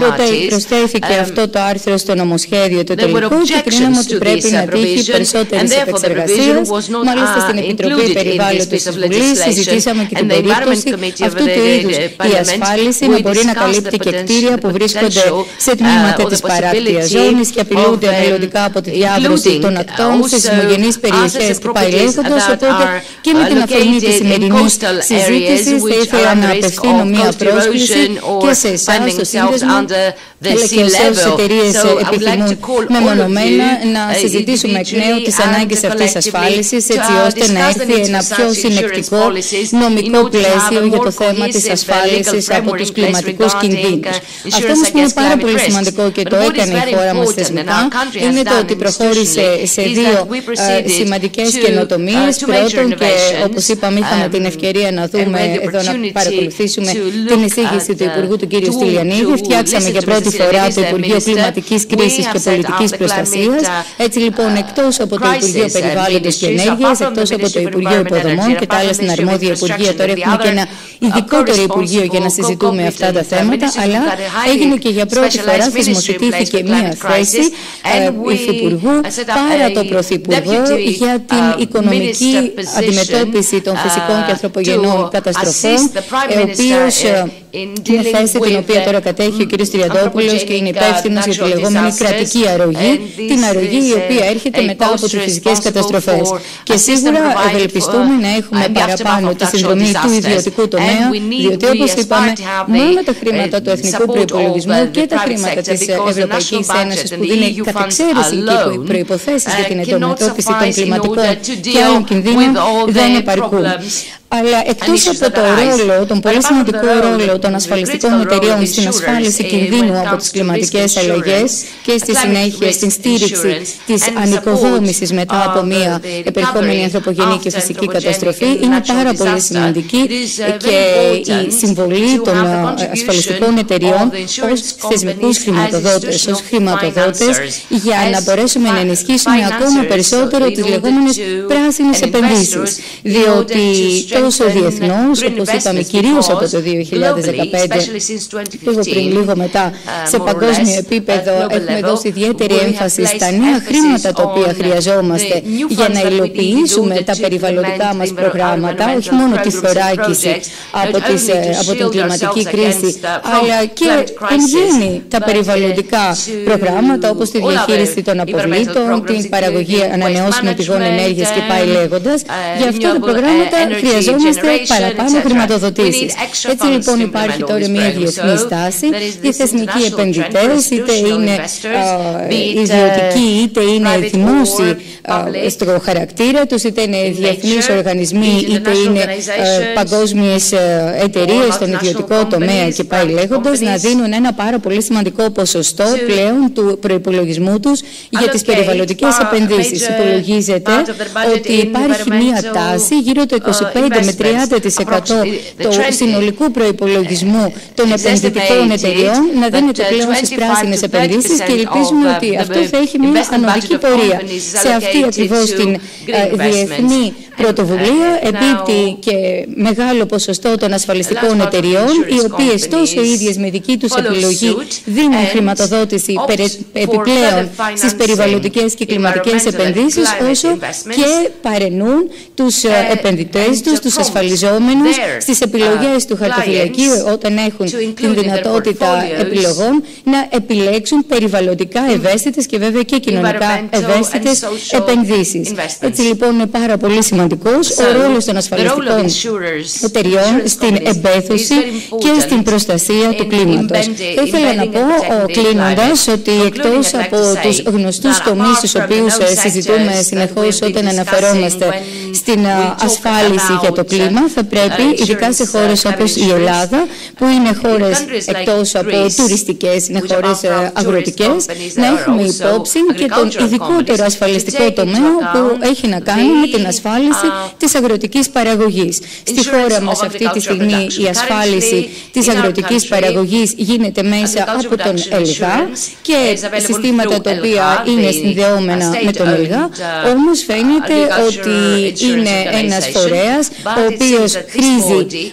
προσθέθηκε αυτό το άρθρο στο νομοσχέδιο το τελικό και κρίναμε ότι πρέπει να τύχει περισσότερης επεξεργασίας. Μάλιστα στην Επιτροπή Περιβάλλοντος της Βουλής συζητήσαμε και την περίπτωση αυτού του είδους η ασφάλιση να μπορεί να καλύπτει και κτίρια που βρίσκονται σε τμήματα της παράκτιας ζώνης και απειλούνται μελλοντικά από τη διάβρωση των ακτών σε σεισμογενείς περιοχές του Παϊλέγοντος. Οπότε και με την αφορμή της σημερινής συζήτησης θα ήθελα να απευθύνω μία πρόσκληση και σε εσάς στο Σύνδεσμο, αλλά και όσες εταιρείες επιθυμούν μεμονωμένα να συζητήσουμε εκ νέου τις ανάγκες αυτής της ασφάλισης, έτσι ώστε να έρθει ένα πιο συνεκτικό νομικό πλαίσιο για το θέμα της ασφάλισης από τους κλιματικούς κινδύνους. Αυτό όμως που είναι πάρα πολύ σημαντικό και το έκανε η χώρα μας θεσμικά είναι το ότι προχώρησε σε δύο σημαντικές καινοτομίες. Πρώτον, και όπως είπαμε, είχαμε την ευκαιρία να δούμε εδώ, να παρακολουθήσουμε την εισήγηση του Υπουργού του κ. Στυλιανίδη. Φτιάξαμε για πρώτη φορά το Υπουργείο Κλιματικής Κρίσης και Πολιτικής Προστασίας. Έτσι λοιπόν, εκτός από το Υπουργείο Περιβάλλοντος και Ενέργειας, εκτός από το Υπουργείο Υποδομών και τα άλλα στην αρμόδια Υπουργεία, τώρα έχουμε και ένα ειδικότερο Υπουργείο για να συζητούμε αυτά τα θέματα, αλλά έγινε και για πρώτη φορά θεσμοθετήθηκε μία θέση υφυπουργού παρά το Πρωθυπουργό για την οικονομική αντιμετώπιση των φυσικών και ανθρωπογενών καταστροφών, ο οποίος είναι θέση την οποία τώρα κατέχει ο κ. Τριαντόπουλος και είναι υπεύθυνος για τη λεγόμενη κρατική αρρωγή, την αρρωγή η οποία έρχεται μετά από τις φυσικές καταστροφές. Και σίγουρα ευελπιστούμε να έχουμε παραπάνω τη συνδρομή του ιδιωτικού τομέα, διότι όπως είπαμε, μόνο τα χρήματα του εθνικού προϋπολογισμού και τα χρήματα της Ευρωπαϊκής Ένωσης που δίνει κατ' εξαίρεση και προϋποθέσεις για την αντιμετώπιση των κλιματικών και άλλων κινδύνων δεν επαρκούν. Αλλά εκτός από το ρόλο, τον πολύ σημαντικό ρόλο των ασφαλιστικών εταιριών στην ασφάλιση κινδύνου από τις κλιματικές αλλαγές και στη συνέχεια στην στήριξη της ανοικοδόμησης μετά από μια επερχόμενη ανθρωπογενή και φυσική καταστροφή, είναι πάρα πολύ σημαντική και η συμβολή των ασφαλιστικών εταιριών ως θεσμικούς χρηματοδότες, ως χρηματοδότες, για να μπορέσουμε να ενισχύσουμε ακόμα περισσότερο τις λεγόμενες πράσινες επενδύσεις. Διότι τόσο διεθνώς, όπως είπαμε, κυρίως από το 2015, λίγο πριν, λίγο μετά, σε παγκόσμιο επίπεδο έχουμε δώσει ιδιαίτερη έμφαση στα νέα χρήματα τα οποία χρειαζόμαστε για να υλοποιήσουμε τα περιβαλλοντικά μας προγράμματα, όχι μόνο τη θωράκιση από την κλιματική κρίση, αλλά και εν γέννη τα περιβαλλοντικά προγράμματα όπως τη διαχείριση των αποβλήτων, την παραγωγή ανανεώσιμων πηγών ενέργειας και πάει λέγοντας. Για αυτά τα προγράμματα χρειαζόμαστε παραπάνω χρηματοδοτήσεις. Έτσι λοιπόν υπάρχει τώρα μια διεθνή στάση. Οι θεσμικοί επενδυτές, είτε είναι ιδιωτικοί είτε είναι δημόσιοι στο χαρακτήρα τους, είτε είναι διεθνείς οργανισμοί είτε είναι παγκόσμιες εταιρείες στον ιδιωτικό τομέα και πάει λέγοντας, να δίνουν ένα πάρα πολύ σημαντικό ποσοστό πλέον του προϋπολογισμού τους για τις περιβαλλοντικές επενδύσεις. Υπολογίζεται ότι υπάρχει μία τάση γύρω το 25 με 30% του συνολικού προϋπολογισμού των επενδυτικών εταιριών να δίνεται πλέον στις πράσινες επενδύσεις και ελπίζουμε ότι αυτό θα έχει μία ανωδική πορεία. Σε αυτή ακριβώς την διεθνή πρωτοβουλία εμπίπτει και μεγάλο ποσοστό των ασφαλιστικών εταιριών, οι οποίες τόσο οι ίδιες με δική τους επιλογή δίνουν χρηματοδότηση επιπλέον στις περιβαλλοντικές και κλιματικές επενδύσεις, όσο και παρενούν τους επενδυτές τους, τους ασφαλιζόμενους στις επιλογές του χαρτοφυλακίου όταν έχουν την δυνατότητα επιλογών να επιλέξουν περιβαλλοντικά ευαίσθητες και βέβαια και κοινωνικά ευαίσθητες επενδύσεις. Έτσι λοιπόν είναι πάρα πολύ σημαντικός ο ρόλος των ασφαλιστικών εταιριών στην εμπέθωση και στην προστασία του κλίματος. Θα ήθελα να πω κλείνοντας ότι εκτός από τους γνωστούς τομείς τους οποίους συζητούμε συνεχώς όταν αναφερόμαστε στην ασφάλιση για το κλίμα, θα πρέπει ειδικά σε χώρες όπως η Ελλάδα, που είναι χώρες εκτός από τουριστικές, είναι χώρες αγροτικές, να έχουμε υπόψη και τον ειδικότερο ασφαλιστικό τομέα που έχει να κάνει με την ασφάλιση της αγροτικής παραγωγής. Στη χώρα μας αυτή τη στιγμή η ασφάλιση της αγροτικής παραγωγής γίνεται μέσα από τον ΕΛΓΑ και συστήματα τα οποία είναι συνδεόμενα με τον ΕΛΓΑ, όμως φαίνεται ότι είναι ένας φορέας ο οποίος χρήζει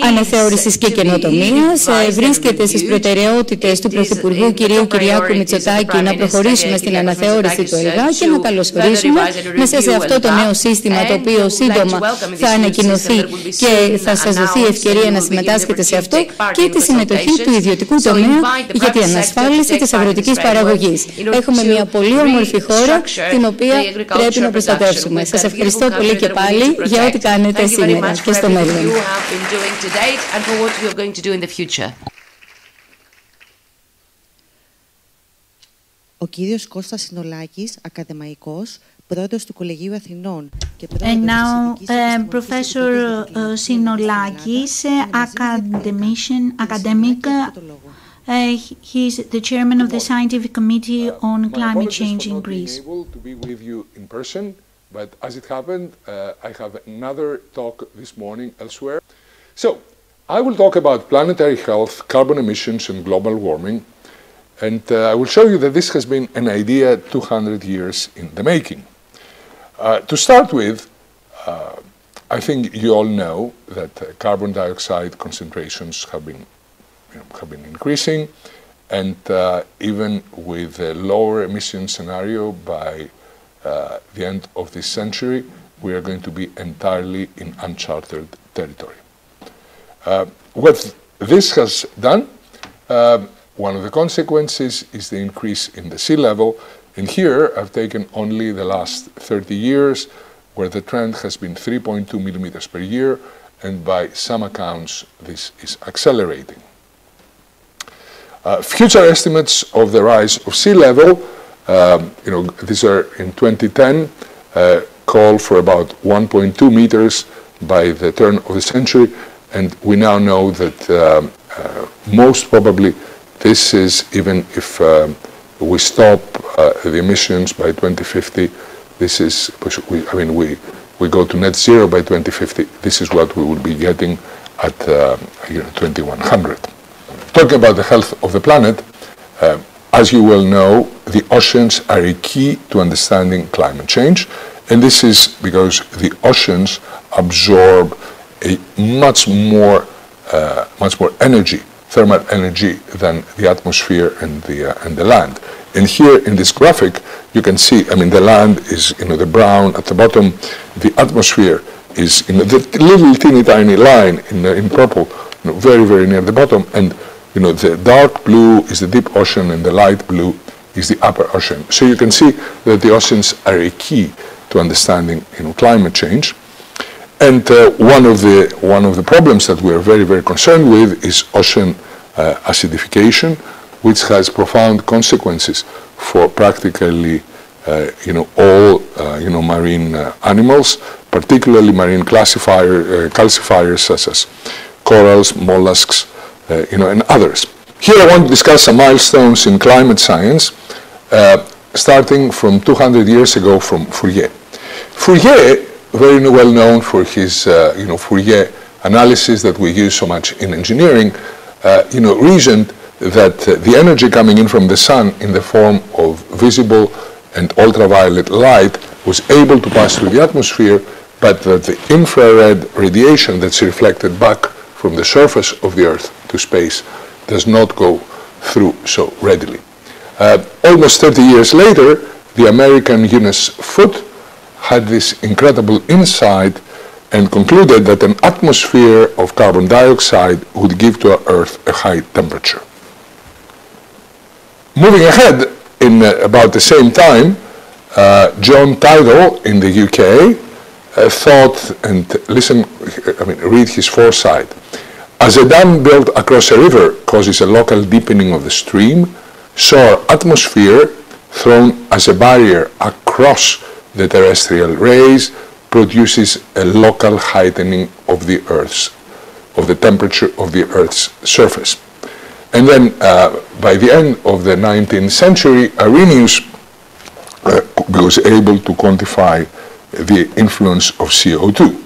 αναθεώρησης και καινοτομίας, βρίσκεται στις προτεραιότητες του Πρωθυπουργού Κυριάκου Μητσοτάκη να προχωρήσουμε στην αναθεώρηση του ΕΛΓΑ και να καλωσορίσουμε μέσα σε αυτό το νέο σύστημα, το οποίο σύντομα θα ανακοινωθεί και θα σας δοθεί ευκαιρία να συμμετάσχετε σε αυτό, και τη συμμετοχή του ιδιωτικού τομέα για την ανασφάλιση της αγροτικής παραγωγής. Έχουμε μια πολύ όμορφη χώρα την οποία πρέπει να προστατεύσουμε. Σας ευχαριστώ πολύ και πάλι για ό,τι κάνετε σήμερα και στο μέλλον. Ο κύριος Κώστας Συνολάκης, ακαδημαϊκός, πρόεδρος του Κολεγίου Αθηνών και And now Professor Sinolakis, academic, he is the chairman of the Scientific Committee on Climate Change in Greece. To be with you in person, but as it happened, I have another talk this morning elsewhere. So, I will talk about planetary health, carbon emissions, and global warming. And I will show you that this has been an idea 200 years in the making. To start with, I think you all know that carbon dioxide concentrations have been increasing, and even with a lower emission scenario by the end of this century, we are going to be entirely in uncharted territory. What this has done, one of the consequences is the increase in the sea level, and here I've taken only the last 30 years, where the trend has been 3.2 millimeters per year, and by some accounts this is accelerating. Future estimates of the rise of sea level, these are in 2010, call for about 1.2 meters by the turn of the century, and we now know that most probably this is, even if we stop the emissions by 2050, this is, we go to net zero by 2050, this is what we will be getting at 2100. Talking about the health of the planet, as you well know, the oceans are a key to understanding climate change, and this is because the oceans absorb a much more energy, thermal energy, than the atmosphere and the land. And here in this graphic, you can see, I mean, the land is, the brown at the bottom. The atmosphere is, the little teeny tiny line in purple, very, very near the bottom. And, the dark blue is the deep ocean and the light blue is the upper ocean. So you can see that the oceans are a key to understanding, climate change. And one of the problems that we are very, very concerned with is ocean acidification, which has profound consequences for practically, all, marine animals, particularly marine calcifiers such as corals, mollusks, and others. Here I want to discuss some milestones in climate science, starting from 200 years ago from Fourier. Fourier, very well known for his, Fourier analysis that we use so much in engineering, reasoned that the energy coming in from the sun in the form of visible and ultraviolet light was able to pass through the atmosphere, but that the infrared radiation that's reflected back from the surface of the Earth to space does not go through so readily. Almost 30 years later, the American Eunice Foote had this incredible insight and concluded that an atmosphere of carbon dioxide would give to our Earth a high temperature. Moving ahead, in about the same time, John Tidal in the UK thought, and read his foresight. As a dam built across a river causes a local deepening of the stream, so our atmosphere, thrown as a barrier across the terrestrial rays, produces a local heightening of the temperature of the Earth's surface. And then by the end of the 19th century, Arrhenius was able to quantify the influence of CO2.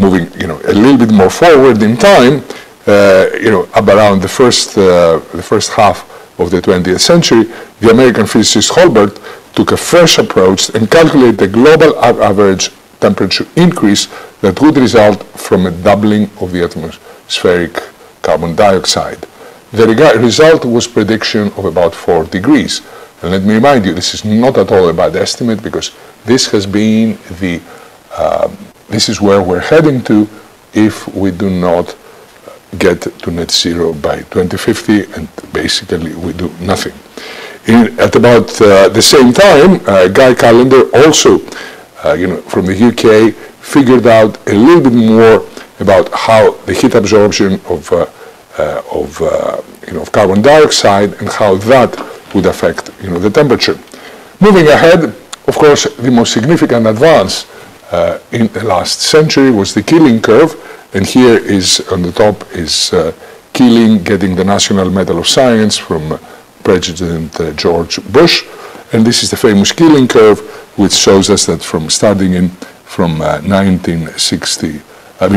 Moving, a little bit more forward in time, up around the first half of the 20th century, the American physicist Holbert took a fresh approach and calculated the global average temperature increase that would result from a doubling of the atmospheric carbon dioxide. The result was prediction of about 4 degrees. And let me remind you, this is not at all a bad estimate, because this has been this is where we're heading to if we do not get to net zero by 2050, and basically we do nothing. At about the same time, Guy Callender, also from the UK, figured out a little bit more about how the heat absorption of carbon dioxide and how that would affect the temperature. Moving ahead, of course, the most significant advance in the last century was the Keeling curve, and here is on the top is Keeling getting the National Medal of Science from President George Bush, and this is the famous Keeling curve, which shows us that from 1960.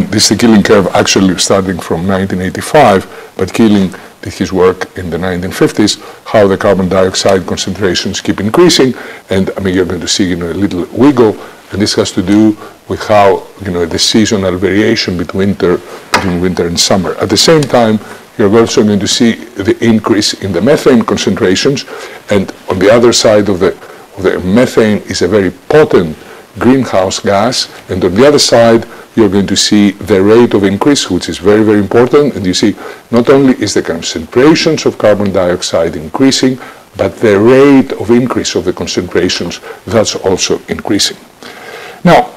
This is the Keeling curve actually starting from 1985, but Keeling did his work in the 1950s, how the carbon dioxide concentrations keep increasing, and you're going to see a little wiggle, and this has to do with how the seasonal variation between winter and summer. At the same time, you're also going to see the increase in the methane concentrations, and on the other side of the methane is a very potent greenhouse gas, and on the other side you're going to see the rate of increase, which is very, very important. And you see, not only is the concentrations of carbon dioxide increasing, but the rate of increase of the concentrations, that's also increasing. Now,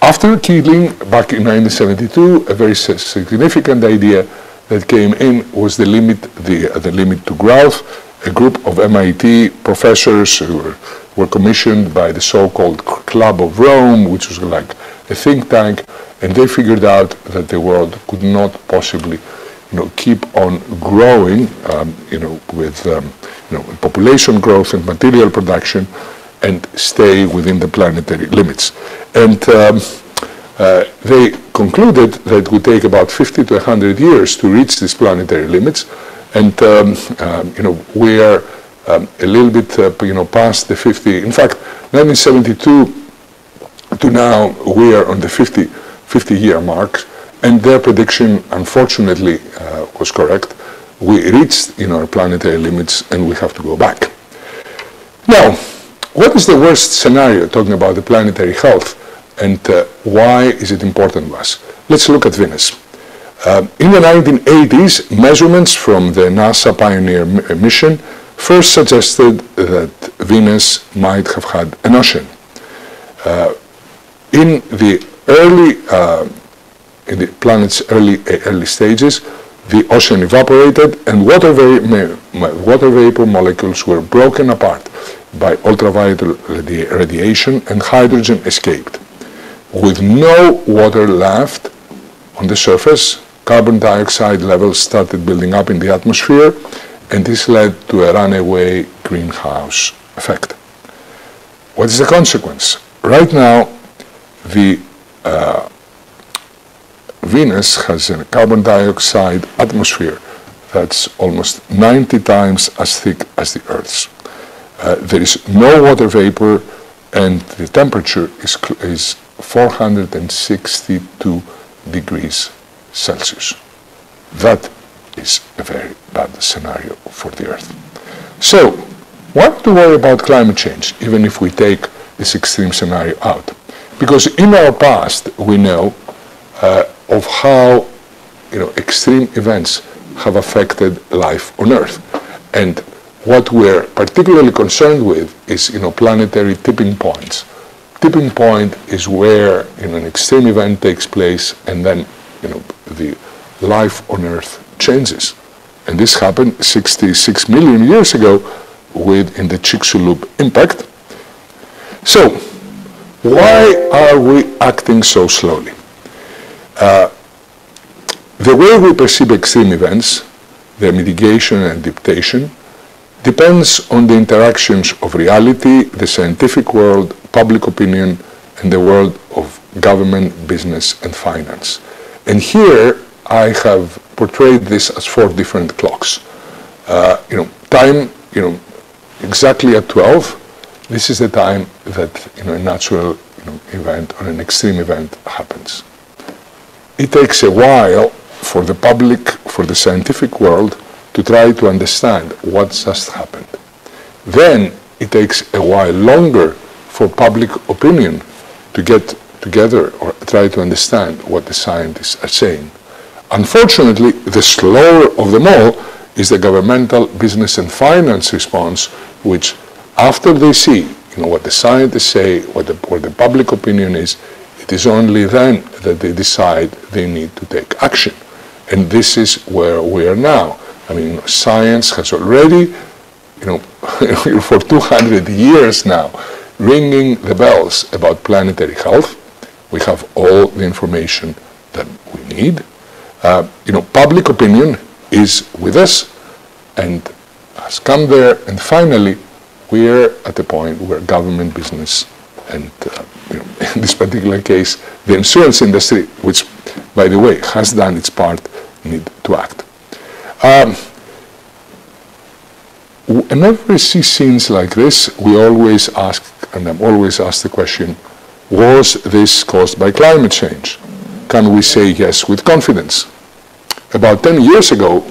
after Keeling, back in 1972, a very significant idea that came in was the limit to growth. A group of MIT professors who were commissioned by the so-called Club of Rome, which was like a think tank, and they figured out that the world could not possibly, keep on growing, with population growth and material production, and stay within the planetary limits. And they concluded that it would take about 50 to 100 years to reach these planetary limits, and we are a little bit past the 50. In fact, 1972 to now, we are on the 50-year mark, and their prediction, unfortunately, was correct. We reached our planetary limits and we have to go back. Now, what is the worst scenario, talking about the planetary health, and why is it important to us? Let's look at Venus. In the 1980s, measurements from the NASA Pioneer mission first suggested that Venus might have had an ocean. In the planet's early stages, the ocean evaporated and water vapor molecules were broken apart by ultraviolet radiation, and hydrogen escaped. With no water left on the surface, carbon dioxide levels started building up in the atmosphere, and this led to a runaway greenhouse effect. What is the consequence? Right now, the Venus has a carbon dioxide atmosphere that's almost 90 times as thick as the Earth's. There is no water vapor, and the temperature is 462 degrees Celsius. That is a very bad scenario for the Earth. So, why to worry about climate change, even if we take this extreme scenario out? Because in our past, we know of how extreme events have affected life on Earth. And what we're particularly concerned with is planetary tipping points. Tipping point is where an extreme event takes place and then the life on Earth changes. And this happened 66 million years ago in the Chicxulub impact. So, why are we acting so slowly? The way we perceive extreme events, their mitigation and adaptation, depends on the interactions of reality, the scientific world, public opinion, and the world of government, business, and finance. And here I have portrayed this as 4 different clocks. Time, exactly at 12, this is the time that a natural event or an extreme event happens. It takes a while for the public, for the scientific world, to try to understand what just happened. Then it takes a while longer for public opinion to get together or try to understand what the scientists are saying. Unfortunately, the slower of them all is the governmental, business, and finance response, which after they see what the scientists say, what the public opinion is, it is only then that they decide they need to take action. And this is where we are now. I mean, science has already, for 200 years now, ringing the bells about planetary health. We have all the information that we need. Public opinion is with us and has come there. And finally, we're at the point where government, business, and in this particular case, the insurance industry, which, by the way, has done its part, need to act. Whenever we see scenes like this, we always ask, and I'm always asked the question, was this caused by climate change? Can we say yes with confidence? About 10 years ago,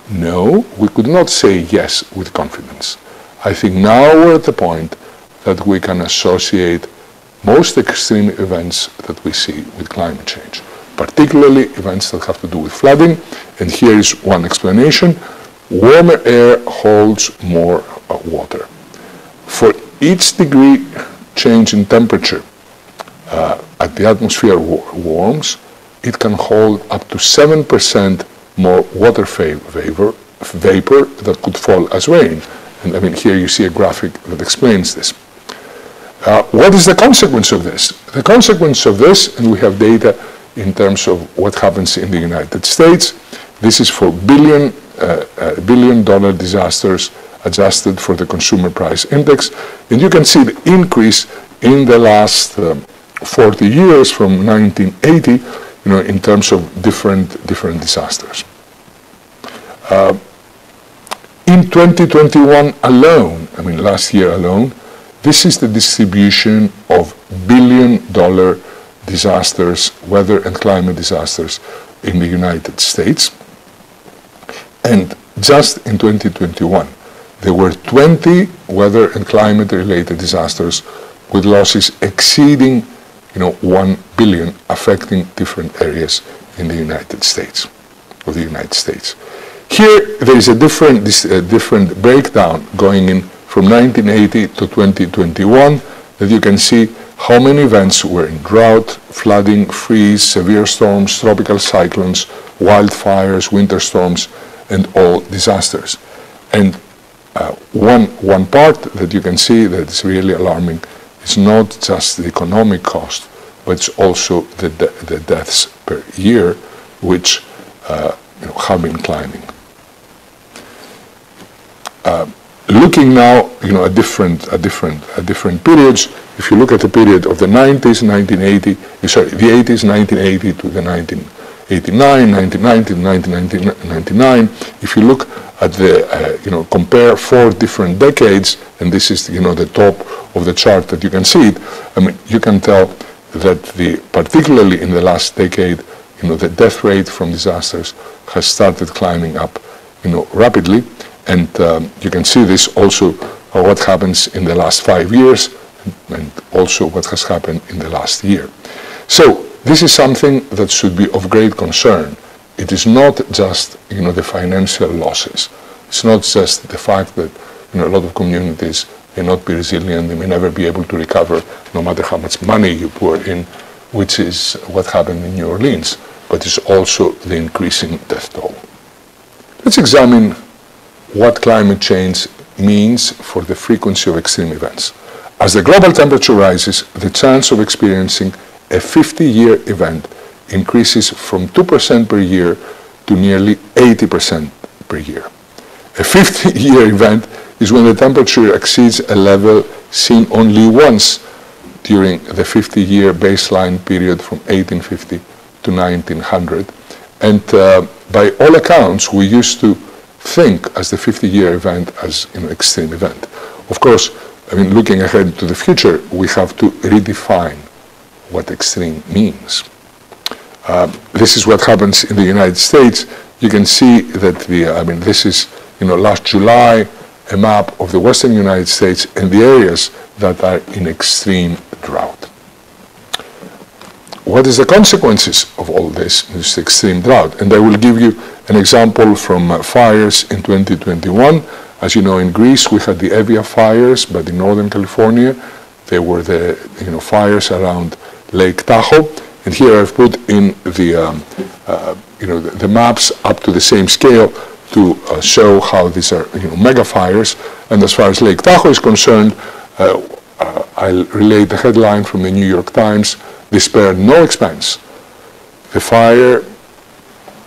no, we could not say yes with confidence. I think now we're at the point that we can associate most extreme events that we see with climate change, particularly events that have to do with flooding. And here is one explanation. Warmer air holds more water. For each degree change in temperature at the atmosphere warms, it can hold up to 7% more water vapor that could fall as rain. And I mean, here you see a graphic that explains this. What is the consequence of this? The consequence of this, and we have data in terms of what happens in the United States, this is for billion-dollar disasters adjusted for the consumer price index. And you can see the increase in the last 40 years from 1980, in terms of different disasters. In 2021 alone, I mean last year alone, this is the distribution of billion-dollar disasters, weather and climate disasters in the United States. And just in 2021, there were 20 weather and climate-related disasters with losses exceeding 1 billion, affecting different areas in the United States, Here, there is a different breakdown going in from 1980 to 2021, that you can see how many events were in drought, flooding, freeze, severe storms, tropical cyclones, wildfires, winter storms, and all disasters. And one part that you can see that is really alarming is not just the economic cost, but it's also the deaths per year, which have been climbing. Looking now, at different periods. If you look at the period of the 90s, 1980, the 80s, 1980 to the 1989, 1990 to 1999. If you look at the, compare 4 different decades, and this is, the top of the chart that you can see it. I mean, you can tell that particularly in the last decade, the death rate from disasters has started climbing up, rapidly. And you can see this also what happens in the last 5 years and also what has happened in the last year. So this is something that should be of great concern. It is not just the financial losses. It's not just the fact that a lot of communities may not be resilient, they may never be able to recover no matter how much money you pour in, which is what happened in New Orleans, but it's also the increasing death toll. Let's examine what climate change means for the frequency of extreme events. As the global temperature rises, the chance of experiencing a 50-year event increases from 2% per year to nearly 80% per year. A 50-year event is when the temperature exceeds a level seen only once during the 50-year baseline period from 1850 to 1900. And by all accounts, we used to think as the 50-year event as an extreme event. Of course, looking ahead to the future, we have to redefine what extreme means. This is what happens in the United States. You can see that this is, last July, a map of the western United States and the areas that are in extreme drought. What is the consequences of all this extreme drought? And I will give you an example from fires in 2021. As you know, in Greece, we had the Evia fires, but in Northern California, there were the fires around Lake Tahoe. And here I've put in the maps up to the same scale to show how these are mega fires. And as far as Lake Tahoe is concerned, I'll relate the headline from the New York Times: "They spared no expense. The fire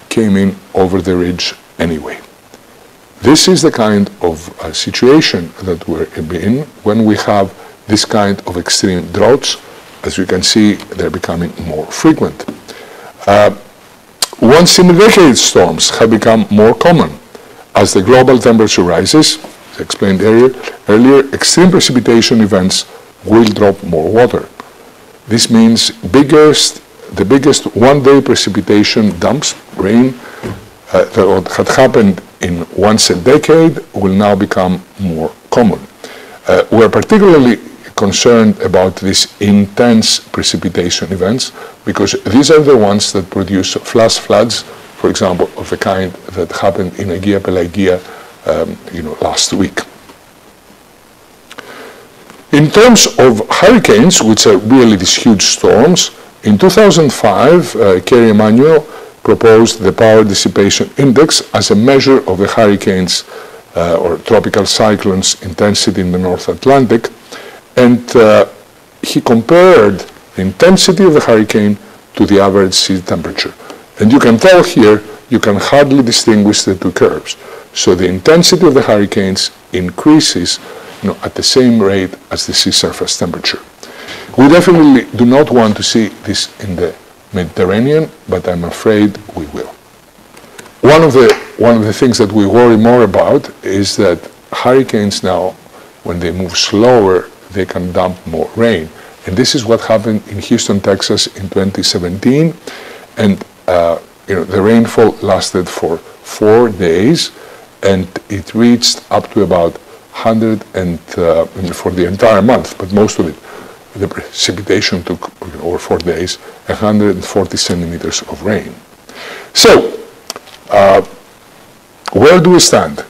came in over the ridge anyway." This is the kind of situation that we're in when we have this kind of extreme droughts. As you can see, they're becoming more frequent. Once-in-a-decade storms have become more common. As the global temperature rises, as explained earlier, extreme precipitation events will drop more water. This means the biggest one-day precipitation dumps, rain, that had happened in once a decade will now become more common. We're particularly concerned about these intense precipitation events because these are the ones that produce flash floods, for example, of the kind that happened in Agia Pelagia last week. In terms of hurricanes, which are really these huge storms, in 2005, Kerry Emanuel proposed the Power Dissipation Index as a measure of the hurricanes or tropical cyclones intensity in the North Atlantic, and he compared the intensity of the hurricane to the average sea temperature. And you can tell here, you can hardly distinguish the two curves. So the intensity of the hurricanes increases at the same rate as the sea surface temperature. We definitely do not want to see this in the Mediterranean, but I'm afraid we will. One of the things that we worry more about is that hurricanes now, when they move slower, they can dump more rain. And this is what happened in Houston, Texas in 2017. And the rainfall lasted for 4 days, and it reached up to about 100 for the entire month, but most of it, the precipitation took over 4 days, 140 centimeters of rain. So, where do we stand?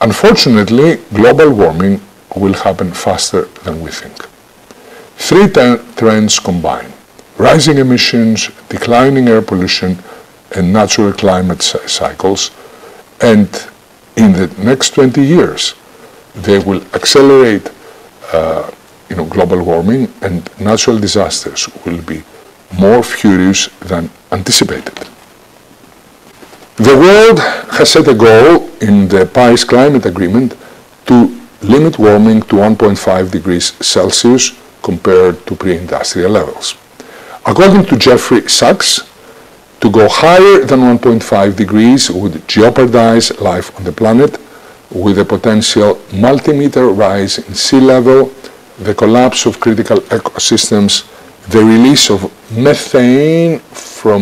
Unfortunately, global warming will happen faster than we think. 3 trends combine: rising emissions, declining air pollution, and natural climate cycles. And in the next 20 years, they will accelerate global warming, and natural disasters will be more furious than anticipated. The world has set a goal in the Paris Climate Agreement to limit warming to 1.5 degrees Celsius compared to pre-industrial levels. According to Jeffrey Sachs, to go higher than 1.5 degrees would jeopardize life on the planet, with a potential multi-meter rise in sea level, the collapse of critical ecosystems, the release of methane from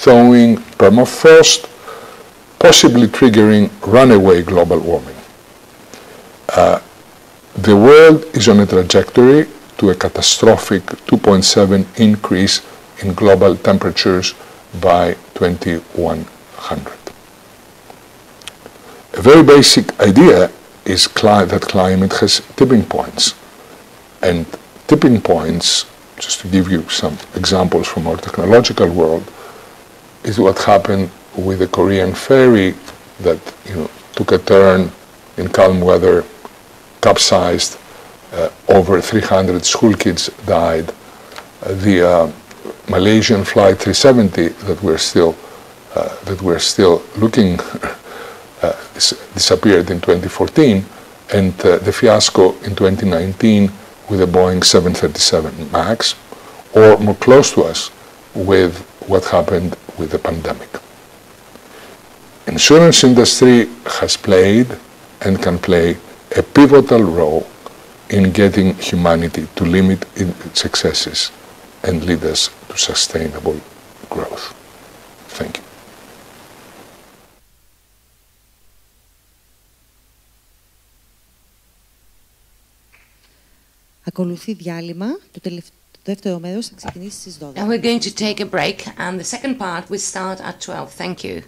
thawing permafrost, possibly triggering runaway global warming. The world is on a trajectory to a catastrophic 2.7 increase in global temperatures by 2100. A very basic idea is that climate has tipping points. And tipping points, just to give you some examples from our technological world, is what happened with the Korean ferry that took a turn in calm weather, capsized, over 300 school kids died. The Malaysian Flight 370 that we're still looking disappeared in 2014, and the fiasco in 2019 with the Boeing 737 MAX, or more close to us with what happened with the pandemic. Insurance industry has played and can play a pivotal role in getting humanity to limit its excesses and lead us to sustainable growth. Thank you. Ακολουθεί διάλειμμα. Το δεύτερο μέρος θα ξεκινήσει στις 12. And we're going to take a break, and the second part will start at 12. Thank you.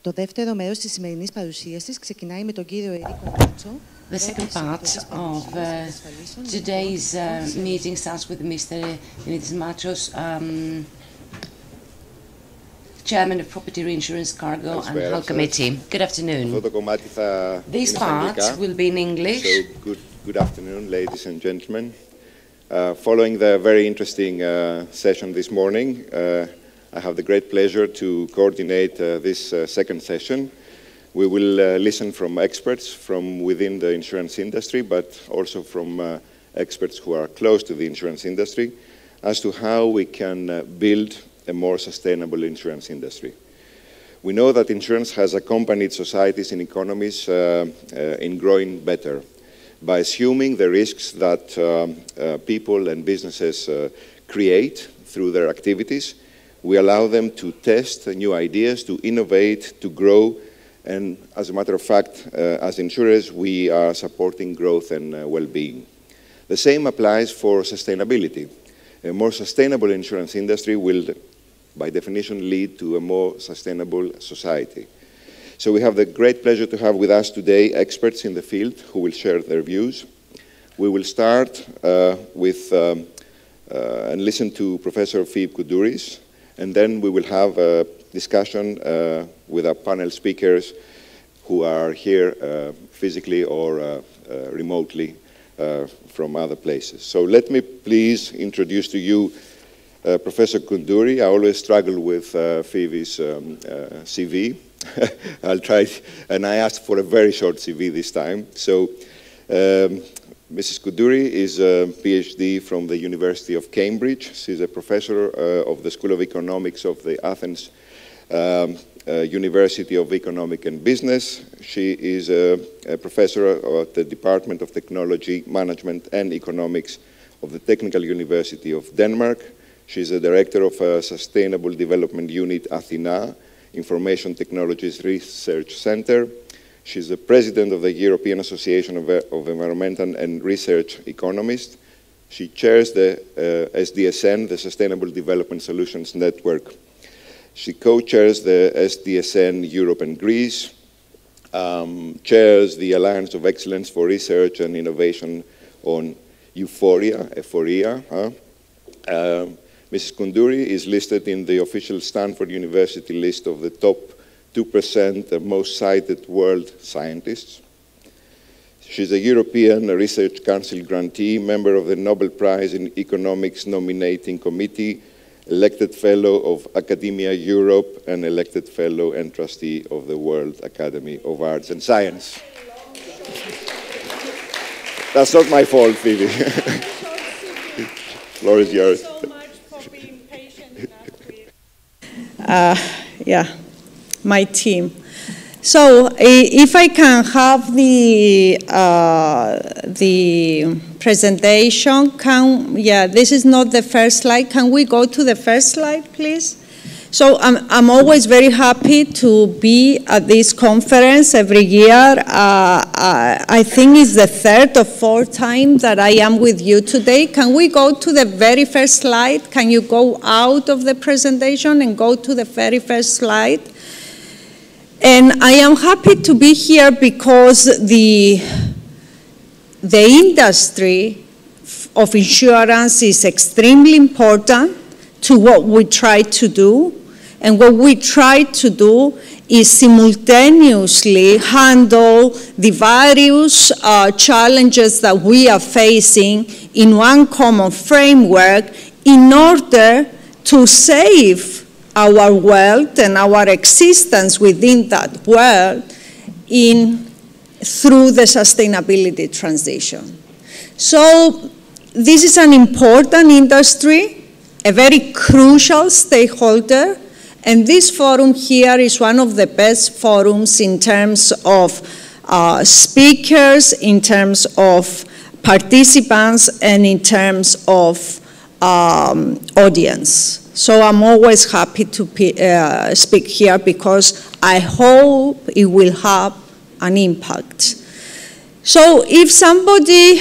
Το δεύτερο μέρος της σημερινής παρουσίασης ξεκινάει με τον κύριο Ερίκο Μάτσο. The second part of today's meeting starts with Mr. Dimitris Machos, Chairman of Property Reinsurance, Cargo and Health Committee. Good afternoon. This part will be in English. So good afternoon, ladies and gentlemen. Following the very interesting session this morning, I have the great pleasure to coordinate this second session. We will listen from experts from within the insurance industry, but also from experts who are close to the insurance industry, as to how we can build a more sustainable insurance industry. We know that insurance has accompanied societies and economies in growing better. By assuming the risks that people and businesses create through their activities, we allow them to test new ideas, to innovate, to grow, and as a matter of fact, as insurers, we are supporting growth and well-being. The same applies for sustainability. A more sustainable insurance industry will, by definition, lead to a more sustainable society. So we have the great pleasure to have with us today experts in the field who will share their views. We will start with and listen to Professor Philippe Koudouris, and then we will have a discussion with our panel speakers who are here physically or remotely from other places. So let me please introduce to you Professor Koudouris. I always struggle with Phoebe's CV. I'll try, and I asked for a very short CV this time. So Mrs. Koudouris is a PhD from the University of Cambridge. She's a professor of the School of Economics of the Athens University of Economic and Business. She is a professor at the Department of Technology, Management and Economics of the Technical University of Denmark. She's a director of a Sustainable Development Unit, Athena, Information Technologies Research Center. She's the president of the European Association of Environmental and Research Economists. She chairs the SDSN, the Sustainable Development Solutions Network. She co-chairs the SDSN Europe and Greece, chairs the Alliance of Excellence for Research and Innovation on Euphoria. Mrs. Koudouris is listed in the official Stanford University list of the top 2% most cited world scientists. She's a European Research Council grantee, member of the Nobel Prize in Economics Nominating Committee, elected fellow of Academia Europe, and elected fellow and trustee of the World Academy of Arts and Science. That's not my fault, Phoebe. Floor is yours. Yeah, my team. So if I can have the presentation, this is not the first slide. Can we go to the first slide, please? So I'm always very happy to be at this conference every year. I think it's the third or fourth time that I am with you today. Can we go to the very first slide? Can you go out of the presentation and go to the very first slide? And I am happy to be here because the industry of insurance is extremely important to what we try to do. And what we try to do is simultaneously handle the various challenges that we are facing in one common framework in order to save our wealth and our existence within that world through the sustainability transition. So this is an important industry, a very crucial stakeholder, and this forum here is one of the best forums in terms of speakers, in terms of participants, and in terms of audience. So I'm always happy to speak here because I hope it will have an impact. So if somebody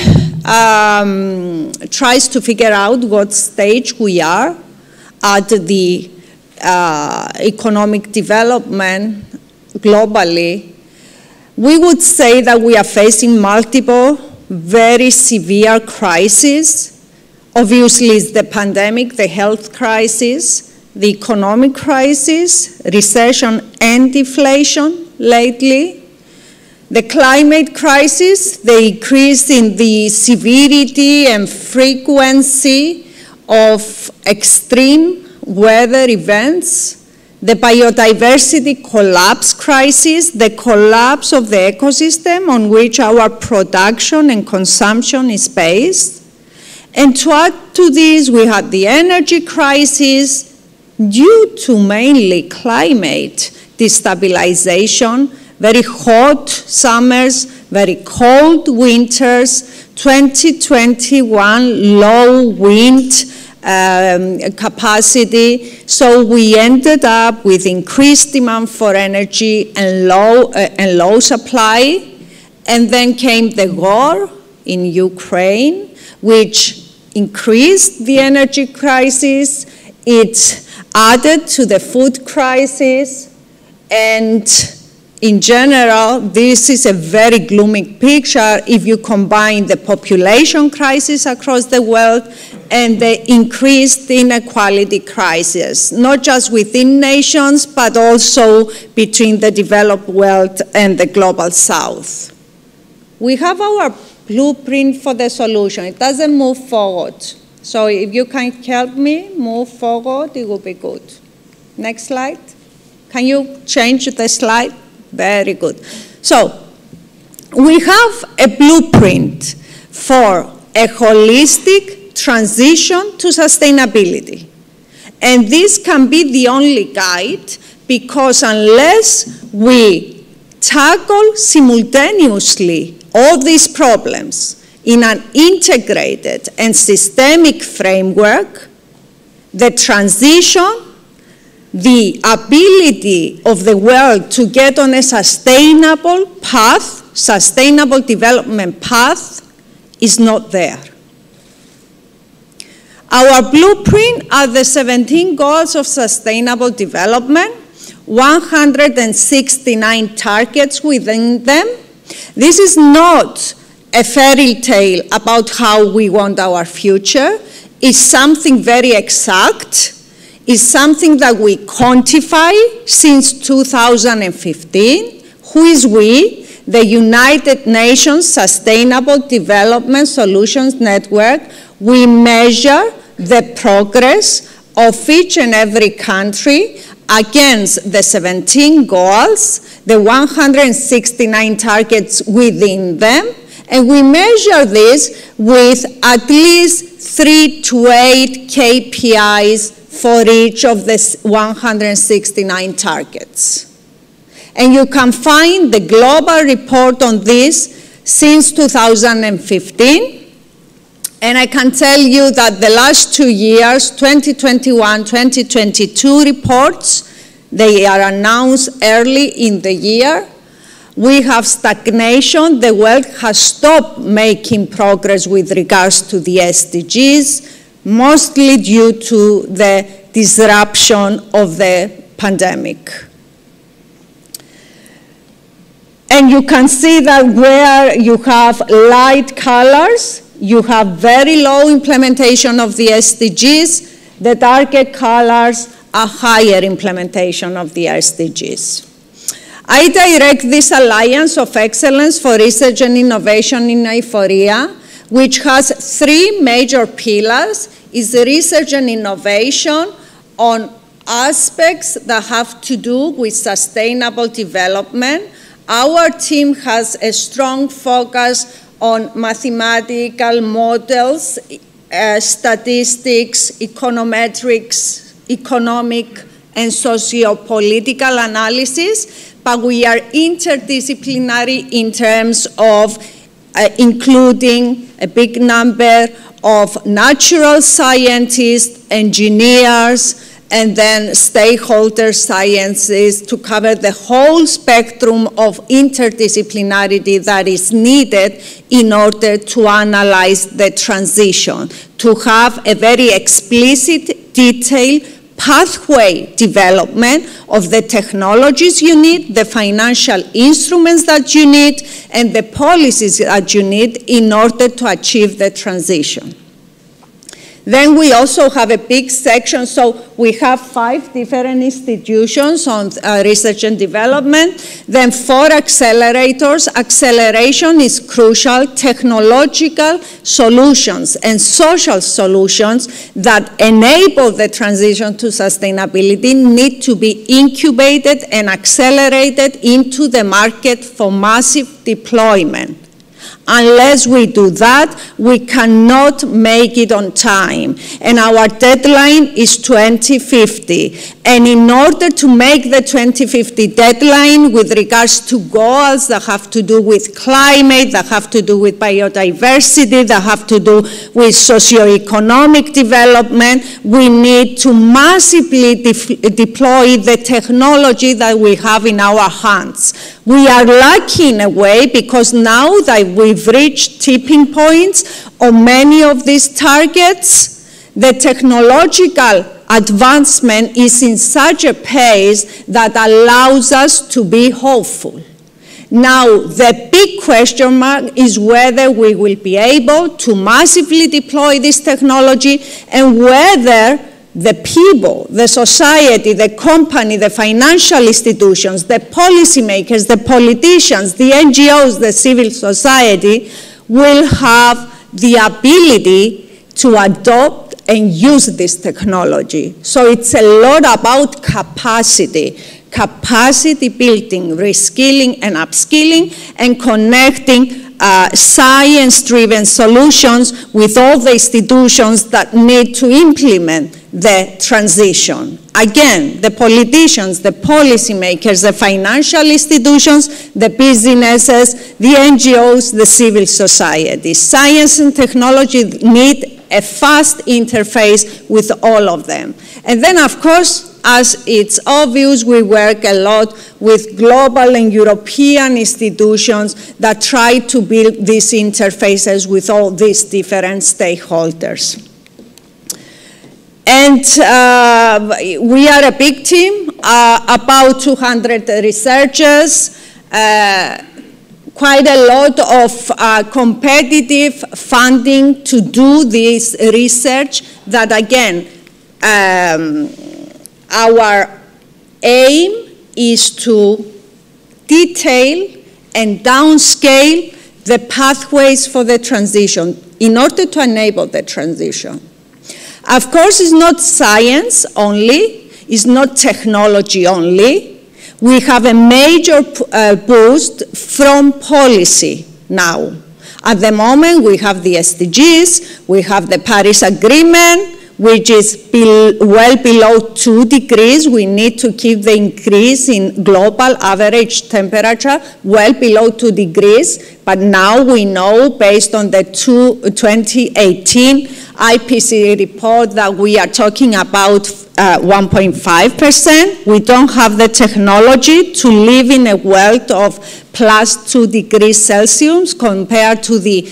tries to figure out what stage we are at the economic development globally, we would say that we are facing multiple very severe crises. Obviously, it's the pandemic, the health crisis, the economic crisis, recession and deflation lately, the climate crisis, the increase in the severity and frequency of extreme weather events, the biodiversity collapse crisis, the collapse of the ecosystem on which our production and consumption is based. And to add to this, we had the energy crisis due to mainly climate destabilization, very hot summers, very cold winters, 2021 low wind capacity. So we ended up with increased demand for energy and low supply. And then came the war in Ukraine, which increased the energy crisis. It added to the food crisis. And in general, this is a very gloomy picture if you combine the population crisis across the world and the increased inequality crisis, not just within nations, but also between the developed world and the global south. We have our blueprint for the solution. It doesn't move forward. So if you can help me move forward, it will be good. Next slide. Can you change the slide? Very good. So we have a blueprint for a holistic transition to sustainability. And this can be the only guide, because unless we tackle simultaneously all these problems in an integrated and systemic framework, the transition, the ability of the world to get on a sustainable path, sustainable development path, is not there. Our blueprint are the 17 goals of sustainable development, 169 targets within them. This is not a fairy tale about how we want our future. It's something very exact. It's something that we quantify since 2015. Who is we? The United Nations Sustainable Development Solutions Network. We measure the progress of each and every country against the 17 goals, the 169 targets within them, and we measure this with at least 3 to 8 KPIs for each of the 169 targets. And you can find the global report on this since 2015. And I can tell you that the last 2 years, 2021, 2022 reports, they are announced early in the year. We have stagnation. The world has stopped making progress with regards to the SDGs, mostly due to the disruption of the pandemic. And you can see that where you have light colors, you have very low implementation of the SDGs. The darker colors are higher implementation of the SDGs. I direct this Alliance of Excellence for Research and Innovation in IFORIA, which has 3 major pillars. Is research and innovation on aspects that have to do with sustainable development. Our team has a strong focus on mathematical models, statistics, econometrics, economic and socio-political analysis, but we are interdisciplinary in terms of including a big number of natural scientists, engineers, and then stakeholder sciences to cover the whole spectrum of interdisciplinarity that is needed in order to analyze the transition, to have a very explicit, detailed pathway development of the technologies you need, the financial instruments that you need, and the policies that you need in order to achieve the transition. Then we also have a big section, so we have 5 different institutions on research and development, then 4 accelerators. Acceleration is crucial. Technological solutions and social solutions that enable the transition to sustainability need to be incubated and accelerated into the market for massive deployment. Unless we do that, we cannot make it on time. And our deadline is 2050. And in order to make the 2050 deadline with regards to goals that have to do with climate, that have to do with biodiversity, that have to do with socioeconomic development, we need to massively deploy the technology that we have in our hands. We are lucky in a way because now that we've reached tipping points on many of these targets, the technological advancement is in such a pace that allows us to be hopeful. Now, the big question mark is whether we will be able to massively deploy this technology and whether the people, the society, the company, the financial institutions, the policymakers, the politicians, the NGOs, the civil society will have the ability to adopt and use this technology. So it's a lot about capacity building, reskilling and upskilling, and connecting science-driven solutions with all the institutions that need to implement the transition. Again, the politicians, the policymakers, the financial institutions, the businesses, the NGOs, the civil society. Science and technology need a fast interface with all of them. And then, of course, as it's obvious, we work a lot with global and European institutions that try to build these interfaces with all these different stakeholders. And we are a big team, about 200 researchers, quite a lot of competitive funding to do this research that, again, our aim is to detail and downscale the pathways for the transition in order to enable the transition. Of course, it's not science only, it's not technology only. We have a major boost from policy now. At the moment, we have the SDGs, we have the Paris Agreement, which is well below 2 degrees. We need to keep the increase in global average temperature well below 2 degrees. But now we know, based on the 2018 IPCC report, that we are talking about 1.5%. We don't have the technology to live in a world of plus 2 degrees Celsius compared to the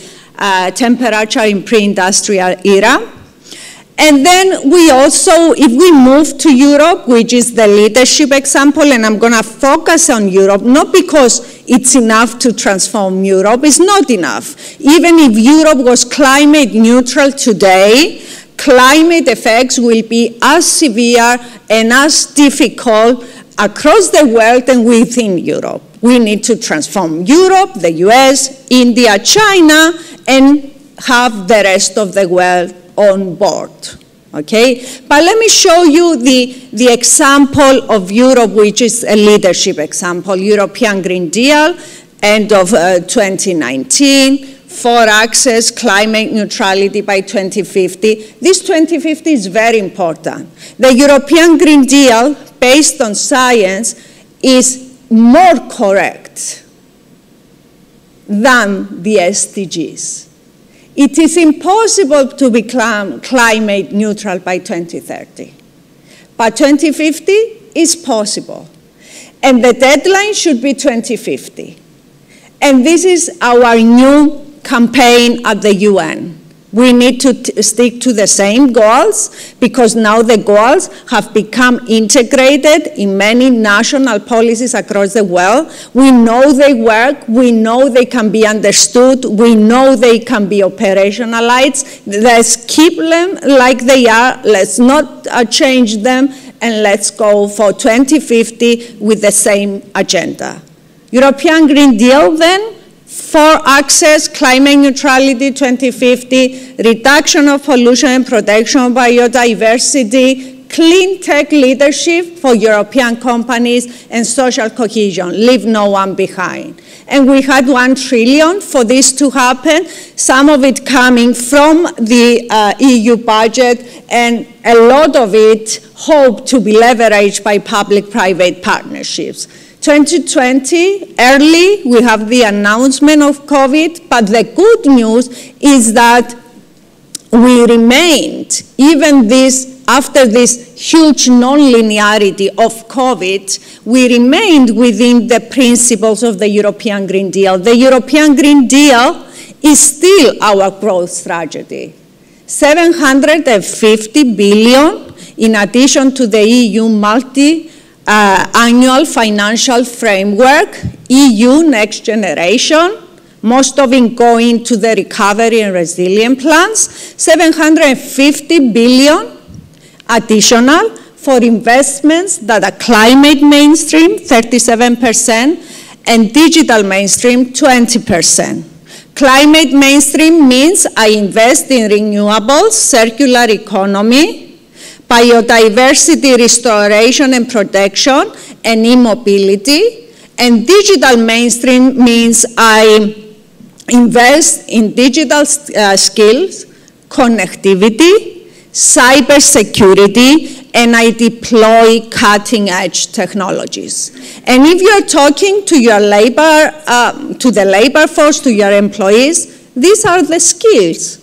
temperature in pre-industrial era. And then we also, if we move to Europe, which is the leadership example, and I'm going to focus on Europe, not because it's enough to transform Europe, it's not enough. Even if Europe was climate neutral today, climate effects will be as severe and as difficult across the world and within Europe. We need to transform Europe, the US, India, China, and have the rest of the world on board, okay? But let me show you the example of Europe, which is a leadership example. European Green Deal, end of 2019, 4-axis climate neutrality by 2050. This 2050 is very important. The European Green Deal, based on science, is more correct than the SDGs. It is impossible to become climate neutral by 2030. But 2050 is possible. And the deadline should be 2050. And this is our new campaign at the UN. We need to stick to the same goals because now the goals have become integrated in many national policies across the world. We know they work. We know they can be understood. We know they can be operationalized. Let's keep them like they are. Let's not change them. And let's go for 2050 with the same agenda. European Green Deal then, for access, climate neutrality 2050, reduction of pollution and protection of biodiversity, clean tech leadership for European companies, and social cohesion, leave no one behind. And we had 1 trillion for this to happen, some of it coming from the EU budget, and a lot of it hoped to be leveraged by public-private partnerships. 2020, early, we have the announcement of COVID, but the good news is that we remained, even after this huge non-linearity of COVID, we remained within the principles of the European Green Deal. The European Green Deal is still our growth strategy. 750 billion in addition to the EU annual financial framework, EU Next Generation, most of it going to the recovery and resilience plans, 750 billion additional for investments that are climate mainstream, 37%, and digital mainstream, 20%. Climate mainstream means I invest in renewables, circular economy, biodiversity restoration and protection, and e-mobility. And digital mainstream means I invest in digital skills, connectivity, cybersecurity, and I deploy cutting-edge technologies. And if you're talking to your to the labor force, to your employees, these are the skills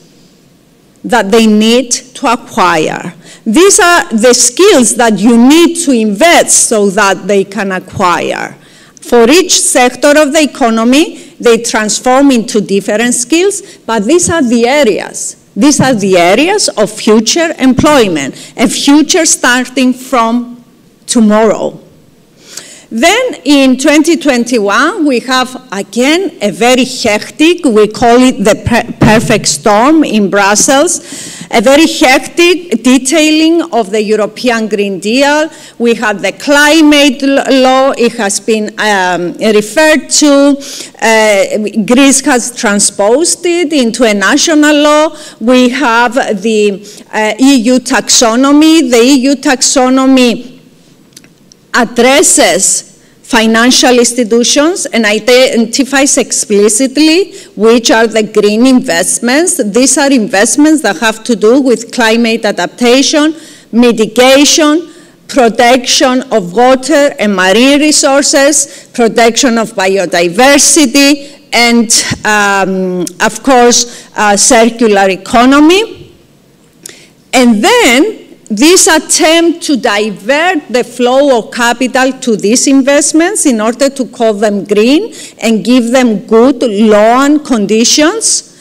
that they need to acquire. These are the skills that you need to invest so that they can acquire. For each sector of the economy, they transform into different skills, but these are the areas. These are the areas of future employment, a future starting from tomorrow. Then in 2021, we have again a very hectic, we call it the perfect storm in Brussels, a very hectic detailing of the European Green Deal. We have the climate law, it has been referred to. Greece has transposed it into a national law. We have the EU taxonomy. The EU taxonomy addresses financial institutions and identifies explicitly which are the green investments. These are investments that have to do with climate adaptation, mitigation, protection of water and marine resources, protection of biodiversity, and of course, circular economy. And then this attempt to divert the flow of capital to these investments in order to call them green and give them good loan conditions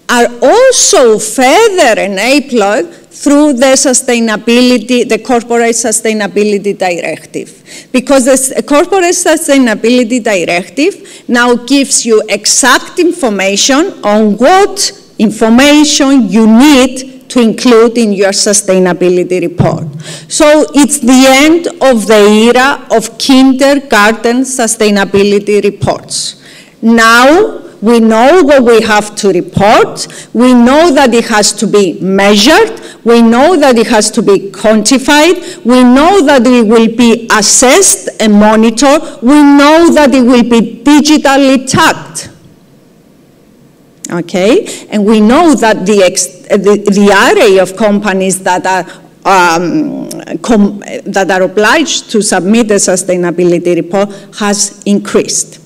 are also further enabled through the sustainability, the Corporate Sustainability Directive. Because the Corporate Sustainability Directive now gives you exact information on what information you need to include in your sustainability report. So it's the end of the era of kindergarten sustainability reports. Now we know what we have to report. We know that it has to be measured. We know that it has to be quantified. We know that it will be assessed and monitored. We know that it will be digitally tagged. Okay, and we know that the array of companies that are obliged to submit a sustainability report has increased.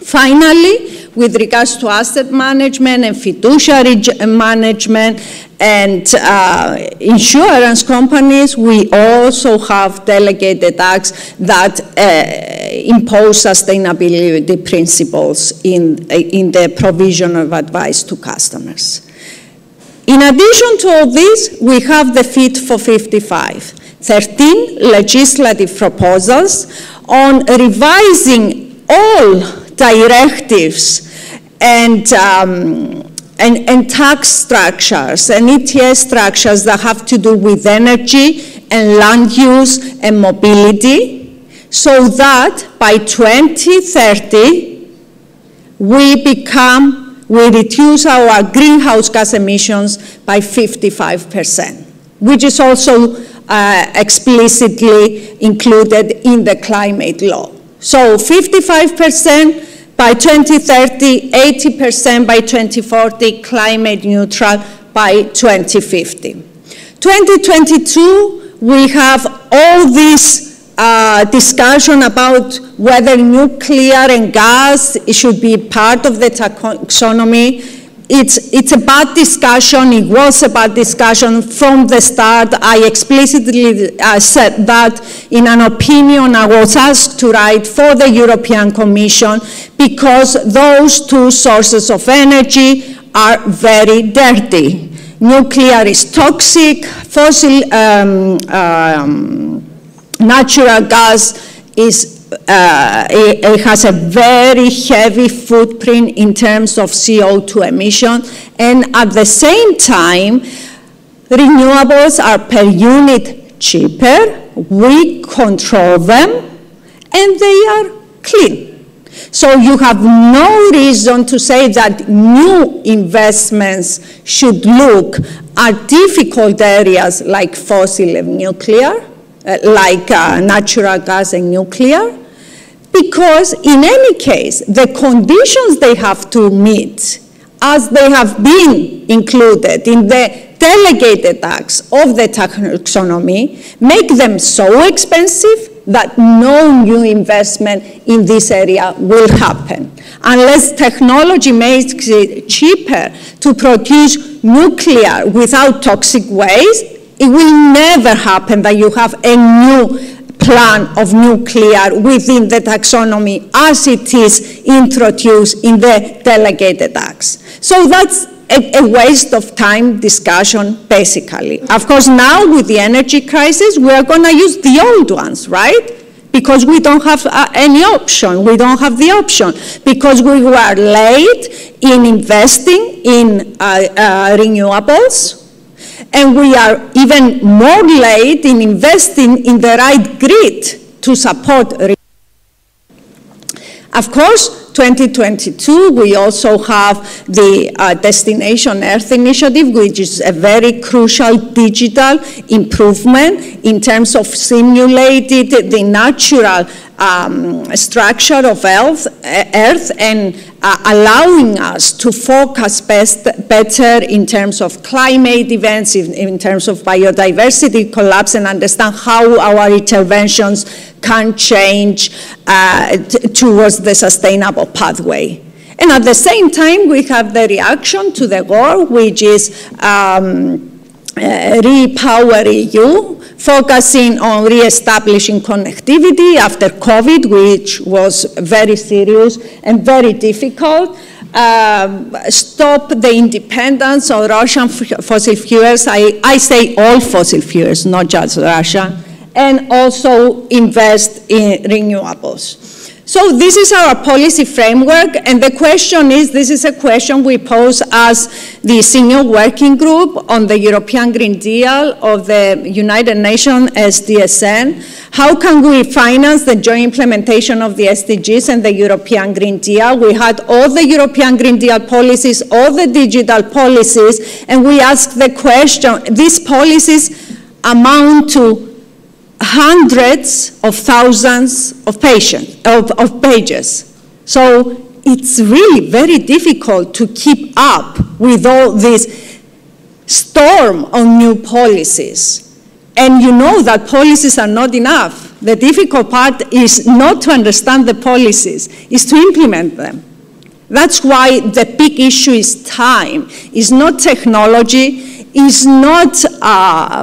Finally, with regards to asset management and fiduciary management and insurance companies, we also have delegated acts that impose sustainability principles in the provision of advice to customers. In addition to all this, we have the Fit for 55, 13 legislative proposals on revising all directives and tax structures and ETS structures that have to do with energy and land use and mobility, so that by 2030 we reduce our greenhouse gas emissions by 55%, which is also explicitly included in the climate law. So 55% by 2030, 80% by 2040, climate neutral by 2050. 2022, we have all this discussion about whether nuclear and gas should be part of the taxonomy. It's a bad discussion. It was a bad discussion from the start. I explicitly said that in an opinion I was asked to write for the European Commission, because those two sources of energy are very dirty. Nuclear is toxic. Natural gas is it has a very heavy footprint in terms of CO2 emission, and at the same time, renewables are per unit cheaper, we control them, and they are clean. So you have no reason to say that new investments should look at difficult areas like fossil and nuclear, like natural gas and nuclear, because in any case, the conditions they have to meet, as they have been included in the delegated acts of the taxonomy, make them so expensive that no new investment in this area will happen. Unless technology makes it cheaper to produce nuclear without toxic waste, it will never happen that you have a new plan of nuclear within the taxonomy as it is introduced in the delegated acts. So that's a waste of time discussion, basically. Of course, now with the energy crisis, we are going to use the old ones, right? Because we don't have any option. We don't have the option because we were late in investing in renewables. And we are even more late in investing in the right grid to support. Of course, 2022, we also have the Destination Earth initiative, which is a very crucial digital improvement in terms of simulating the natural structure of Earth and allowing us to focus better in terms of climate events, in terms of biodiversity collapse, and understand how our interventions can change towards the sustainable pathway. And at the same time, we have the reaction to the war, which is REPowerEU, focusing on re-establishing connectivity after COVID, which was very serious and very difficult. Stop the independence of Russian fossil fuels. I say all fossil fuels, not just Russia, and also invest in renewables. So this is our policy framework, and the question is, this is a question we pose as the senior working group on the European Green Deal of the United Nations SDSN. How can we finance the joint implementation of the SDGs and the European Green Deal? We had all the European Green Deal policies, all the digital policies, and we asked the question, these policies amount to hundreds of thousands of pages. So it's really very difficult to keep up with all this storm of new policies. And you know that policies are not enough. The difficult part is not to understand the policies, is to implement them. That's why the big issue is time. It's not technology. It's not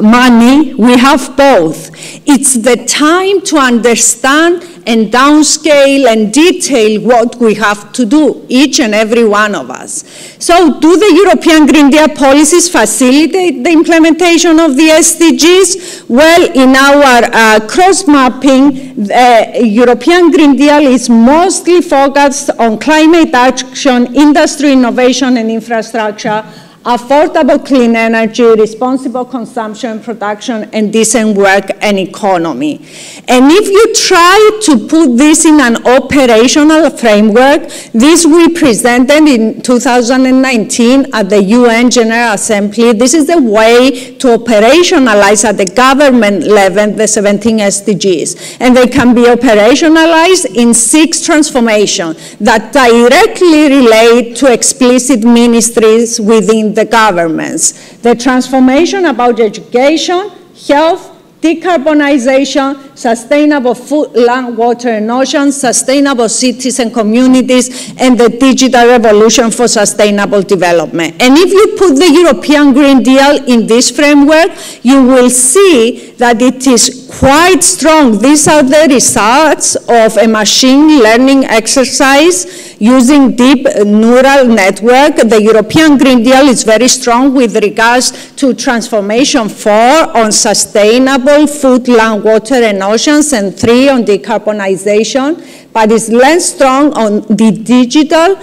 money. We have both. It's the time to understand and downscale and detail what we have to do, each and every one of us. So do the European Green Deal policies facilitate the implementation of the SDGs? Well, in our cross-mapping, the European Green Deal is mostly focused on climate action, industry innovation and infrastructure, affordable clean energy, responsible consumption, production, and decent work and economy. And if you try to put this in an operational framework, this we presented in 2019 at the UN General Assembly. This is the way to operationalize at the government level the 17 SDGs. And they can be operationalized in 6 transformations that directly relate to explicit ministries within the governments. The transformation about education, health, decarbonization, sustainable food, land, water, and oceans, sustainable cities and communities, and the digital revolution for sustainable development. And if you put the European Green Deal in this framework, you will see that it is quite strong. These are the results of a machine learning exercise using deep neural network. The European Green Deal is very strong with regards to transformation 4 on sustainable food, land, water, and oceans, and 3 on decarbonization, but it's less strong on the digital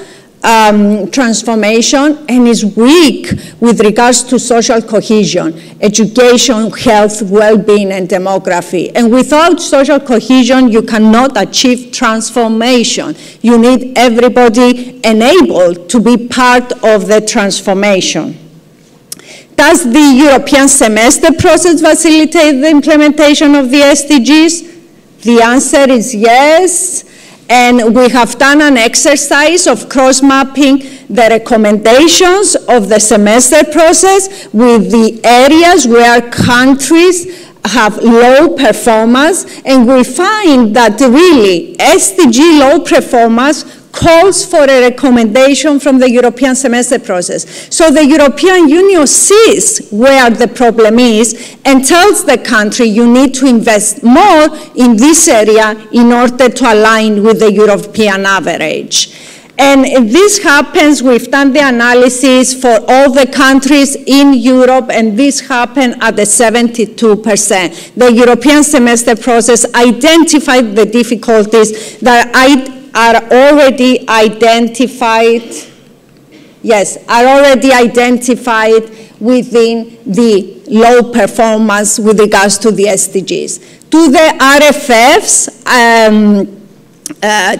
transformation and is weak with regards to social cohesion, education, health, well-being, and demography. And without social cohesion, you cannot achieve transformation. You need everybody enabled to be part of the transformation. Does the European semester process facilitate the implementation of the SDGs? The answer is yes. And we have done an exercise of cross-mapping the recommendations of the semester process with the areas where countries have low performance, and we find that really SDG low performance calls for a recommendation from the European semester process. So the European Union sees where the problem is and tells the country you need to invest more in this area in order to align with the European average. And this happens, we've done the analysis for all the countries in Europe, and this happened at the 72%. The European semester process identified the difficulties that are already identified, within the low performance with regards to the SDGs. Do the RFFs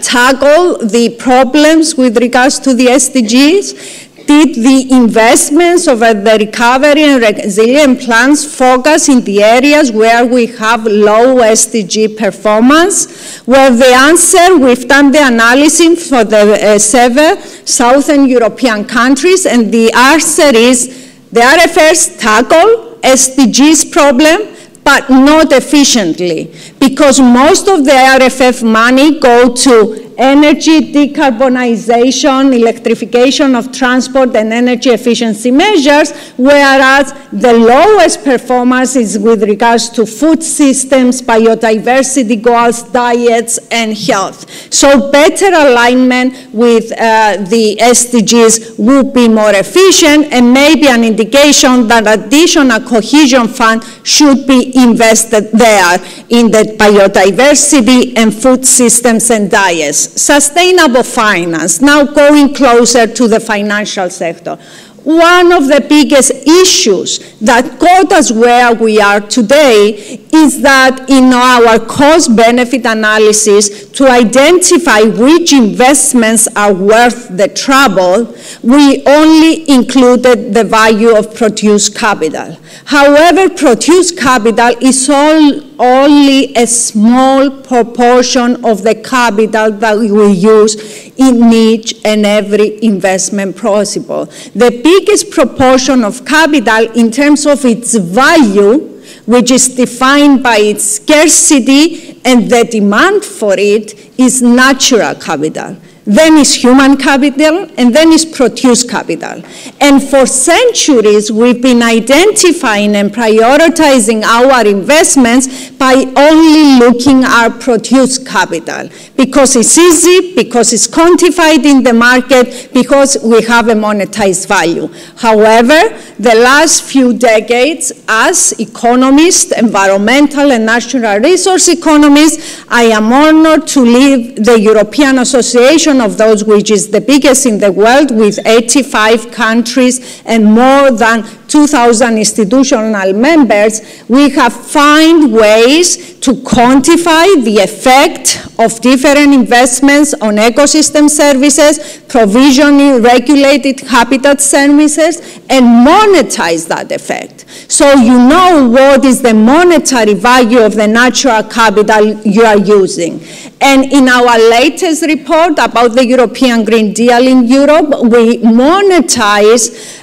tackle the problems with regards to the SDGs? Did the investments of the recovery and resilience plans focus in the areas where we have low SDG performance? Well, the answer, we've done the analysis for the 7 Southern European countries, and the answer is the RFFs tackle SDGs problem, but not efficiently, because most of the RFF money go to energy decarbonization, electrification of transport, and energy efficiency measures, whereas the lowest performance is with regards to food systems, biodiversity goals, diets, and health. So better alignment with the SDGs would be more efficient, and maybe an indication that additional cohesion fund should be invested there in the biodiversity and food systems and diets. Sustainable finance, now going closer to the financial sector. One of the biggest issues that got us where we are today is that in our cost-benefit analysis to identify which investments are worth the trouble, we only included the value of produced capital. However, produced capital is only a small proportion of the capital that we use in each and every investment possible. The biggest proportion of capital in terms of its value, which is defined by its scarcity and the demand for it, is natural capital. then is human capital, and then is produced capital. And for centuries, we've been identifying and prioritizing our investments by only looking at produced capital, because it's easy, because it's quantified in the market, because we have a monetized value. However, the last few decades, as economists, environmental and natural resource economists, I am honored to lead the European Association of those, which is the biggest in the world, with 85 countries and more than 2,000 institutional members. We have found ways to quantify the effect of different investments on ecosystem services, provisioning regulated habitat services, and monetize that effect. So you know what is the monetary value of the natural capital you are using. And in our latest report about the European Green Deal in Europe, we monetize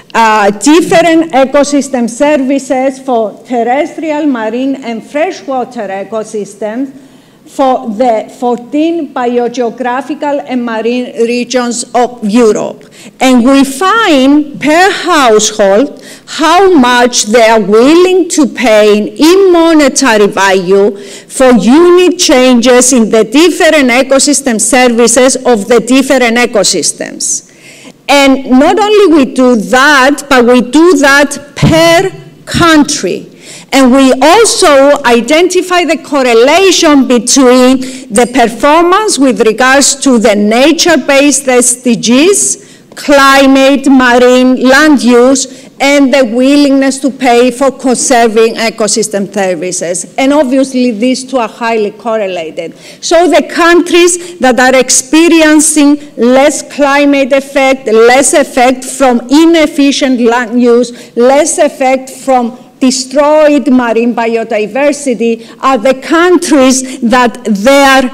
different ecosystem services for terrestrial, marine, and freshwater ecosystems for the 14 biogeographical and marine regions of Europe. And we find per household how much they are willing to pay in monetary value for unit changes in the different ecosystem services of the different ecosystems. And not only we do that, but we do that per country. And we also identify the correlation between the performance with regards to the nature-based SDGs, climate, marine, land use, and the willingness to pay for conserving ecosystem services. And obviously, these two are highly correlated. So the countries that are experiencing less climate effect, less effect from inefficient land use, less effect from destroyed marine biodiversity, are the countries that their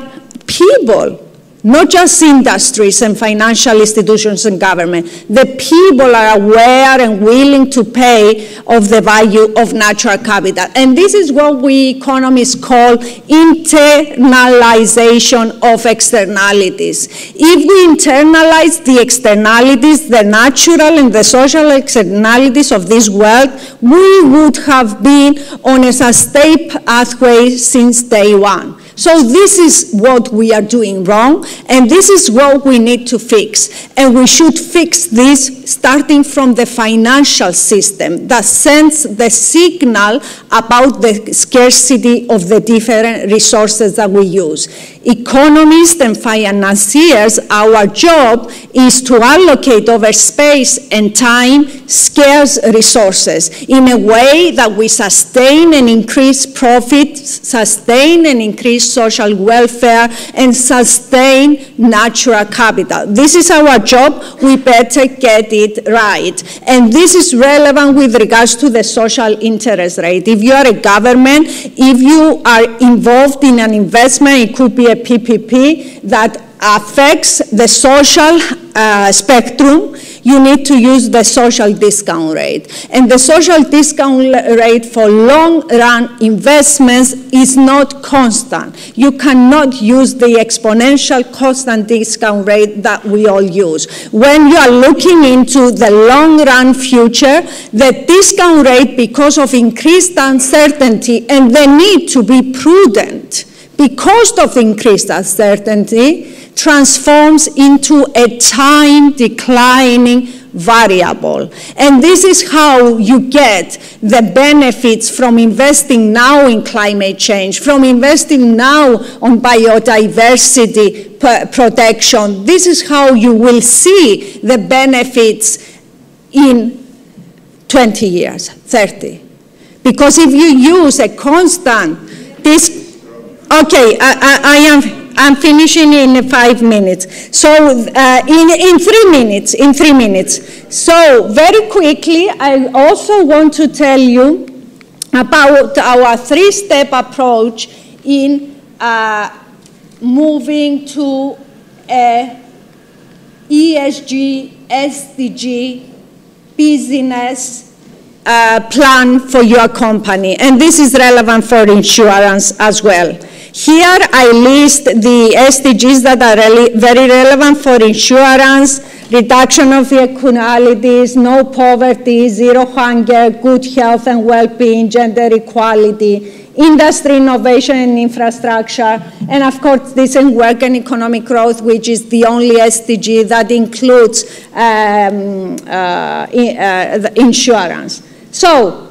people, not just industries and financial institutions and government, the people are aware and willing to pay of the value of natural capital. And this is what we economists call internalization of externalities. If we internalize the externalities, the natural and the social externalities of this world, we would have been on a sustained pathway since day one. So this is what we are doing wrong, and this is what we need to fix. And we should fix this starting from the financial system that sends the signal about the scarcity of the different resources that we use. Economists and financiers, our job is to allocate over space and time scarce resources in a way that we sustain and increase profit, sustain and increase social welfare, and sustain natural capital. This is our job. We better get it right. And this is relevant with regards to the social interest rate. If you are a government, if you are involved in an investment, it could be a PPP that affects the social spectrum, you need to use the social discount rate. And the social discount rate for long-run investments is not constant. You cannot use the exponential constant discount rate that we all use. When you are looking into the long-run future, the discount rate, because of increased uncertainty and the need to be prudent, because of increased uncertainty, transforms into a time declining variable. And this is how you get the benefits from investing now in climate change, from investing now on biodiversity protection. This is how you will see the benefits in 20 years, 30. Because if you use a constant, okay, I'm finishing in 5 minutes. So in 3 minutes. So very quickly, I also want to tell you about our 3-step approach in moving to a ESG, SDG business plan for your company. And this is relevant for insurance as well. Here I list the SDGs that are very relevant for insurance: reduction of inequalities, no poverty, zero hunger, good health and well-being, gender equality, industry, innovation and infrastructure, and of course decent work and economic growth, which is the only SDG that includes insurance. So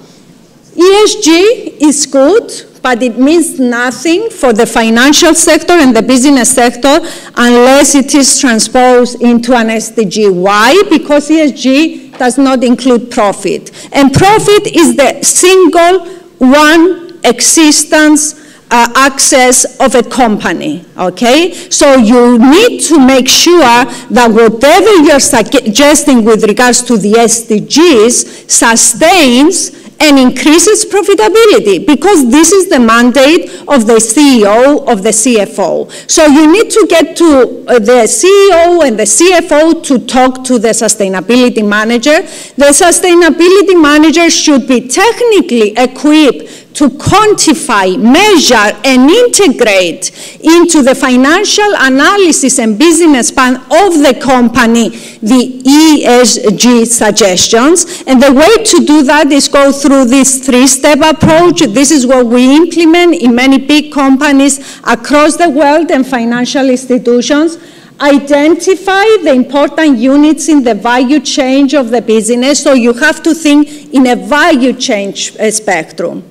ESG is good, but it means nothing for the financial sector and the business sector unless it is transposed into an SDG. Why? Because ESG does not include profit. And profit is the single one existence access of a company, okay? So you need to make sure that whatever you're suggesting with regards to the SDGs sustains and increases profitability, because this is the mandate of the CEO, of the CFO. So you need to get to the CEO and the CFO to talk to the sustainability manager. The sustainability manager should be technically equipped to quantify, measure, and integrate into the financial analysis and business plan of the company the ESG suggestions. And the way to do that is go through this three-step approach. This is what we implement in many big companies across the world and financial institutions. Identify the important units in the value chain of the business, so you have to think in a value chain spectrum.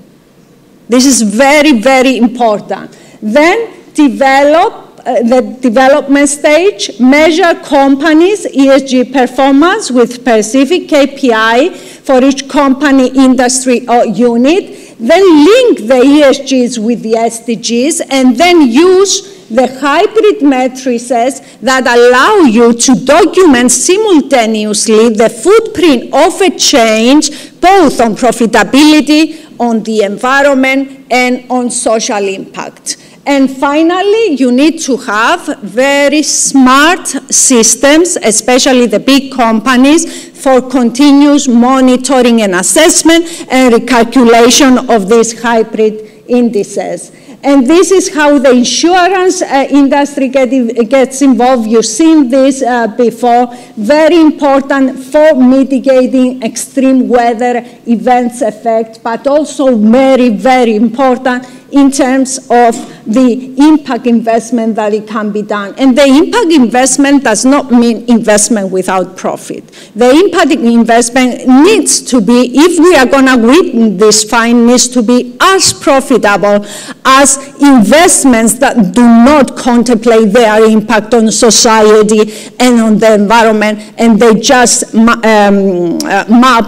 This is very, very important. Then develop the development stage, measure companies' ESG performance with specific KPI for each company, industry, or unit. Then link the ESGs with the SDGs, and then use the hybrid matrices that allow you to document simultaneously the footprint of a change, both on profitability, on the environment, and on social impact. And finally, you need to have very smart systems, especially the big companies, for continuous monitoring and assessment and recalculation of these hybrid indices. And this is how the insurance industry gets involved. You've seen this before. Very important for mitigating extreme weather events effect, but also very, very important in terms of the impact investment that it can be done. And the impact investment does not mean investment without profit. The impact investment needs to be, if we are going to win this fight, needs to be as profitable as investments that do not contemplate their impact on society and on the environment, and they just map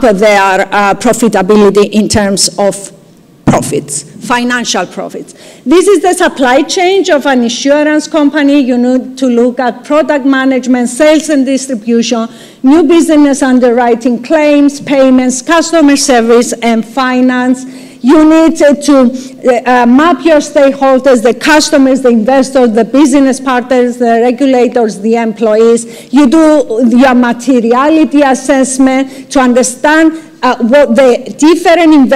their profitability in terms of profits, financial profits. This is the supply chain of an insurance company. You need to look at product management, sales and distribution, new business underwriting, claims, payments, customer service, and finance. You need to map your stakeholders, the customers, the investors, the business partners, the regulators, the employees. You do your materiality assessment to understand what the different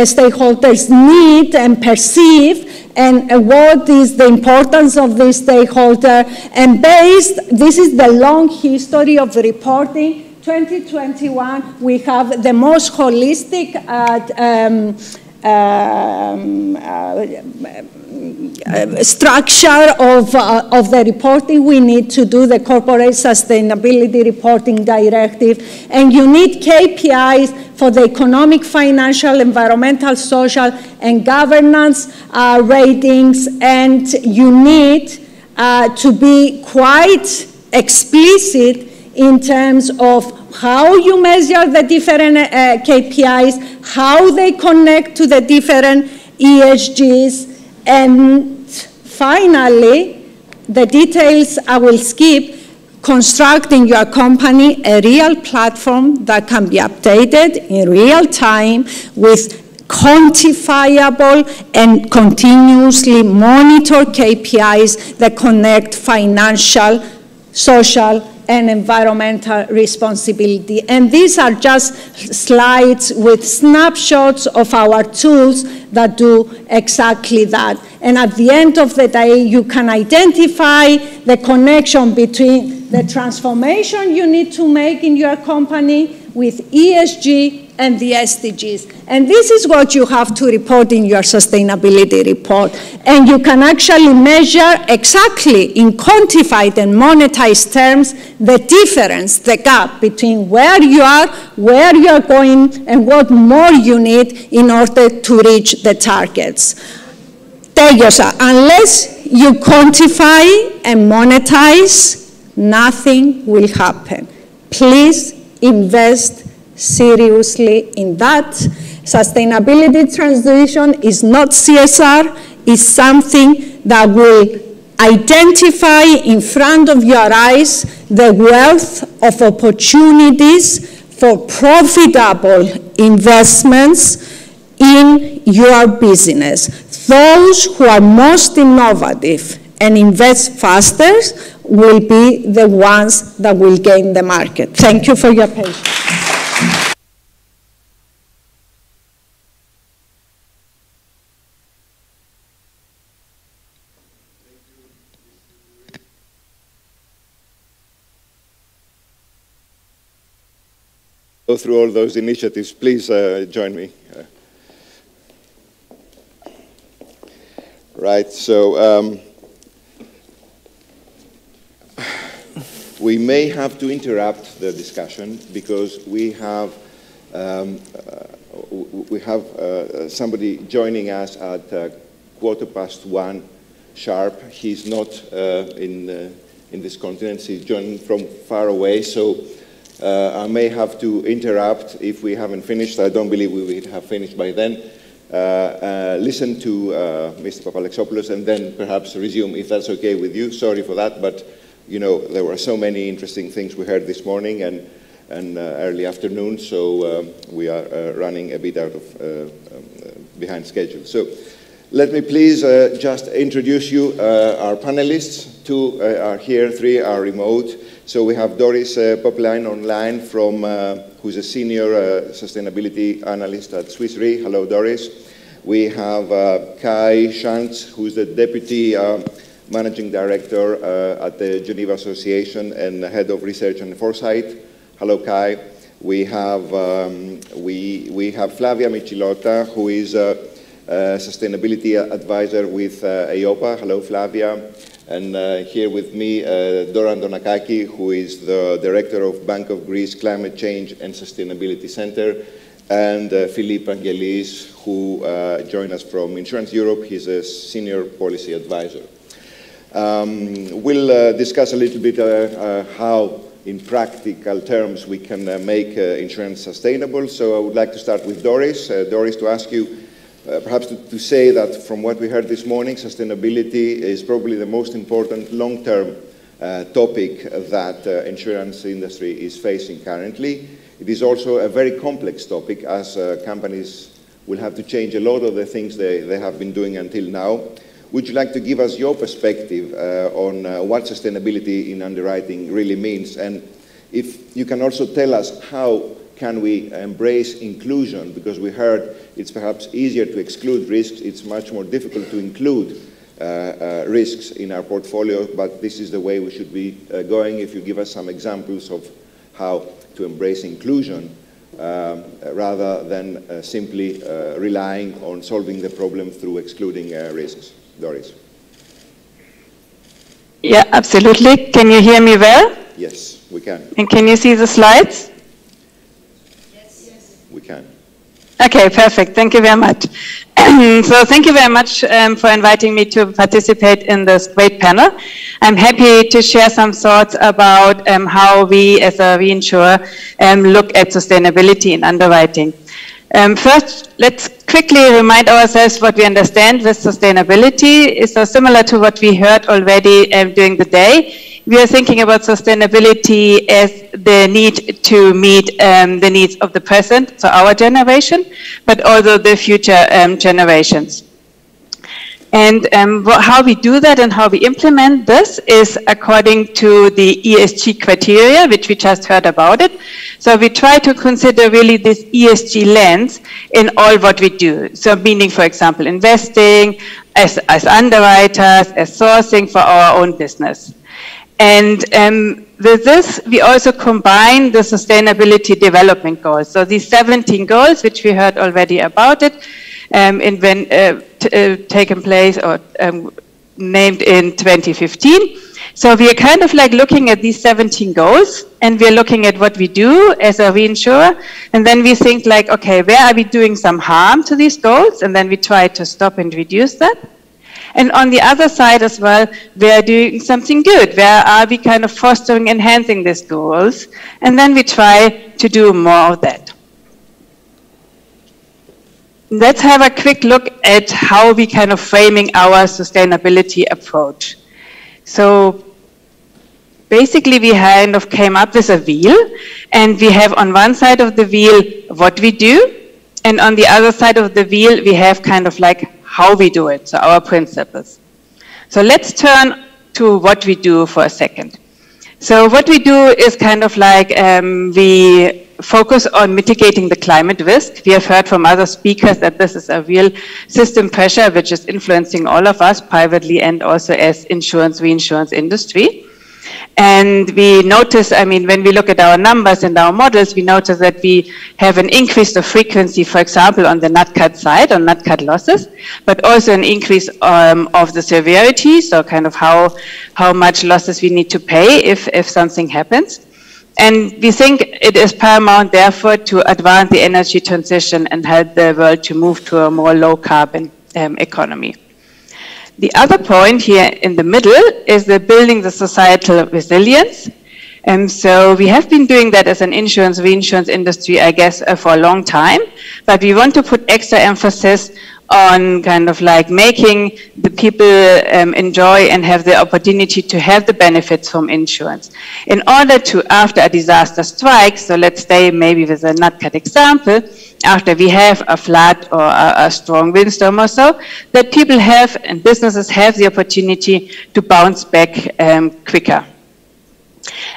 stakeholders need and perceive, and what is the importance of this stakeholder. And this is the long history of reporting. 2021, we have the most holistic structure of the reporting. We need to do the Corporate Sustainability Reporting Directive, and you need KPIs for the economic, financial, environmental, social, and governance ratings, and you need to be quite explicit in terms of how you measure the different KPIs, how they connect to the different ESGs, and finally, the details I will skip, constructing your company a real platform that can be updated in real time with quantifiable and continuously monitor KPIs that connect financial, social, and environmental responsibility. And these are just slides with snapshots of our tools that do exactly that. And at the end of the day, you can identify the connection between the transformation you need to make in your company with ESG and the SDGs. And this is what you have to report in your sustainability report. And you can actually measure exactly in quantified and monetized terms the difference, the gap between where you are going, and what more you need in order to reach the targets. Tell yourself, unless you quantify and monetize, nothing will happen. Please invest seriously in that. Sustainability transition is not CSR, it's something that will identify in front of your eyes the wealth of opportunities for profitable investments in your business. Those who are most innovative and invest faster will be the ones that will gain the market. Thank you for your patience. Go through all those initiatives. Please join me. Right, so we may have to interrupt the discussion because we have somebody joining us at 1:15 sharp. He's not in this continent. He's joining from far away, so I may have to interrupt if we haven't finished. I don't believe we will have finished by then. Listen to Mr. Papalexopoulos and then perhaps resume if that's okay with you. Sorry for that, but you know there were so many interesting things we heard this morning and early afternoon, so we are running a bit out of behind schedule. So let me please just introduce you our panelists. Two are here, three are remote. So we have Doris Popline online from who's a senior sustainability analyst at Swiss Re. Hello, Doris. We have Kai Schantz, who's the deputy managing director at the Geneva Association and head of research and foresight. Hello, Kai. We have Flavia Michilota, who is a sustainability advisor with EIOPA. Hello, Flavia. And here with me, Doran Donakaki, who is the director of Bank of Greece Climate Change and Sustainability Center, and Philippe Angelis, who joined us from Insurance Europe. He's a senior policy advisor. We'll discuss a little bit how, in practical terms, we can make insurance sustainable. So I would like to start with Doris. Doris, to ask you, perhaps to say that from what we heard this morning, sustainability is probably the most important long-term topic that insurance industry is facing currently. It is also a very complex topic, as companies will have to change a lot of the things they have been doing until now. Would you like to give us your perspective on what sustainability in underwriting really means? And if you can also tell us how can we embrace inclusion, because we heard it's perhaps easier to exclude risks, it's much more difficult to include risks in our portfolio, but this is the way we should be going. If you give us some examples of how to embrace inclusion rather than simply relying on solving the problem through excluding risks. Doris. Yeah, absolutely. Can you hear me well? Yes, we can. And can you see the slides? We can. Okay, perfect. Thank you very much. So thank you very much for inviting me to participate in this great panel. I'm happy to share some thoughts about how we as a reinsurer look at sustainability in underwriting. First, let's quickly remind ourselves what we understand with sustainability. Is so similar to what we heard already during the day. We are thinking about sustainability as the need to meet the needs of the present, so our generation, but also the future generations. And how we do that and how we implement this is according to the ESG criteria, which we just heard about it. So we try to consider really this ESG lens in all what we do. So meaning, for example, investing, as underwriters, as sourcing for our own business. And with this, we also combine the sustainability development goals. So these 17 goals, which we heard already about it, taken place or named in 2015. So we are kind of like looking at these 17 goals, and we are looking at what we do as a reinsurer, and then we think like, okay, where are we doing some harm to these goals? And then we try to stop and reduce that. And on the other side as well, we are doing something good. Where are we kind of fostering, enhancing these goals? And then we try to do more of that. Let's have a quick look at how we kind of framing our sustainability approach. So basically we kind of came up with a wheel, and we have on one side of the wheel what we do, and on the other side of the wheel we have kind of like how we do it, so our principles. So let's turn to what we do for a second. So what we do is kind of like we focus on mitigating the climate risk. We have heard from other speakers that this is a real system pressure which is influencing all of us privately and also as insurance, reinsurance industry. And we notice, I mean, when we look at our numbers and our models, we notice that we have an increase of frequency, for example, on the nat cat side, on nat cat losses, but also an increase of the severity, so kind of how much losses we need to pay if something happens. And we think it is paramount, therefore, to advance the energy transition and help the world to move to a more low-carbon economy. The other point here in the middle is the building the societal resilience. And so we have been doing that as an insurance, reinsurance industry, I guess, for a long time. But we want to put extra emphasis on kind of like making the people enjoy and have the opportunity to have the benefits from insurance. In order to, after a disaster strikes, so let's say maybe with a nat cat example, after we have a flood or a strong windstorm or so, that people have and businesses have the opportunity to bounce back quicker.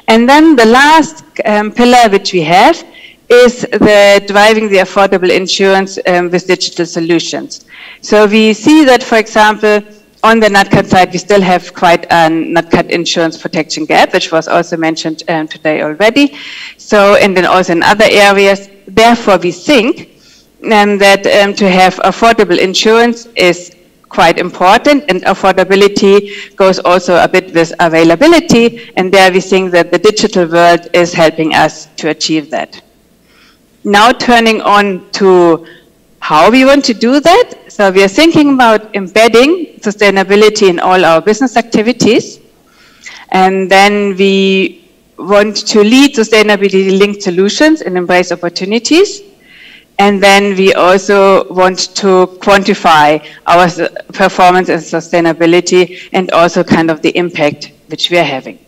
And then the last pillar which we have is the driving the affordable insurance with digital solutions. So we see that, for example, on the nat cat side, we still have quite a nat cat insurance protection gap, which was also mentioned today already. So, and then also in other areas. Therefore, we think that to have affordable insurance is quite important, and affordability goes also a bit with availability, and there we think that the digital world is helping us to achieve that. Now turning on to how we want to do that. So we are thinking about embedding sustainability in all our business activities, and then we want to lead sustainability-linked solutions and embrace opportunities. And then we also want to quantify our performance and sustainability and also kind of the impact which we are having.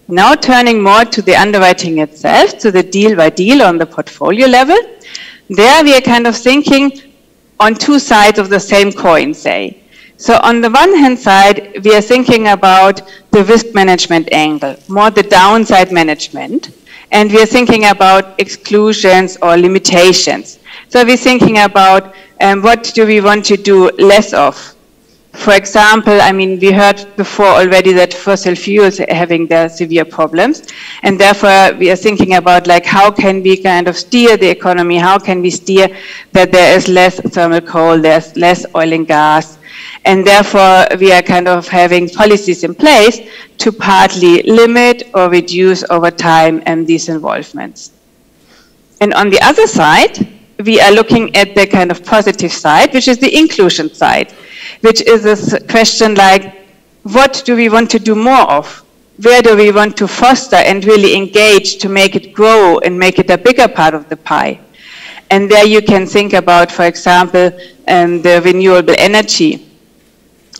Now turning more to the underwriting itself, to the deal by deal on the portfolio level. There we are kind of thinking on two sides of the same coin, say. So on the one hand side, we are thinking about the risk management angle, more the downside management. And we are thinking about exclusions or limitations. So we're thinking about what do we want to do less of. For example, I mean, we heard before already that fossil fuels are having their severe problems. And therefore, we are thinking about like how can we kind of steer the economy? How can we steer that there is less thermal coal, there's less oil and gas? And therefore, we are kind of having policies in place to partly limit or reduce over time these involvements. And on the other side, we are looking at the kind of positive side, which is the inclusion side, which is this question like, what do we want to do more of? Where do we want to foster and really engage to make it grow and make it a bigger part of the pie? And there you can think about, for example, the renewable energy.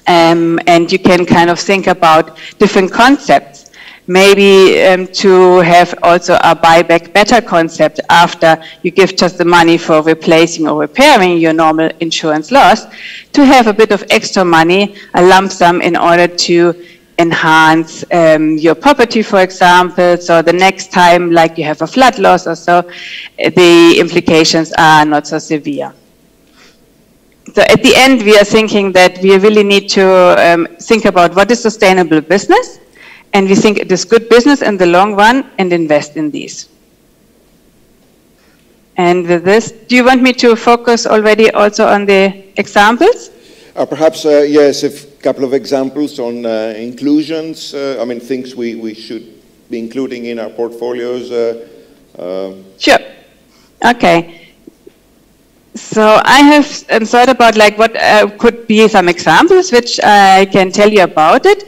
And you can kind of think about different concepts. maybe to have also a buy back better concept after you give just the money for replacing or repairing your normal insurance loss, to have a bit of extra money, a lump sum, in order to enhance your property, for example, so the next time like you have a flood loss or so, the implications are not so severe. So at the end, we are thinking that we really need to think about what is sustainable business, and we think it is good business in the long run, and invest in these. And with this, do you want me to focus already also on the examples? Perhaps, yes, a couple of examples on inclusions, I mean, things we should be including in our portfolios. Sure. Okay. So I have thought about like what could be some examples which I can tell you about it.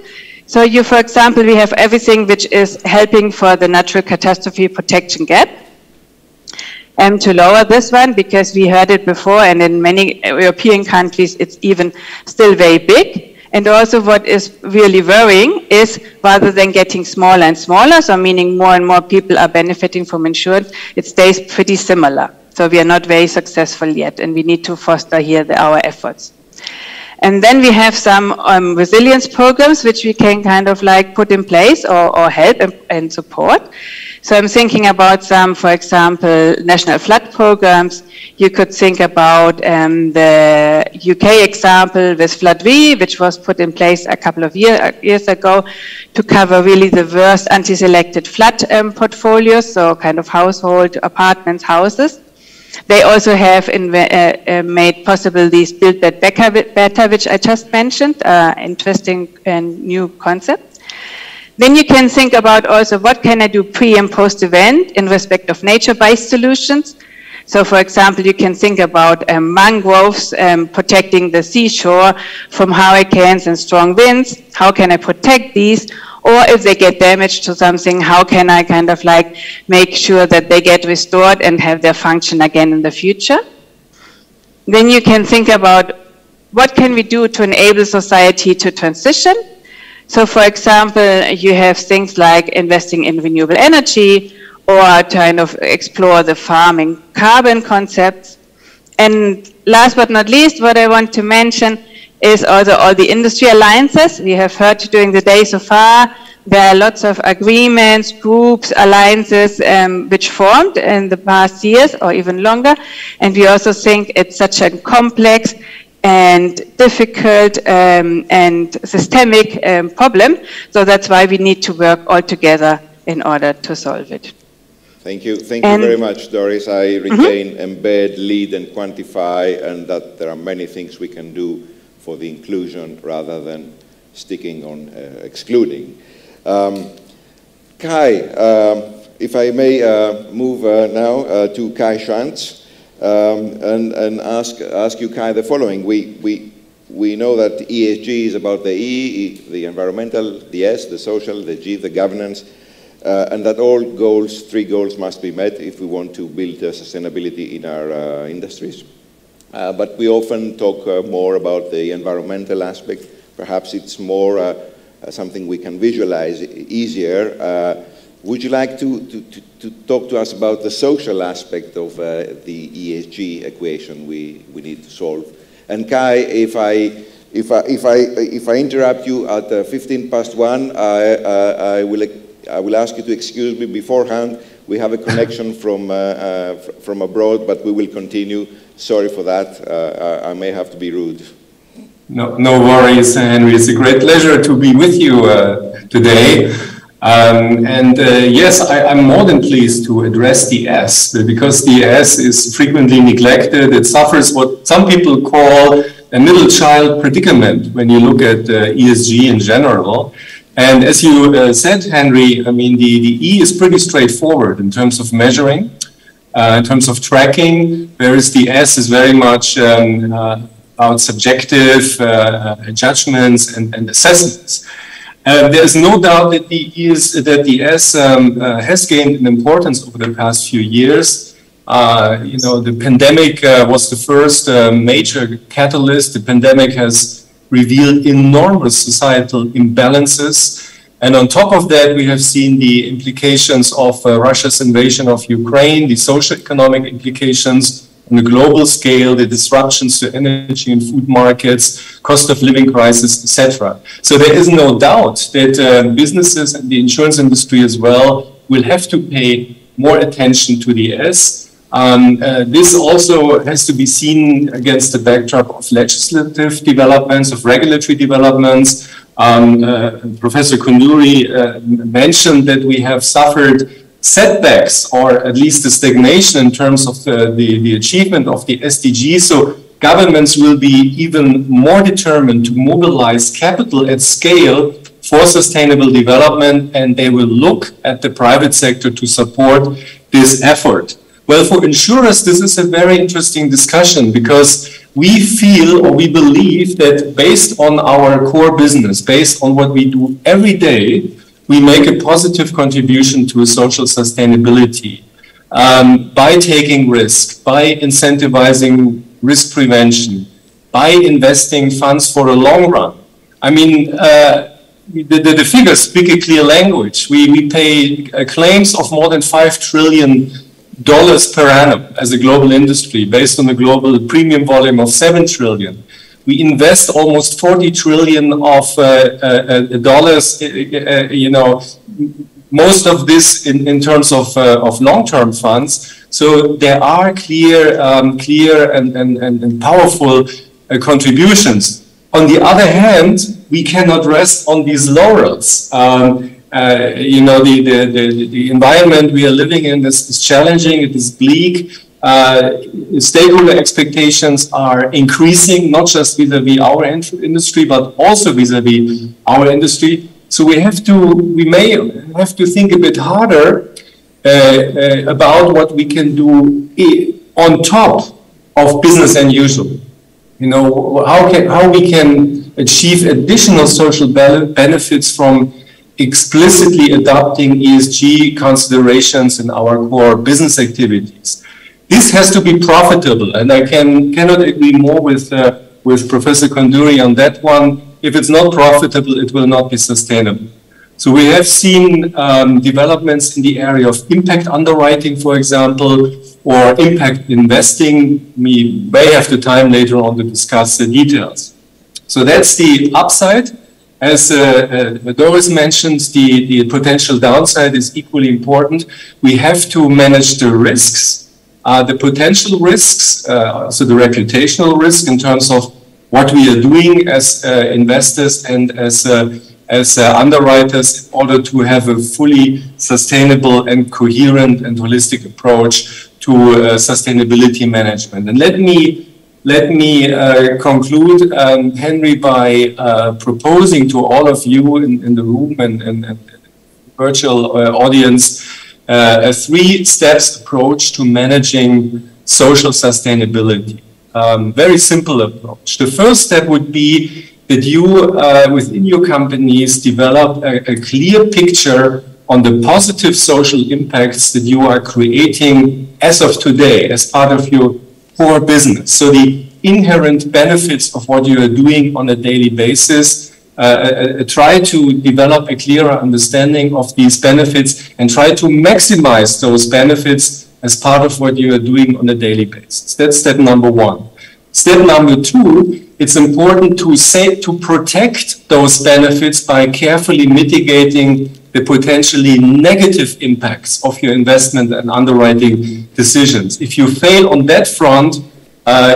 So you, for example, we have everything which is helping for the natural catastrophe protection gap. To lower this one, because we heard it before, and in many European countries it's even still very big. And also what is really worrying is, rather than getting smaller and smaller, so meaning more and more people are benefiting from insurance, it stays pretty similar. So we are not very successful yet, and we need to foster here our efforts. And then we have some resilience programs which we can kind of like put in place or help and support. So I'm thinking about some, for example, national flood programs. You could think about the UK example with Flood V, which was put in place a couple of years ago to cover really the worst anti-selected flood portfolios, so kind of household, apartments, houses. They also have made possible these Build Back Better, which I just mentioned, interesting and new concept. Then you can think about also what can I do pre and post event in respect of nature-based solutions. So for example, you can think about mangroves protecting the seashore from hurricanes and strong winds. How can I protect these? Or if they get damaged to something, how can I kind of like make sure that they get restored and have their function again in the future? Then you can think about what can we do to enable society to transition. So for example, you have things like investing in renewable energy, or kind of explore the farming carbon concepts. And last but not least, what I want to mention is also all the industry alliances. We have heard during the day so far, there are lots of agreements, groups, alliances which formed in the past years or even longer. And we also think it's such a complex and difficult and systemic problem. So that's why we need to work all together in order to solve it. Thank you. Thank you very much, Doris. I retain embed, lead, and quantify, and that there are many things we can do for the inclusion rather than sticking on excluding. Kai, if I may move now to Kai Schantz and ask you, Kai, the following. We know that ESG is about the E, the environmental, the S, the social, the G, the governance, and that all goals, 3 goals, must be met if we want to build sustainability in our industries. But we often talk more about the environmental aspect. Perhaps it's more something we can visualize easier. Would you like to talk to us about the social aspect of the ESG equation we need to solve? And Kai, if I interrupt you at 1:15 I will ask you to excuse me beforehand. We have a connection from abroad, but we will continue. Sorry for that. I may have to be rude. No worries, Henry. It's a great pleasure to be with you today. Yes, I'm more than pleased to address the S, because the S is frequently neglected. It suffers what some people call a middle child predicament when you look at ESG in general. And as you said, Henry, I mean, the E is pretty straightforward in terms of measuring, in terms of tracking, whereas the S is very much about subjective judgments and assessments. There's no doubt that the S has gained in importance over the past few years. You know, the pandemic was the first major catalyst. The pandemic has revealed enormous societal imbalances. And on top of that, we have seen the implications of Russia's invasion of Ukraine, the socio-economic implications on a global scale, the disruptions to energy and food markets, cost of living crisis, etc. So there is no doubt that businesses and the insurance industry as well will have to pay more attention to the S. This also has to be seen against the backdrop of legislative developments, of regulatory developments. Professor Kunduri mentioned that we have suffered setbacks, or at least a stagnation in terms of the achievement of the SDGs. So governments will be even more determined to mobilize capital at scale for sustainable development, and they will look at the private sector to support this effort. Well, for insurers, this is a very interesting discussion, because we feel, or we believe, that based on our core business, based on what we do every day, we make a positive contribution to social sustainability by taking risk, by incentivizing risk prevention, by investing funds for a long run. I mean, the figures speak a clear language. We pay claims of more than $5 trillion per annum as a global industry, based on a global premium volume of 7 trillion. We invest almost 40 trillion of dollars, you know, most of this in terms of long-term funds. So there are clear and powerful contributions. On the other hand, we cannot rest on these laurels. You know, the environment we are living in is challenging, it is bleak. Stakeholder expectations are increasing, not just vis-a-vis our industry, but also vis-a-vis our industry. So we may have to think a bit harder about what we can do on top of business as usual. You know, how we can achieve additional social benefits from explicitly adopting ESG considerations in our core business activities. This has to be profitable, and I cannot agree more with Professor Kunduri on that one. If it's not profitable, it will not be sustainable. So we have seen developments in the area of impact underwriting, for example, or impact investing. We may have the time later on to discuss the details. So that's the upside. As Doris mentioned, the potential downside is equally important. We have to manage the risks. The potential risks, so the reputational risk in terms of what we are doing as investors and as underwriters in order to have a fully sustainable and coherent and holistic approach to sustainability management. And let me conclude, Henry, by proposing to all of you in the room and virtual audience a three-steps approach to managing social sustainability. Very simple approach. The first step would be that you, within your companies, develop a clear picture on the positive social impacts that you are creating as of today, as part of your core business. So the inherent benefits of what you are doing on a daily basis. Try to develop a clearer understanding of these benefits and try to maximize those benefits as part of what you are doing on a daily basis. That's step number one. Step number two, it's important to protect those benefits by carefully mitigating the potentially negative impacts of your investment and underwriting decisions. If you fail on that front,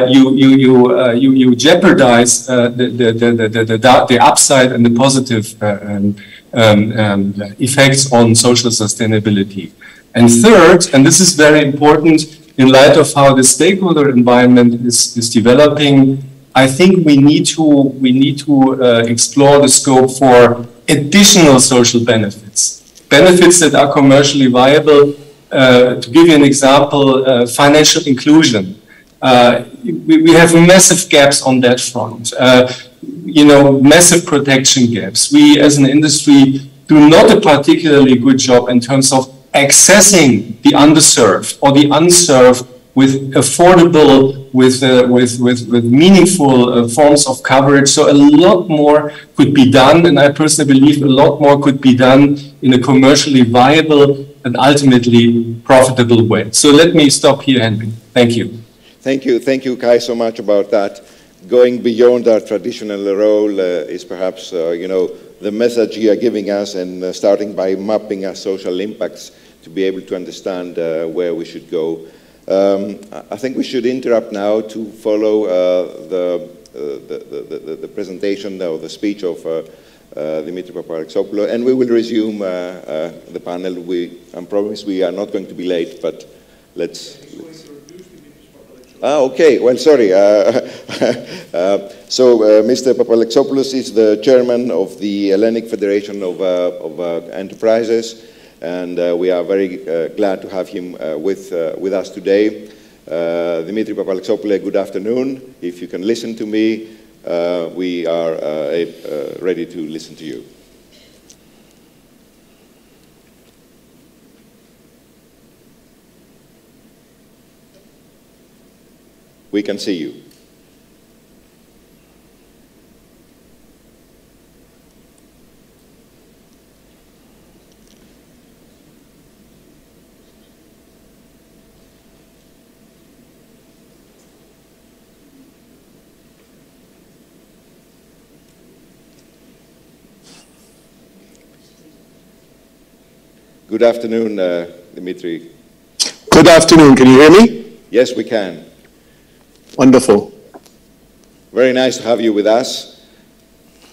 you jeopardize the upside and the positive effects on social sustainability. And third, and this is very important in light of how the stakeholder environment is developing, I think we need to explore the scope for additional social benefits, benefits that are commercially viable. To give you an example, financial inclusion. We have massive gaps on that front, you know, massive protection gaps. We as an industry do not a particularly good job in terms of accessing the underserved or the unserved with affordable, with meaningful forms of coverage. So a lot more could be done, and I personally believe a lot more could be done in a commercially viable and ultimately profitable way. So let me stop here, Henry. Thank you. Thank you, Kai, so much about that. Going beyond our traditional role is perhaps, the message you are giving us, and starting by mapping our social impacts to be able to understand where we should go. I think we should interrupt now to follow the presentation or the speech of Dimitri Papalexopoulos, and we will resume the panel. I promise we are not going to be late, but let's... Okay. Well, sorry. Mr. Papalexopoulos is the chairman of the Hellenic Federation of Enterprises, and we are very glad to have him with us today. Dimitri Papalexopoulos, good afternoon. If you can listen to me, we are ready to listen to you. We can see you. Good afternoon, Dimitri. Good afternoon. Can you hear me? Yes, we can. Wonderful. Very nice to have you with us.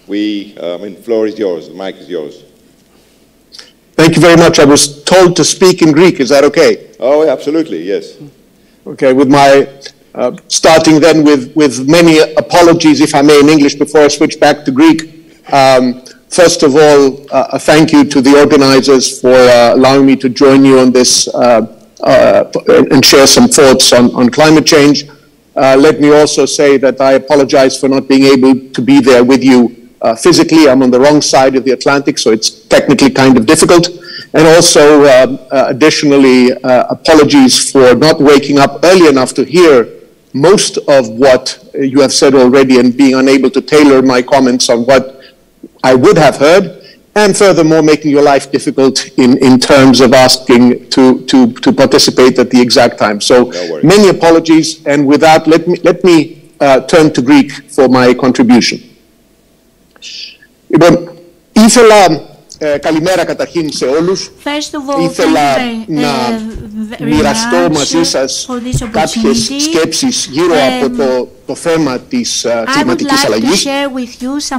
The floor is yours. The mic is yours. Thank you very much. I was told to speak in Greek. Is that okay? Oh, absolutely, yes. Okay, with my starting then with many apologies, if I may, in English before I switch back to Greek. First of all, a thank you to the organizers for allowing me to join you on this and share some thoughts on climate change. Let me also say that I apologize for not being able to be there with you physically. I'm on the wrong side of the Atlantic, so it's technically kind of difficult. And also, additionally, apologies for not waking up early enough to hear most of what you have said already and being unable to tailor my comments on what I would have heard, and furthermore, making your life difficult in terms of asking to participate at the exact time. So many apologies, and with that, let me turn to Greek for my contribution. Καλημέρα καταρχήν σε όλους. Ήθελα να μοιραστώ μαζί σας κάποιες σκέψεις γύρω από το θέμα της κλιματικής αλλαγής,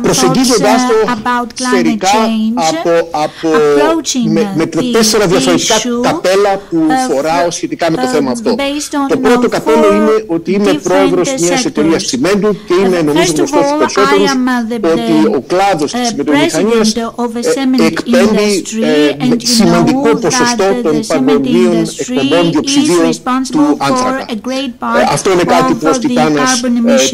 προσεγγίζοντας το σφαιρικά με 4 διαφορετικά καπέλα που φοράω σχετικά με το θέμα αυτό. Το πρώτο καπέλο είναι ότι είμαι πρόεδρος μιας εταιρείας τσιμέντου και είναι νομίζω γνωστό στους περισσότερους ότι ο κλάδος της τσιμεντομηχανίας εκπέμπει σημαντικό ποσοστό των παγκοσμίων εκπομπών διοξιδίων του άνθρακα. Αυτό είναι κάτι που ως Τιτάνας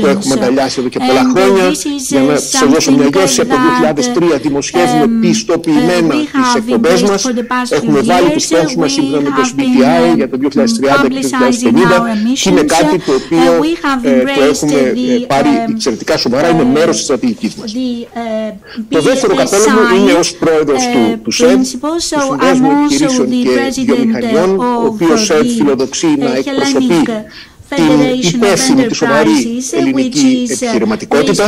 το έχουμε αγκαλιάσει εδώ και πολλά χρόνια. Για να σας δώσω μια γεύση, από το 2003 δημοσιεύουμε πιστοποιημένα τις εκπομπές μας. Έχουμε βάλει τους στόχους μας σύμφωνα με το SBTI για το 2030 και το 2050 και είναι κάτι το οποίο το έχουμε πάρει εξαιρετικά σοβαρά, είναι μέρος της στρατηγικής μας. Το δεύτερο καπέλο μου είναι ως πρόεδρος του ΣΕΔ, του Συνδέσμου Επιχειρήσεων και Βιομηχανιών, ο οποίος ΣΕΔ φιλοδοξεί να εκπροσωπεί την υπεύθυνη και σοβαρή ελληνική επιχειρηματικότητα.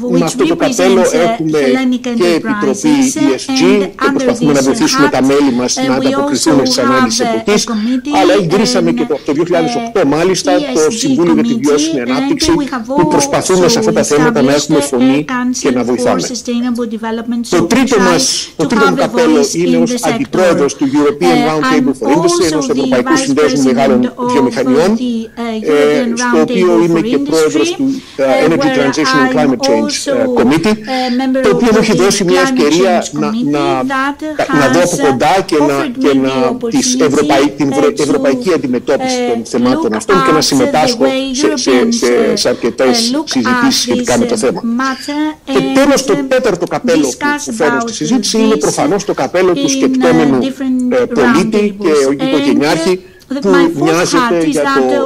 Με αυτό το καπέλο έχουμε και επιτροπή ESG και προσπαθούμε να βοηθήσουμε τα μέλη μας να ανταποκριθούν στις ανάγκες της εποχής, αλλά εγκρίσαμε και το 2008 μάλιστα το Συμβούλιο για τη Βιώσιμη Ανάπτυξη, που προσπαθούμε σε αυτά τα θέματα να έχουμε φωνή και να βοηθάμε. Το τρίτο μου καπέλο είναι ως αντιπρόεδρος του European Roundtable for Industry, ενός Ευρωπαϊκού Συνδέσμου Μεγάλων Βιομηχανιών, στο οποίο είμαι και πρόεδρος του Energy Transition and Climate Change Committee, το οποίο μου έχει δώσει μια ευκαιρία να δω από κοντά και την ευρωπαϊκή αντιμετώπιση των θεμάτων αυτών και να συμμετάσχω σε αρκετές συζητήσεις σχετικά με το θέμα. Και τέλος, το τέταρτο καπέλο που φέρω στη συζήτηση είναι προφανώς το καπέλο του σκεπτόμενου πολίτη και οικογενειάρχη, που μοιάζεται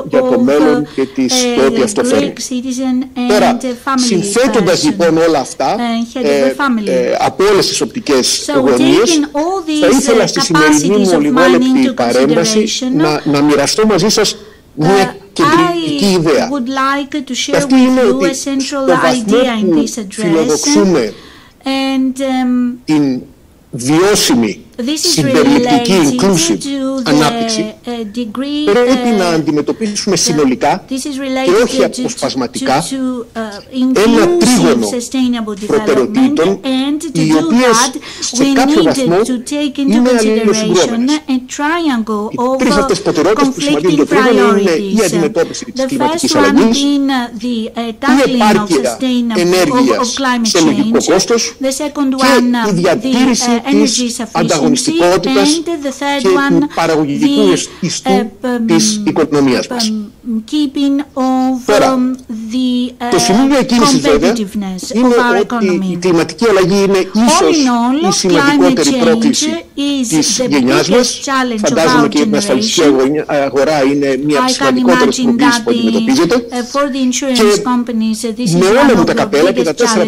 για το μέλλον και το ότι αυτό φέρνει. Τώρα, συνθέτοντας λοιπόν όλα αυτά από όλες τις οπτικές γωνίες, θα ήθελα στη σημερινή μου ολιγόλεπτη παρέμβαση να μοιραστώ μαζί σας μια κεντρική ιδέα. Και αυτή είναι ότι στο βαθμό που φιλοδοξούμε την βιώσιμη, συμπεριληπτική, inclusive ανάπτυξη, πρέπει να αντιμετωπίσουμε συνολικά και όχι αποσπασματικά ένα τρίγωνο προτεραιοτήτων, οι οποίες σε κάποιο βαθμό είναι αλληλοσυγκρόμενες. Οι τρεις αυτές προτεραιότητες που σημαντίζουν το τρίγωνο είναι η αντιμετώπιση της κλιματικής αλλαγής, η επάρκεια ενέργειας σε λογικό κόστος και η διατήρηση της ανταγωνιστικότητας και του παραγωγικού ιστού της οικονομίας μας. Τώρα, το σημείο εκκίνησης βέβαια είναι ότι η κλιματική αλλαγή είναι ίσως η σημαντικότερη πρόκληση της γενιάς μας. Φαντάζομαι και την ασφαλιστική αγορά είναι μια από τις σημαντικότερες προκλήσεις που αντιμετωπίζεται. Και με όλα μου τα καπέλα και τα τέσσερα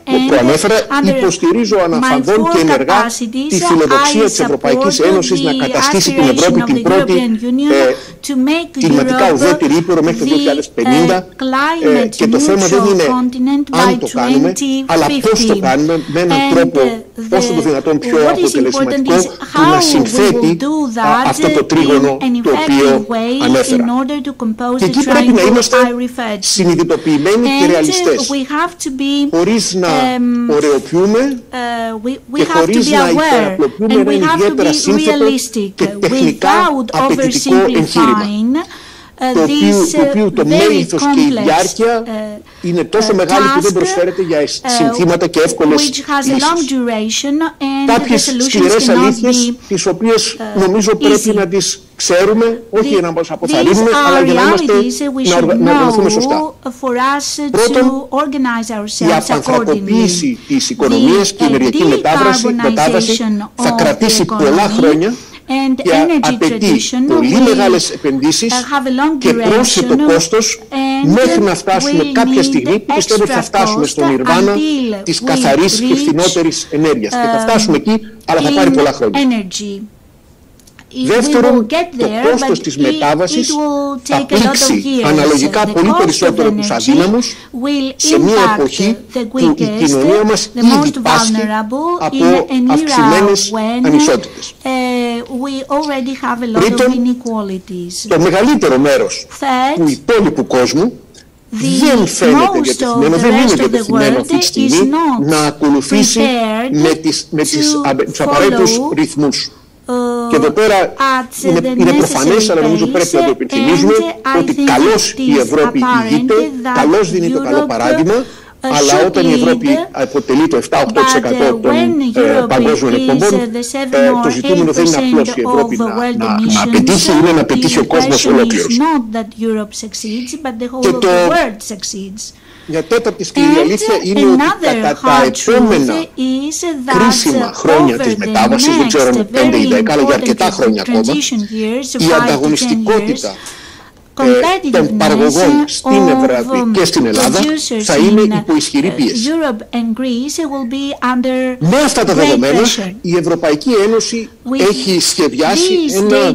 που προανέφερα, υποστηρίζω αναφανδόν και ενεργά τη φιλοδοξία της Ευρωπαϊκής Ένωσης να καταστήσει την Ευρώπη την πρώτη κλιματικά ουδέτερη ήπειρο μέχρι το 2050 και το θέμα δεν είναι αν το κάνουμε, αλλά πώς το κάνουμε με έναν τρόπο όσο το δυνατόν πιο αποτελεσματικό που να συνθέτει αυτό το τρίγωνο το οποίο ανέφερα. Και εκεί πρέπει να είμαστε συνειδητοποιημένοι και ρεαλιστές, χωρίς να ωρεοποιούμε και χωρίς να υπεραπλοποιούμε ένα ιδιαίτερα σύνθετο και τεχνικά απαιτητικό εγχείρημα, το οποίο το μέγεθος και η διάρκεια είναι τόσο μεγάλη που δεν προσφέρεται για συνθήματα και εύκολες λύσεις. Κάποιες σκληρές αλήθειες, τις οποίες νομίζω πρέπει να τις ξέρουμε, όχι για να μας αποθαρρύνουμε, αλλά για να οργανωθούμε σωστά. Πρώτον, η απανθρακοποίηση της οικονομίας και η ενεργειακή μετάβαση θα κρατήσει πολλά χρόνια και απαιτεί πολύ μεγάλες επενδύσεις και πρόσθετο κόστος μέχρι να φτάσουμε κάποια στιγμή που πιστεύω ότι θα φτάσουμε στο νιρβάνα της καθαρής και φθηνότερης ενέργειας. Και θα φτάσουμε εκεί, αλλά θα πάρει πολλά χρόνια. Δεύτερον, το κόστος της μετάβασης θα πλήξει αναλογικά πολύ περισσότερο τους αδύναμους σε μια εποχή που η κοινωνία μας ήδη πάσχει από αυξημένες ανισότητες. Τρίτον, το μεγαλύτερο μέρος του υπόλοιπου κόσμου δεν φαίνεται διατεθειμένο, δεν είναι διατεθειμένο αυτή τη στιγμή να ακολουθήσει με τους απαραίτητους ρυθμούς. Και εδώ πέρα είναι προφανές, αλλά νομίζω πρέπει να το υπενθυμίζουμε, ότι καλώς η Ευρώπη ηγείται, καλώς δίνει το καλό παράδειγμα, αλλά όταν η Ευρώπη αποτελεί το 7-8% των παγκόσμιων εκπομπών, το ζητούμενο δεν είναι απλώς η Ευρώπη να πετύχει, είναι να πετύχει ο κόσμος ολόκληρος. Και μια τέταρτη σκληρή αλήθεια είναι ότι κατά τα επόμενα κρίσιμα χρόνια της μετάβασης, δεν ξέρω αν 5 ή 10, αλλά για αρκετά χρόνια ακόμα, η ανταγωνιστικότητα των παραγωγών στην Ευρώπη και στην Ελλάδα θα είναι υπό ισχυρή πίεση. Με αυτά τα δεδομένα, η Ευρωπαϊκή Ένωση έχει σχεδιάσει ένα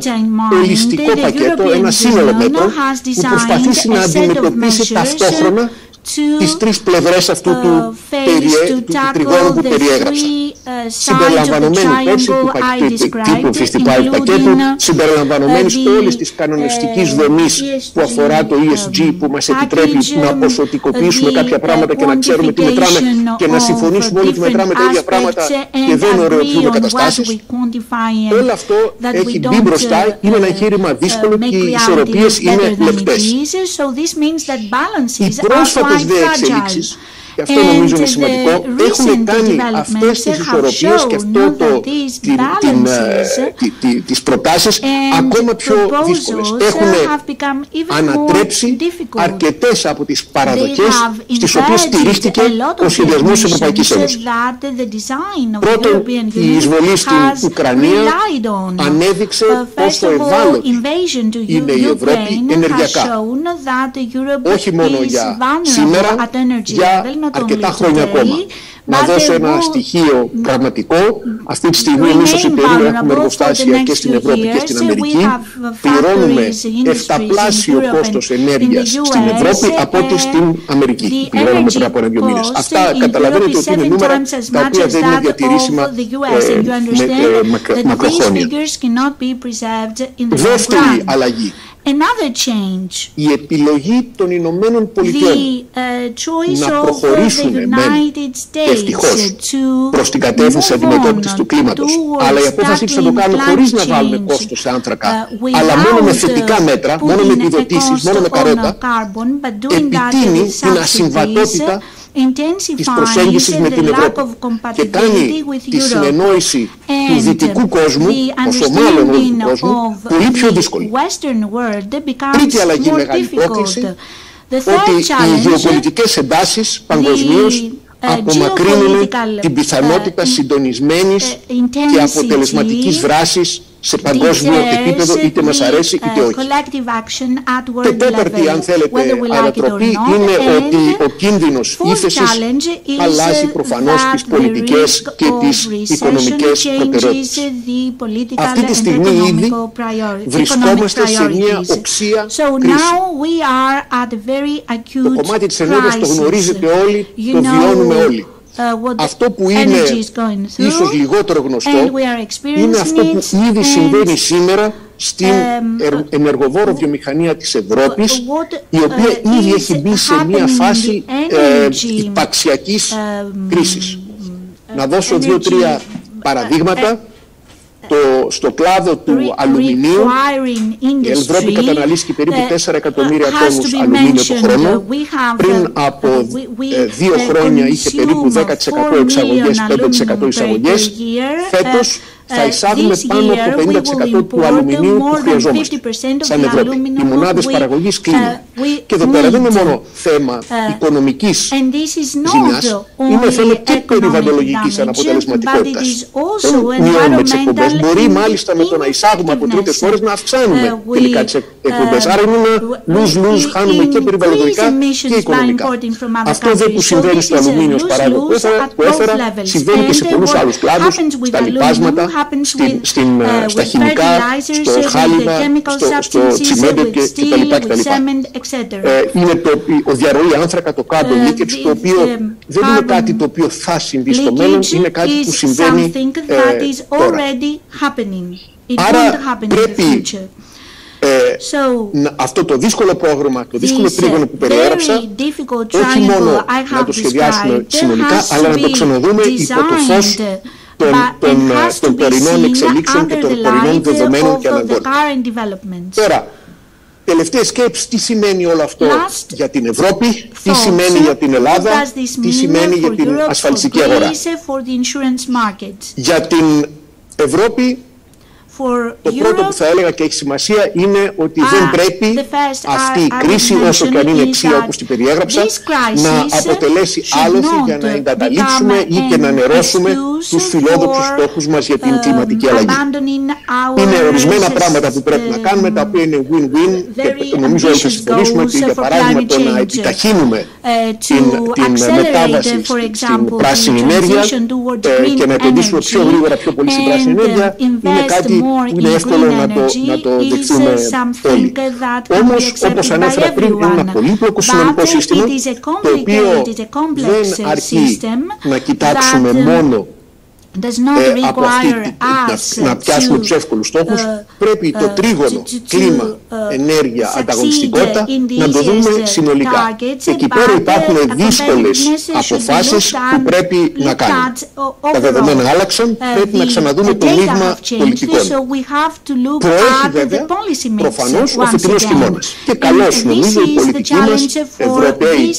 ολιστικό πακέτο, ένα σύνολο μέτρων που προσπαθήσει να αντιμετωπίσει ταυτόχρονα τις τρεις πλευρές αυτού του τριγώνου που περιέγραψα. Συμπεριλαμβανομένου πέρσι του Festival πακέτου, συμπεριλαμβανομένης όλης της κανονιστικής δομής που αφορά το ESG, που μας επιτρέπει να ποσοτικοποιήσουμε κάποια πράγματα και να ξέρουμε τι μετράμε και να συμφωνήσουμε όλοι ότι μετράμε τα ίδια πράγματα και δεν ωρεοποιούμε καταστάσεις. Όλο αυτό έχει μπει μπροστά, είναι ένα εγχείρημα δύσκολο και οι ισορροπίες είναι λεπτές. Οι πρόσφατες εξελίξεις και αυτό νομίζω είναι σημαντικό, έχουν κάνει αυτές τις ισορροπίες και τις προτάσεις ακόμα πιο δύσκολες. Έχουν ανατρέψει αρκετές από τις παραδοχές στις οποίες στηρίστηκε ο σχεδιασμός της Ευρωπαϊκής Ένωσης. Πρώτον, η εισβολή στην Ουκρανία ανέδειξε πόσο ευάλωτη είναι η Ευρώπη ενεργειακά. Όχι μόνο για σήμερα, για αρκετά χρόνια ακόμα. Να δώσω ένα στοιχείο πραγματικό. Αυτή τη στιγμή εμείς ως εταιρεία έχουμε εργοστάσια και στην Ευρώπη και στην Αμερική. Πληρώνουμε 7πλάσιο κόστος ενέργειας στην Ευρώπη από ό,τι στην Αμερική. Πληρώνουμε πριν από 1-2 μήνες. Αυτά καταλαβαίνετε ότι είναι νούμερα τα οποία δεν είναι διατηρήσιμα μακροχρόνια. Δεύτερη αλλαγή. Η επιλογή των Ηνωμένων Πολιτειών να προχωρήσουν ευτυχώς προς την κατεύθυνση αντιμετώπισης του κλίματος, αλλά η απόφαση τους να το κάνουν χωρίς να βάλουν κόστος σε άνθρακα, αλλά μόνο με θετικά μέτρα, μόνο με επιδοτήσεις, μόνο με καρότα, επιτείνει την ασυμβατότητα της προσέγγισης με την Ευρώπη και κάνει τη συνεννόηση του δυτικού κόσμου, όσο μάλλον όλου του κόσμου, πολύ πιο δύσκολη. Τρίτη αλλαγή, μεγάλη πρόκληση, ότι οι γεωπολιτικές εντάσεις παγκοσμίως απομακρύνουν την πιθανότητα συντονισμένης και αποτελεσματικής δράσης σε παγκόσμιο επίπεδο, είτε μας αρέσει είτε όχι. Και τέταρτη, αν θέλετε, ανατροπή είναι ότι ο κίνδυνος ύφεσης αλλάζει προφανώς τις πολιτικές και τις οικονομικές προτεραιότητες. Αυτή τη στιγμή ήδη βρισκόμαστε σε μια οξία κρίση. Το κομμάτι της ενέργειας το γνωρίζετε όλοι, το βιώνουμε όλοι. Αυτό που είναι ίσως λιγότερο γνωστό είναι αυτό που ήδη συμβαίνει σήμερα στην ενεργοβόρο βιομηχανία της Ευρώπης, η οποία ήδη έχει μπει σε μια φάση υπαρξιακής κρίσης. Να δώσω 2-3 παραδείγματα. Στο κλάδο του αλουμινίου η Ευρώπη καταναλύσει περίπου 4 εκατομμύρια τόνους αλουμίνιο το χρόνο. Πριν από 2 χρόνια είχε περίπου 10% εξαγωγές, 5% εισαγωγές. Φέτος θα εισάγουμε πάνω από 50% του αλουμινίου που χρειαζόμαστε σαν Ευρώπη. Οι μονάδες παραγωγής κλείνουν. Και εδώ πέρα δεν είναι μόνο θέμα οικονομικής ζημιάς, είναι θέμα και περιβαλλοντολογικής αναποτελεσματικότητας. Δεν μειώνουμε τις εκπομπές, μπορεί μάλιστα με το να εισάγουμε από τρίτες χώρες να αυξάνουμε τελικά τις εκπομπές. Άρα είναι ένα lose-lose, χάνουμε και περιβαλλοντικά και οικονομικά. Αυτό δεν που συμβαίνει στο αλουμίνιο ως παράδειγμα που έφερα, συμβαίνει και σε πολλούς άλλους κλάδους, στα λιπάσματα, στα χημικά, στο χάλιβα, στο τσιμέντο κτλ. Είναι ο διαρροή άνθρακα, το carbon leakage, το οποίο δεν είναι κάτι το οποίο θα συμβεί στο μέλλον, είναι κάτι που συμβαίνει τώρα. Άρα πρέπει αυτό το δύσκολο πρόγραμμα, το δύσκολο τρίγωνο που περιέγραψα, όχι μόνο να το σχεδιάσουμε συνολικά, αλλά να το ξαναδούμε υπό το φως των τωρινών εξελίξεων και των τωρινών δεδομένων και αναγκών. Τώρα, τελευταία σκέψη, τι σημαίνει όλο αυτό για την Ευρώπη, τι σημαίνει για την Ελλάδα, τι σημαίνει για την ασφαλιστική αγορά. Για την Ευρώπη, το πρώτο που θα έλεγα και έχει σημασία είναι ότι δεν πρέπει αυτή η κρίση, όσο και αν είναι εξία όπως την περιέγραψα, να αποτελέσει άλοθη για να εγκαταλείψουμε ή και να νερώσουμε τους φιλόδοξους στόχους μας για την κλιματική αλλαγή. Είναι ορισμένα πράγματα που πρέπει να κάνουμε, τα οποία είναι win-win και νομίζω ότι θα συμφωνήσουμε ότι για παράδειγμα το να επιταχύνουμε την μετάβαση στην πράσινη ενέργεια και να επενδύσουμε πιο γρήγορα πιο πολύ στην πράσινη ενέργεια είναι κάτι που είναι εύκολο να το δεχθούμε όλοι. Όμως, όπως ανέφερα πριν, είναι ένα πολύπλοκο συνολικό σύστημα, το οποίο δεν αρκεί να κοιτάξουμε μόνο να πιάσουμε τους εύκολους στόχους, πρέπει το τρίγωνο κλίμα, ενέργεια, ανταγωνιστικότητα να το δούμε συνολικά. Και εκεί πέρα υπάρχουν δύσκολες αποφάσεις που πρέπει να κάνουμε. Τα δεδομένα άλλαξαν, πρέπει να ξαναδούμε το μείγμα πολιτικών. Προέχει βέβαια προφανώς ο φετινός χειμώνας. Και καλώς νομίζω οι πολιτικοί μας, Ευρωπαίοι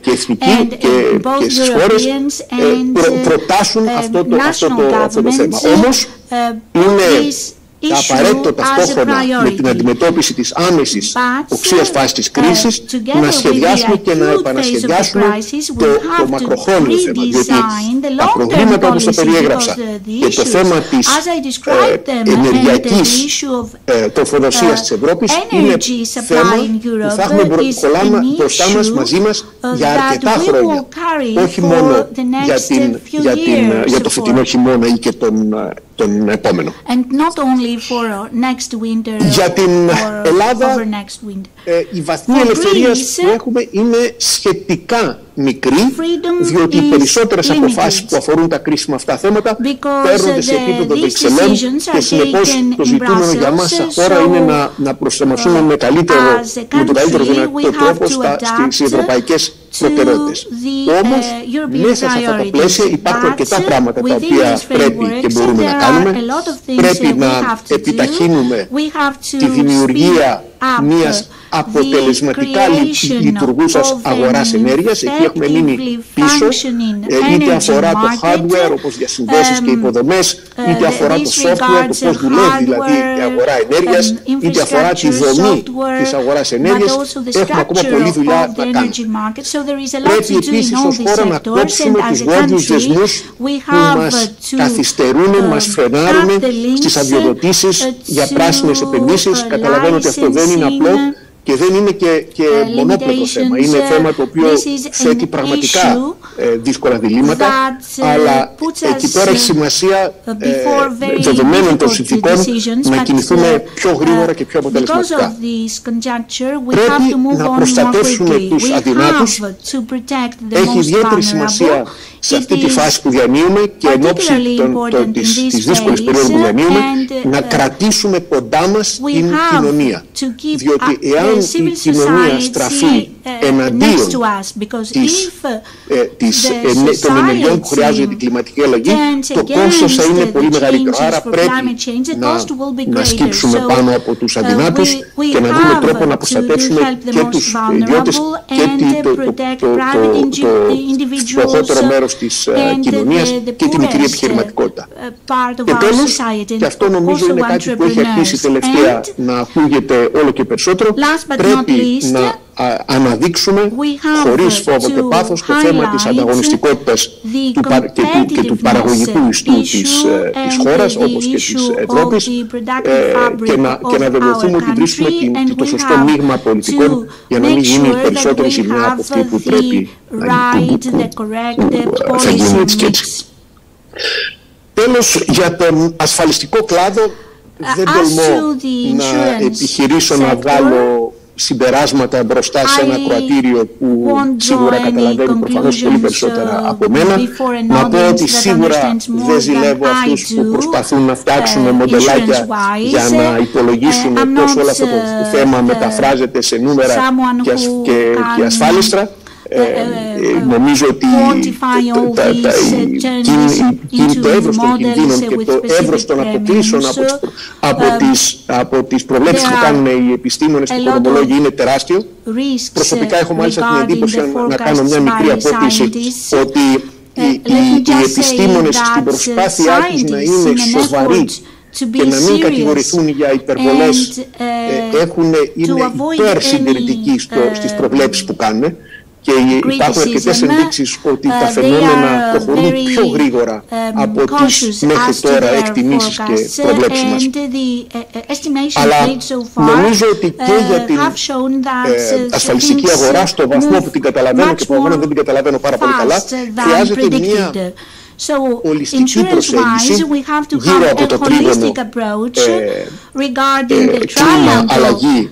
και εθνικοί και στις χώρες προτάσουν αυτό το θέμα. Όμως είναι απαραίτητο ταυτόχρονα με την αντιμετώπιση της άμεσης οξείας φάσης της κρίσης να σχεδιάσουμε και να επανασχεδιάσουμε το μακροχρόνιο θέμα, διότι τα προβλήματα όπως τα περιέγραψα και το θέμα της ενεργειακής τροφοδοσίας της Ευρώπης είναι θέμα που θα έχουμε μπροστά μας, μαζί μας για αρκετά χρόνια, όχι μόνο για το φετινό χειμώνα ή και τον επόμενο. Για την Ελλάδα, η βαθμία ελευθερίας που έχουμε είναι σχετικά μικρή, διότι οι περισσότερες αποφάσεις που αφορούν τα κρίσιμα αυτά θέματα παίρνονται σε επίπεδο Βρυξελών και συνεπώς το ζητούμενο για μας σαν χώρα είναι να προσαρμοστούμε με τον καλύτερο δυνατό τρόπο στις ευρωπαϊκές προτεραιότητες. Όμως, μέσα σε αυτά τα πλαίσια υπάρχουν αρκετά πράγματα τα οποία πρέπει και μπορούμε να κάνουμε. Πρέπει να επιταχύνουμε τη δημιουργία μιας αποτελεσματικά λειτουργούσας αγοράς ενέργειας. Εκεί έχουμε μείνει πίσω, είτε αφορά το hardware όπως διασυνδέσεις και υποδομές, είτε αφορά το software, το πώς δουλεύει δηλαδή η αγορά ενέργειας, είτε αφορά τη δομή της αγοράς ενέργειας. Έχουμε ακόμα πολλή δουλειά να κάνουμε. Πρέπει επίσης ως χώρα να κόψουμε τους γόντιους δεσμούς που μας καθυστερούν, μας φρενάρουν στις αδειοδοτήσεις για πράσινες επενδύσεις. Καταλαβαίνω ότι αυτό δεν είναι απλό και δεν είναι και μονόπλευρο θέμα. Είναι θέμα το οποίο θέτει πραγματικά δύσκολα διλήμματα, αλλά εκεί πέρα έχει σημασία δεδομένων των συνθηκών να κινηθούμε πιο γρήγορα και πιο αποτελεσματικά. Πρέπει να προστατεύσουμε τους αδυνάτους. Έχει ιδιαίτερη σημασία σε αυτή τη φάση που διανύουμε και εν ώψη της δύσκολης περίοδου που διανύουμε να κρατήσουμε κοντά μας την κοινωνία. Διότι εάν η κοινωνία στραφεί εναντίον των ενεργειών που χρειάζονται την κλιματική αλλαγή, το κόστος θα είναι πολύ μεγαλύτερο. Άρα πρέπει να σκύψουμε πάνω από τους αδυνάτους και να βρούμε τρόπο να προστατεύσουμε και τους ιδιώτες και το φτωχότερο μέρος της κοινωνίας και τη μικρή επιχειρηματικότητα. Και τέλος, και αυτό νομίζω είναι κάτι που έχει αρχίσει τελευταία να ακούγεται όλο και περισσότερο, πρέπει να αναδείξουμε χωρίς φόβο και πάθος το θέμα της ανταγωνιστικότητας και του παραγωγικού ιστού της χώρας όπως και της Ευρώπης και να βεβαιωθούμε ότι βρίσκουμε το σωστό μείγμα πολιτικών για να μην γίνει περισσότερη ζημιά από αυτή που πρέπει θα γίνει έτσι και έτσι. Τέλος, για τον ασφαλιστικό κλάδο δεν τολμώ να επιχειρήσω να βγάλω συμπεράσματα μπροστά σε ένα κροατήριο που σίγουρα καταλαβαίνει προφανώς πολύ περισσότερα από μένα. Να πω ότι σίγουρα δεν ζηλεύω αυτούς που προσπαθούν να φτιάξουν μοντελάκια για να υπολογίσουν πώς όλο αυτό το θέμα μεταφράζεται σε νούμερα και ασφάλιστρα. Νομίζω ότι το εύρος των κινδύνων και το εύρος των αποκλήσεων από τις προβλέψεις που κάνουν οι επιστήμονες και οι οικονομολόγοι είναι τεράστιο. Προσωπικά έχω μάλιστα την εντύπωση να κάνω μια μικρή απόκληση ότι οι επιστήμονες στην προσπάθειά τους να είναι σοβαροί και να μην κατηγορηθούν για υπερβολές είναι υπερσυντηρητικοί στις προβλέψεις που κάνουν. Και υπάρχουν αρκετές ενδείξεις ότι τα φαινόμενα προχωρούν πιο γρήγορα από τις μέχρι τώρα εκτιμήσεις και προβλέψεις μας. Αλλά νομίζω ότι και για την ασφαλιστική αγορά, στο βαθμό που την καταλαβαίνω και προφανώς δεν την καταλαβαίνω πάρα πολύ καλά, χρειάζεται μια So, ολιστική προσέγγιση γύρω από το τρίγωνο κλίμα, αλλαγή,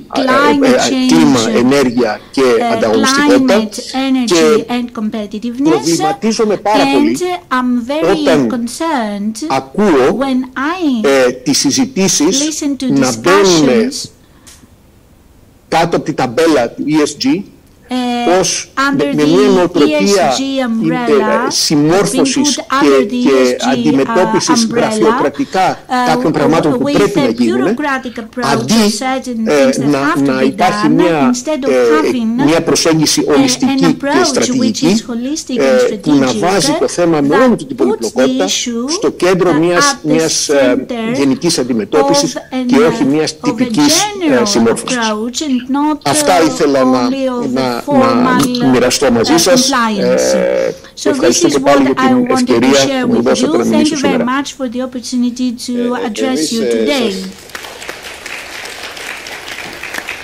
κλίμα, ενέργεια και ανταγωνιστικότητα και προβληματίζομαι πάρα πολύ όταν ακούω τις συζητήσεις να μπαίνουν κάτω από την ταμπέλα του ESG ως με μια νοοτροπία συμμόρφωσης και αντιμετώπισης γραφειοκρατικά κάποιων πραγμάτων που πρέπει να γίνουν, αντί να υπάρχει μια προσέγγιση ολιστική και στρατηγική που να βάζει το θέμα με όλη την πολυπλοκότητα στο κέντρο μιας γενικής αντιμετώπισης και όχι μιας τυπικής συμμόρφωσης. Αυτά ήθελα να μοιραστώ μαζί σας. Ευχαριστώ και πάλι για την ευκαιρία που μου δώσατε να μιλήσω σήμερα.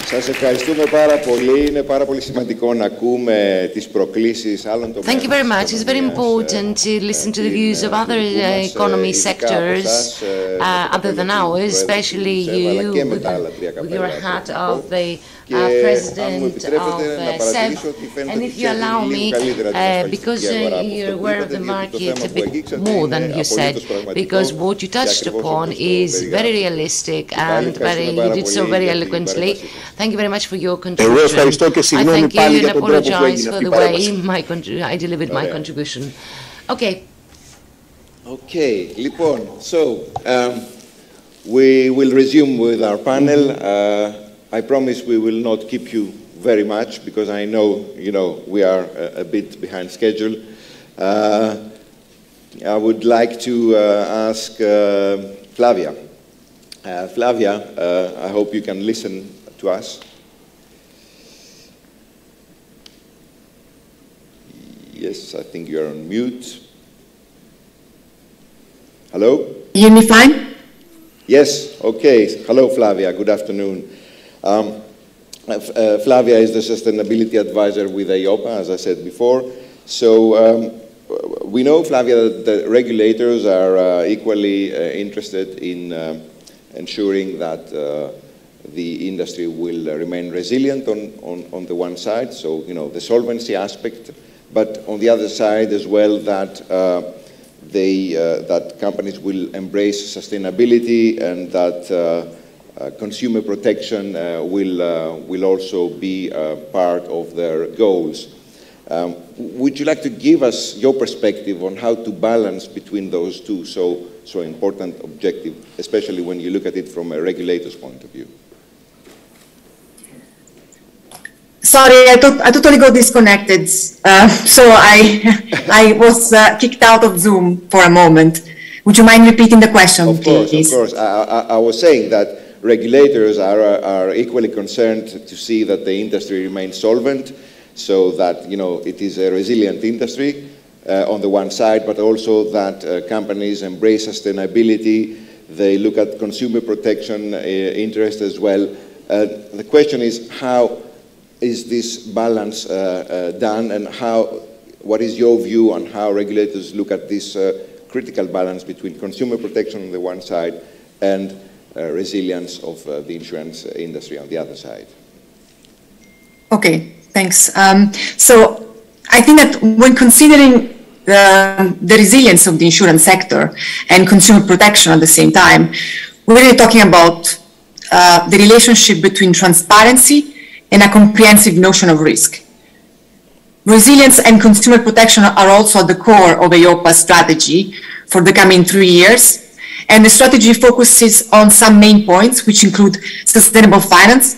Σας ευχαριστούμε πάρα πολύ. Είναι πάρα πολύ σημαντικό να ακούμε τις προκλήσεις άλλων τομέων. Thank you very much. It's very important to listen to the views of other economy sectors other than ours, especially you with your hat of the President of SEB. And if you allow me, because you're aware of the market a bit more than you said, because what you touched upon is very realistic and you did so very eloquently. Thank you very much for your contribution. I thank you and apologize for the way I delivered my contribution. Okay. Okay, λοιπόν, so we will resume with our panel. I promise we will not keep you very much because I know, we are a bit behind schedule. I would like to ask Flavia. Flavia, I hope you can listen to us. Yes, I think you're on mute. Hello? You hear me fine? Yes, okay. Hello, Flavia. Good afternoon. Flavia is the sustainability advisor with EIOPA, as I said before. So we know, Flavia, that the regulators are equally interested in ensuring that the industry will remain resilient on the one side, so the solvency aspect, but on the other side as well that that companies will embrace sustainability and that consumer protection will also be part of their goals. Would you like to give us your perspective on how to balance between those two so important objectives, especially when you look at it from a regulator's point of view? Sorry, I totally got disconnected, so I was kicked out of Zoom for a moment. Would you mind repeating the question, please? Of course. I was saying that regulators are equally concerned to see that the industry remains solvent, so that it is a resilient industry on the one side, but also that companies embrace sustainability. They look at consumer protection interest as well. The question is, how is this balance done, and what is your view on how regulators look at this critical balance between consumer protection on the one side and resilience of the insurance industry on the other side? Okay, thanks. So I think that when considering the resilience of the insurance sector and consumer protection at the same time, we're really talking about the relationship between transparency and a comprehensive notion of risk. Resilience and consumer protection are also at the core of EIOPA's strategy for the coming 3 years. And the strategy focuses on some main points, which include sustainable finance,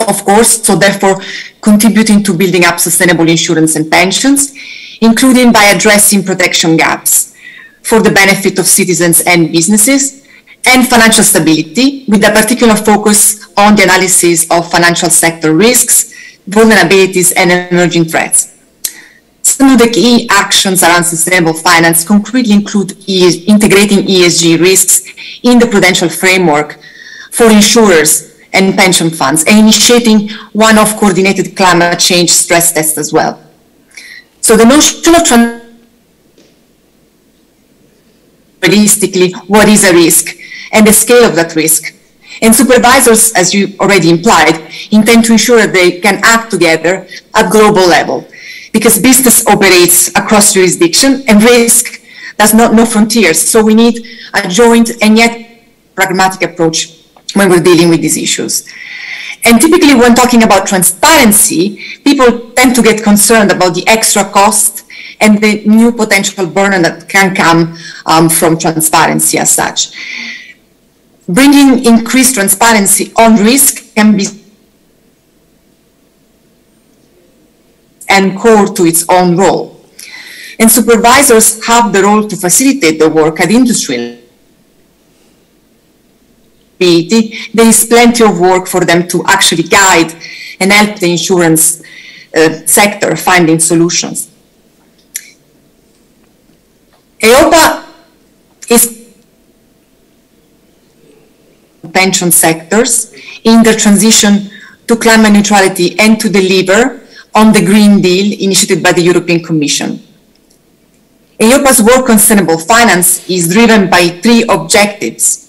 of course, so therefore contributing to building up sustainable insurance and pensions, including by addressing protection gaps for the benefit of citizens and businesses, and financial stability, with a particular focus on the analysis of financial sector risks, vulnerabilities, and emerging threats. Some of the key actions around sustainable finance concretely include integrating ESG risks in the prudential framework for insurers and pension funds, and initiating one-off coordinated climate change stress tests as well. So the notion of realistically what is a risk and the scale of that risk. And supervisors, as you already implied, intend to ensure that they can act together at global level, because business operates across jurisdiction and risk does not know frontiers. So we need a joint and yet pragmatic approach when we're dealing with these issues. And typically when talking about transparency, people tend to get concerned about the extra cost and the new potential burden that can come from transparency as such. Bringing increased transparency on risk can be and core to its own role. And supervisors have the role to facilitate the work at industry. There is plenty of work for them to actually guide and help the insurance sector finding solutions. EIOPA is pension sectors in the transition to climate neutrality and to deliver on the Green Deal initiated by the European Commission. EIOPA's work on sustainable finance is driven by 3 objectives.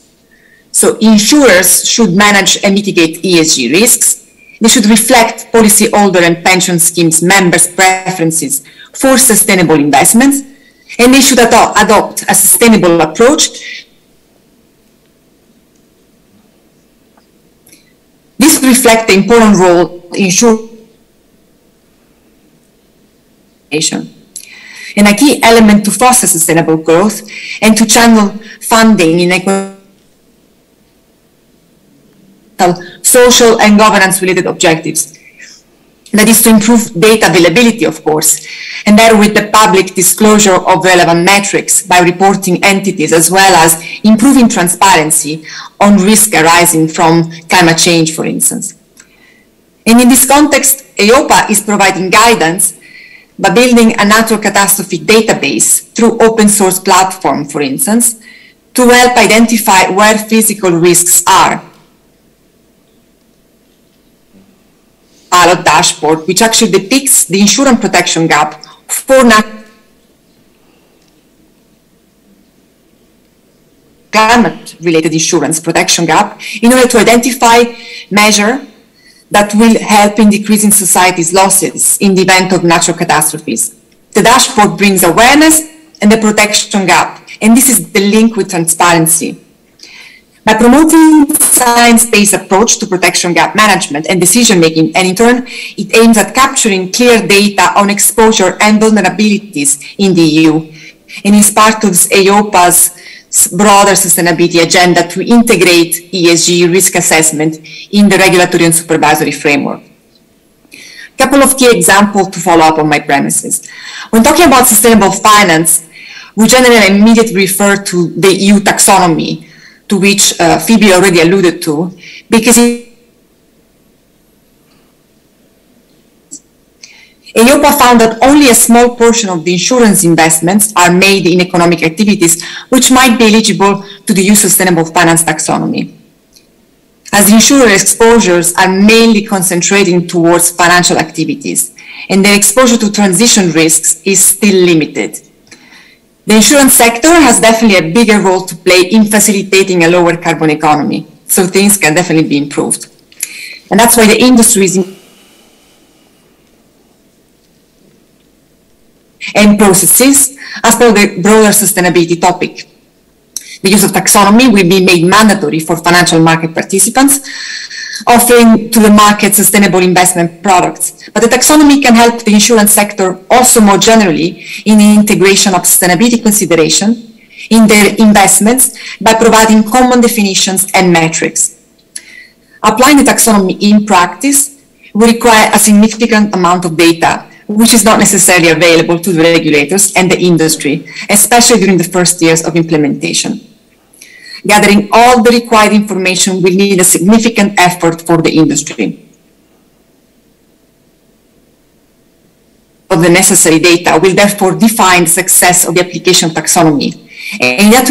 So insurers should manage and mitigate ESG risks. They should reflect policyholder and pension schemes members' preferences for sustainable investments, and they should adopt a sustainable approach. This would reflect the important role insurance and a key element to foster sustainable growth and to channel funding in social and governance-related objectives. That is to improve data availability, of course, and that with the public disclosure of relevant metrics by reporting entities, as well as improving transparency on risk arising from climate change, for instance. And in this context, EIOPA is providing guidance by building a natural catastrophe database through open source platform, for instance, to help identify where physical risks are. Pilot dashboard, which actually depicts the insurance protection gap for climate-related insurance protection gap in order to identify measures that will help in decreasing society's losses in the event of natural catastrophes. The dashboard brings awareness and the protection gap, and this is the link with transparency. By promoting science-based approach to protection gap management and decision-making, and in turn, it aims at capturing clear data on exposure and vulnerabilities in the EU, and is part of EIOPA's broader sustainability agenda to integrate ESG risk assessment in the regulatory and supervisory framework. A couple of key examples to follow up on my premises. When talking about sustainable finance, we generally immediately refer to the EU taxonomy, to which Phoebe already alluded to, because EIOPA found that only a small portion of the insurance investments are made in economic activities which might be eligible to the EU sustainable finance taxonomy, as the insurer exposures are mainly concentrating towards financial activities, and their exposure to transition risks is still limited. The insurance sector has definitely a bigger role to play in facilitating a lower carbon economy, so things can definitely be improved. And that's why the industry is and processes as per the broader sustainability topic. The use of taxonomy will be made mandatory for financial market participants, offering to the market sustainable investment products. But the taxonomy can help the insurance sector also more generally in the integration of sustainability consideration in their investments by providing common definitions and metrics. Applying the taxonomy in practice will require a significant amount of data, which is not necessarily available to the regulators and the industry, especially during the first years of implementation. Gathering all the required information will need a significant effort for the industry. Of the necessary data will therefore define the success of the application of taxonomy. And that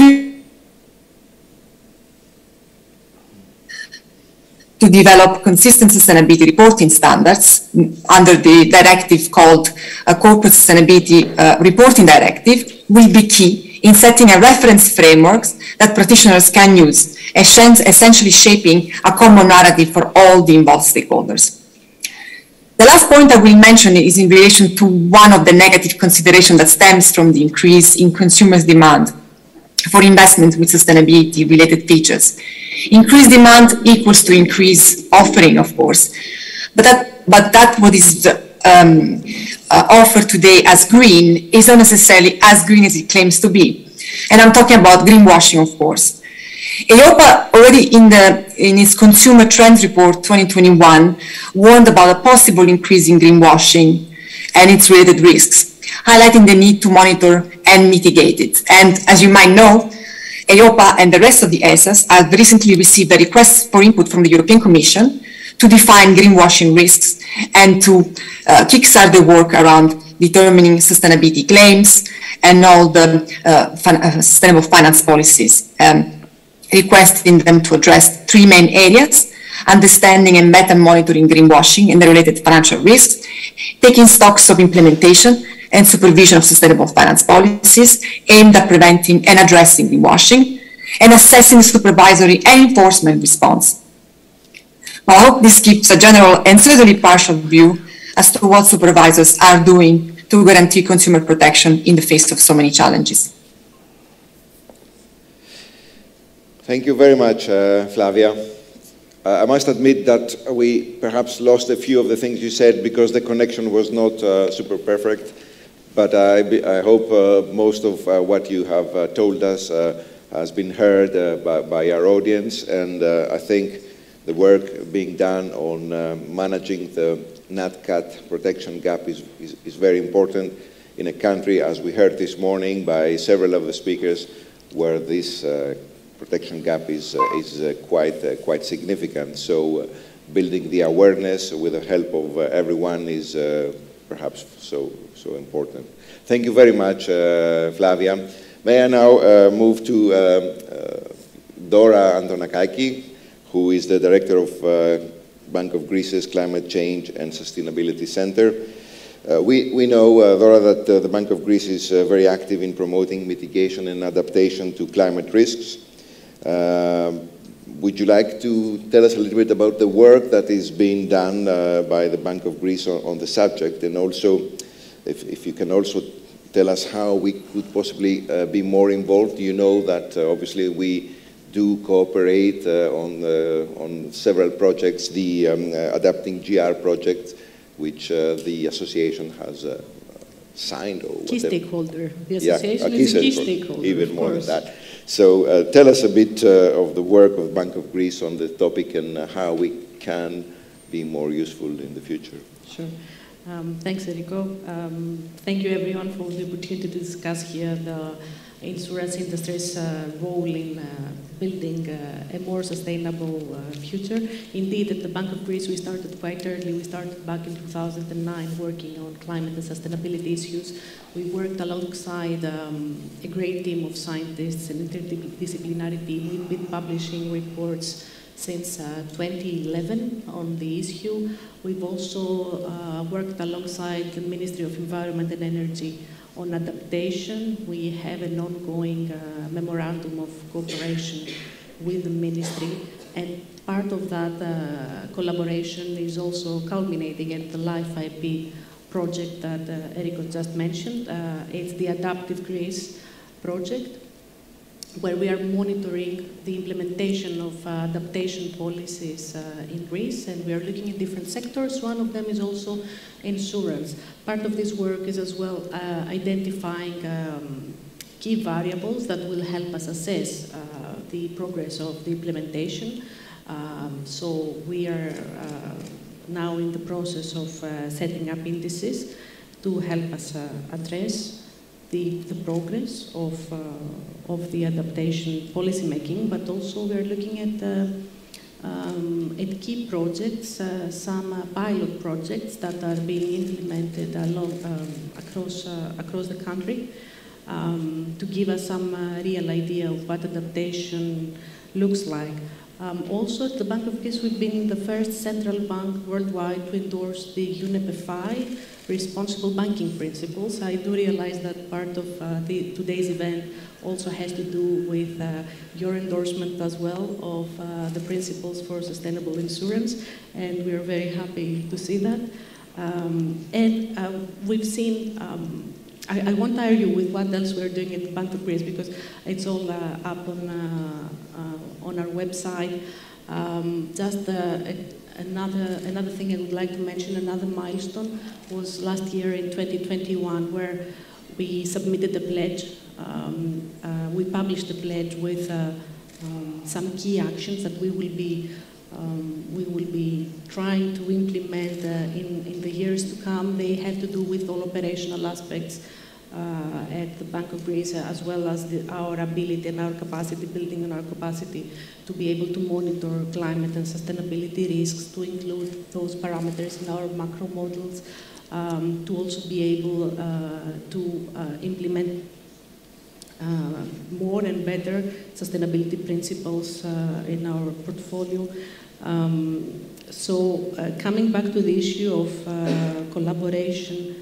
to develop consistent sustainability reporting standards under the directive called Corporate Sustainability Reporting Directive will be key in setting a reference framework that practitioners can use, essentially shaping a common narrative for all the involved stakeholders. The last point I will mention is in relation to one of the negative considerations that stems from the increase in consumers' demand for investment with sustainability-related features. Increased demand equals to increased offering, of course, but that what is offered today as green is not necessarily as green as it claims to be. And I'm talking about greenwashing, of course. EIOPA already in its Consumer Trends Report 2021 warned about a possible increase in greenwashing and its related risks, highlighting the need to monitor and mitigate it. And as you might know, EIOPA and the rest of the ESAs have recently received a request for input from the European Commission to define greenwashing risks and to kickstart the work around determining sustainability claims and all the sustainable finance policies, requesting them to address three main areas: understanding and better monitoring greenwashing and the related financial risks, taking stocks of implementation and supervision of sustainable finance policies aimed at preventing and addressing greenwashing, and assessing the supervisory and enforcement response. Well, I hope this gives a general and certainly partial view as to what supervisors are doing to guarantee consumer protection in the face of so many challenges. Thank you very much, Flavia. I must admit that we perhaps lost a few of the things you said because the connection was not super perfect, but I hope most of what you have told us has been heard by our audience, and I think the work being done on managing the NatCat protection gap is very important in a country, as we heard this morning by several of the speakers, where this protection gap is quite significant. So building the awareness with the help of everyone is perhaps so important. Thank you very much, Flavia. May I now move to Dora Antonakaki, who is the director of Bank of Greece's Climate Change and Sustainability Center. We know, Dora, that the Bank of Greece is very active in promoting mitigation and adaptation to climate risks. Would you like to tell us a little bit about the work that is being done by the Bank of Greece on the subject, and also if you can also tell us how we could possibly be more involved? You know that obviously we do cooperate on several projects, the Adapting GR project, which the association has signed, or key whatever. Stakeholder. The association is a key stakeholder. Even more than that. So tell us a bit of the work of Bank of Greece on the topic and how we can be more useful in the future. Sure. Thanks, Enrico. Thank you, everyone, for the opportunity to discuss here the insurance industry's role in building a more sustainable future. Indeed, at the Bank of Greece, we started quite early. We started back in 2009 working on climate and sustainability issues. We worked alongside a great team of scientists and interdisciplinary team. We've been publishing reports since 2011 on the issue. We've also worked alongside the Ministry of Environment and Energy on adaptation. We have an ongoing memorandum of cooperation with the ministry, and part of that collaboration is also culminating at the Life IP project that Enrico just mentioned. It's the Adaptive Greece project, where we are monitoring the implementation of adaptation policies in Greece, and we are looking at different sectors. One of them is also insurance. Part of this work is as well identifying key variables that will help us assess the progress of the implementation. So we are now in the process of setting up indices to help us address the progress of the adaptation policy making, but also we are looking at key projects, some pilot projects that are being implemented across the country to give us some real idea of what adaptation looks like. Also, at the Bank of Greece, we've been the first central bank worldwide to endorse the UNEP FI responsible banking principles. I do realize that part of today's event also has to do with your endorsement as well of the principles for sustainable insurance, and we are very happy to see that. We've seen, I won't argue with what else we're doing at Bank of Greece because it's all up on our website. Just another thing I would like to mention, another milestone was last year in 2021 where we submitted a pledge. We published a pledge with some key actions that we will be trying to implement in the years to come. They have to do with all operational aspects at the Bank of Greece, as well as our ability and our capacity, building on our capacity to be able to monitor climate and sustainability risks, to include those parameters in our macro models, to also be able to implement more and better sustainability principles in our portfolio. Coming back to the issue of collaboration,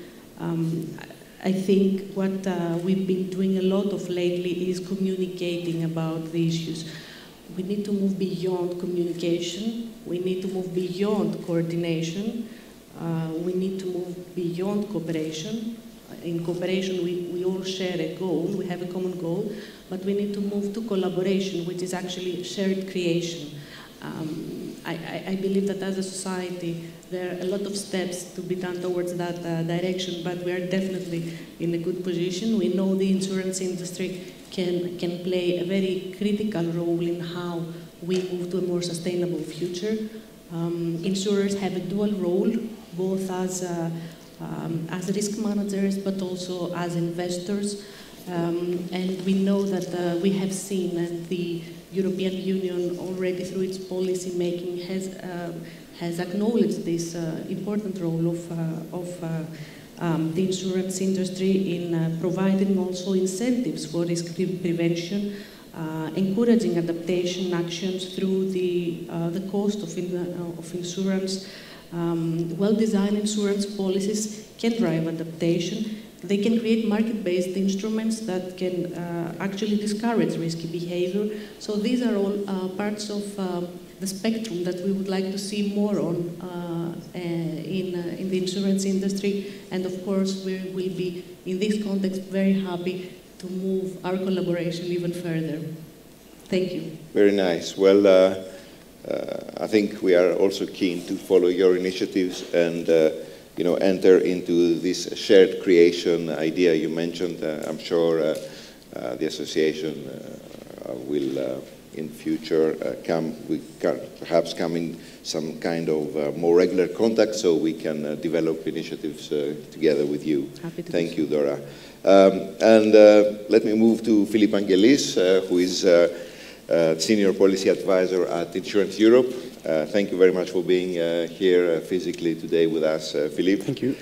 I think what we've been doing a lot of lately is communicating about the issues. We need to move beyond communication. We need to move beyond coordination. We need to move beyond cooperation. In cooperation, we all share a goal, we have a common goal, but we need to move to collaboration, which is actually shared creation. I believe that as a society, there are a lot of steps to be done towards that direction, but we are definitely in a good position. We know the insurance industry can play a very critical role in how we move to a more sustainable future. Insurers have a dual role, both as risk managers, but also as investors. And we know that we have seen, and the European Union already through its policy making has acknowledged this important role of the insurance industry in providing also incentives for risk prevention, encouraging adaptation actions through the cost of insurance. Well-designed insurance policies can drive adaptation. They can create market-based instruments that can actually discourage risky behavior. So these are all parts of the spectrum that we would like to see more on in the insurance industry. And of course, we will be, in this context, very happy to move our collaboration even further. Thank you. Very nice. Well, I think we are also keen to follow your initiatives and enter into this shared creation idea you mentioned. I'm sure the association will in future perhaps come in some kind of more regular contact so we can develop initiatives together with you. Thank you, Dora. And let me move to Philippe Angelis, who is Senior Policy Advisor at Insurance Europe. Thank you very much for being here physically today with us, Philippe. Thank you.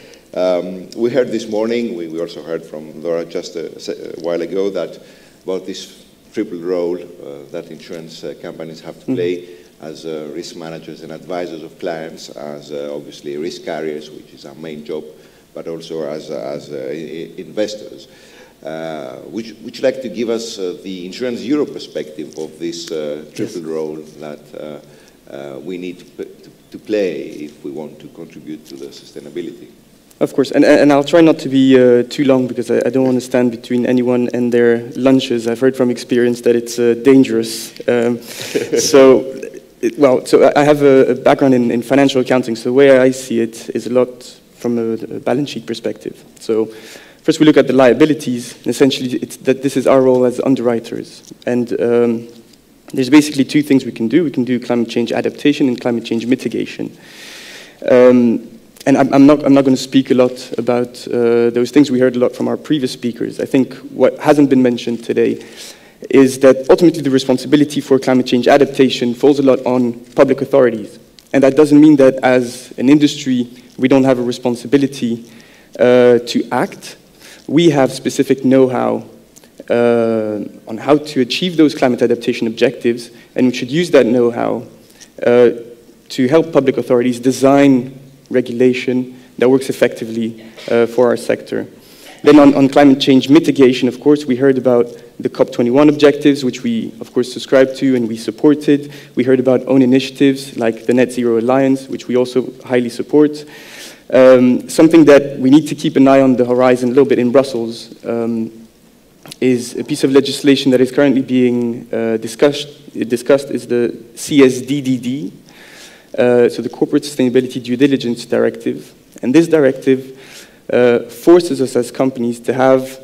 We heard this morning, we also heard from Laura just a while ago, that about this triple role that insurance companies have to play as risk managers and advisors of clients, as obviously risk carriers, which is our main job, but also as investors. Would you like to give us the Insurance Europe perspective of this triple role that we need to play if we want to contribute to the sustainability? Of course, and I'll try not to be too long because I don't want to stand between anyone and their lunches. I've heard from experience that it's dangerous. So I have a background in financial accounting, so the way I see it is a lot from a balance sheet perspective. So first we look at the liabilities, and essentially it's that this is our role as underwriters. And there's basically two things we can do. We can do climate change adaptation and climate change mitigation. And I'm not going to speak a lot about those things. We heard a lot from our previous speakers. I think what hasn't been mentioned today is that ultimately the responsibility for climate change adaptation falls a lot on public authorities. And that doesn't mean that as an industry we don't have a responsibility to act. We have specific know-how on how to achieve those climate adaptation objectives, and we should use that know-how to help public authorities design regulation, that works effectively for our sector. Then on climate change mitigation, of course, we heard about the COP21 objectives, which we, of course, subscribed to and we supported. We heard about own initiatives like the Net Zero Alliance, which we also highly support. Something that we need to keep an eye on the horizon a little bit in Brussels is a piece of legislation that is currently being discussed is the CSDDD, so the Corporate Sustainability Due Diligence Directive. And this directive forces us as companies to have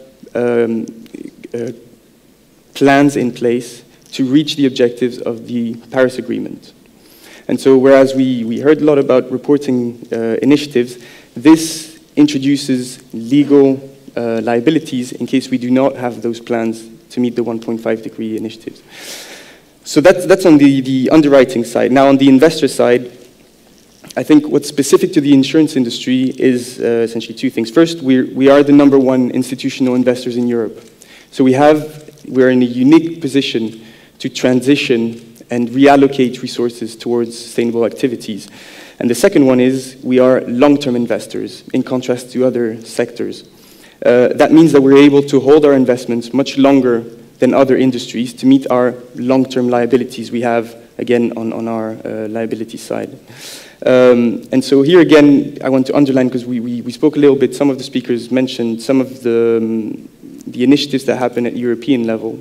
plans in place to reach the objectives of the Paris Agreement. And so whereas we heard a lot about reporting initiatives, this introduces legal liabilities in case we do not have those plans to meet the 1.5-degree initiatives. So that's on the underwriting side. Now on the investor side, I think what's specific to the insurance industry is essentially two things. First, we are the #1 institutional investors in Europe. So we're in a unique position to transition and reallocate resources towards sustainable activities. And the second one is we are long-term investors in contrast to other sectors. That means that we're able to hold our investments much longer than other industries to meet our long-term liabilities we have, again, on our liability side. And so here again, I want to underline, because we spoke a little bit, some of the speakers mentioned some of the initiatives that happen at European level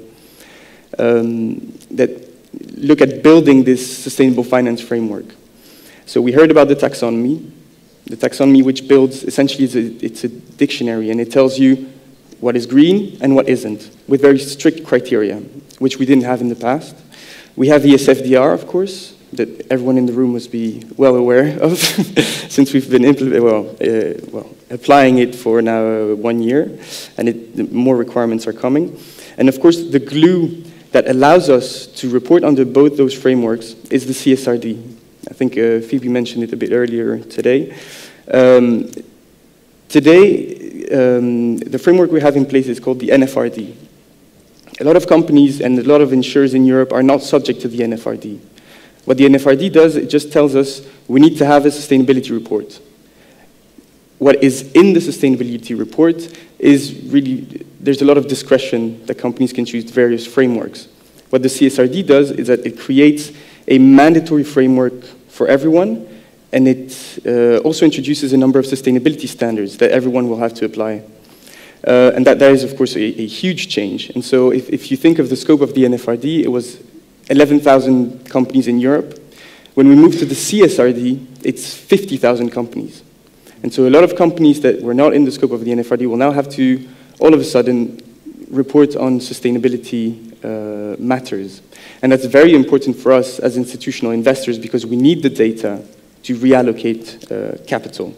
that look at building this sustainable finance framework. So we heard about the taxonomy which builds, essentially it's a dictionary, and it tells you what is green and what isn't, with very strict criteria, which we didn't have in the past. We have the SFDR, of course, that everyone in the room must be well aware of, since we've been applying it for now 1 year, and more requirements are coming. And of course, the glue that allows us to report under both those frameworks is the CSRD. I think Phoebe mentioned it a bit earlier today. The framework we have in place is called the NFRD. A lot of companies and a lot of insurers in Europe are not subject to the NFRD. What the NFRD does, it just tells us we need to have a sustainability report. What is in the sustainability report is really, there's a lot of discretion that companies can choose various frameworks. What the CSRD does is that it creates a mandatory framework for everyone, and it also introduces a number of sustainability standards that everyone will have to apply. And that is, of course, a huge change. And so if you think of the scope of the NFRD, it was 11,000 companies in Europe. When we move to the CSRD, it's 50,000 companies. And so a lot of companies that were not in the scope of the NFRD will now have to, all of a sudden, report on sustainability matters. And that's very important for us as institutional investors because we need the data to reallocate capital.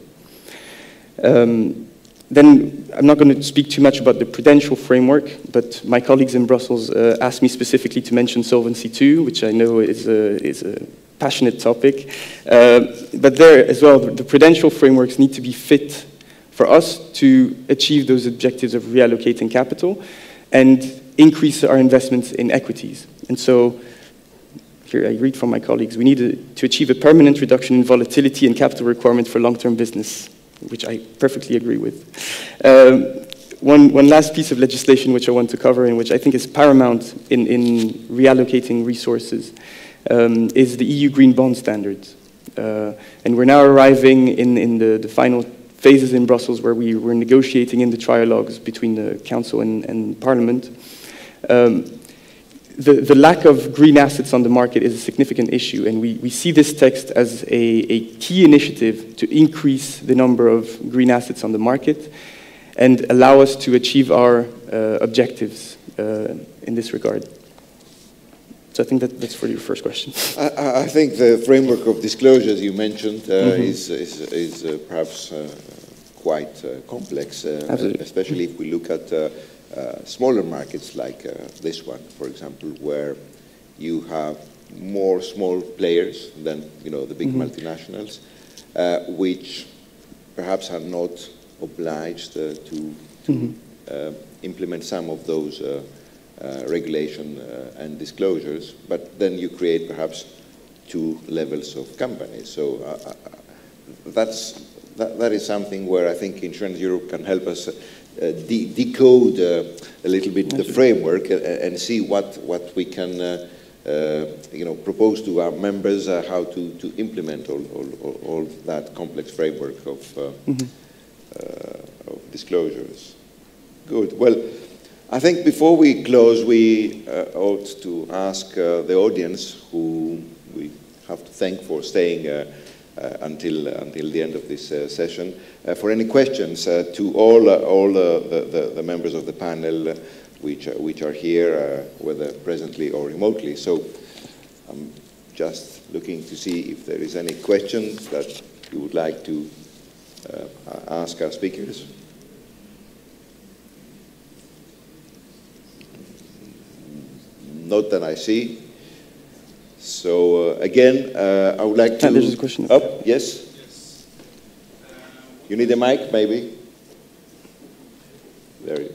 Then I'm not going to speak too much about the prudential framework, but my colleagues in Brussels asked me specifically to mention Solvency II, which I know is a passionate topic. But there as well, the prudential frameworks need to be fit for us to achieve those objectives of reallocating capital and increase our investments in equities. And so, here I read from my colleagues, we need to achieve a permanent reduction in volatility and capital requirements for long-term business, which I perfectly agree with. One last piece of legislation which I want to cover and which I think is paramount in reallocating resources is the EU Green Bond Standards. And we're now arriving in the final phases in Brussels where we're negotiating in the trialogues between the Council and Parliament. The lack of green assets on the market is a significant issue, and we see this text as a key initiative to increase the number of green assets on the market and allow us to achieve our objectives in this regard. So I think that's for your first question. I think the framework of disclosures you mentioned is perhaps quite complex, especially if we look at smaller markets like this one, for example, where you have more small players than the big multinationals, which perhaps are not obliged to implement some of those regulation and disclosures, but then you create perhaps two levels of companies. So that's that is something where I think Insurance Europe can help us decode a little bit the framework and see what we can propose to our members how to implement all that complex framework of disclosures. Good. Well, I think before we close, we ought to ask the audience, who we have to thank for staying until the end of this session, for any questions to all the members of the panel which are here, whether presently or remotely. So I'm just looking to see if there is any questions that you would like to ask our speakers. Not that I see. So again, I would like to... There's a question. Oh, yes? You need a mic, maybe? There you go.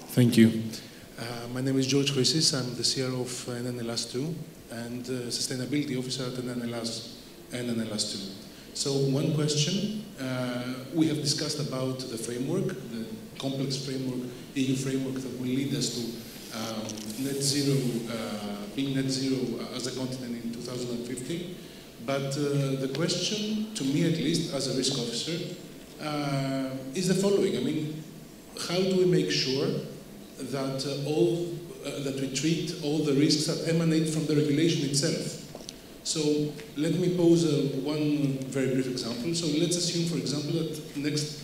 Thank you. My name is George Chrysis. I'm the CRO of NNLS2 and Sustainability Officer at NNLS2. So one question, we have discussed about the framework, the complex framework, EU framework that will lead us to net zero, being net zero as a continent in 2050. But the question, to me at least, as a risk officer, is the following. I mean, how do we make sure that that we treat all the risks that emanate from the regulation itself? So let me pose one very brief example. So let's assume, for example, that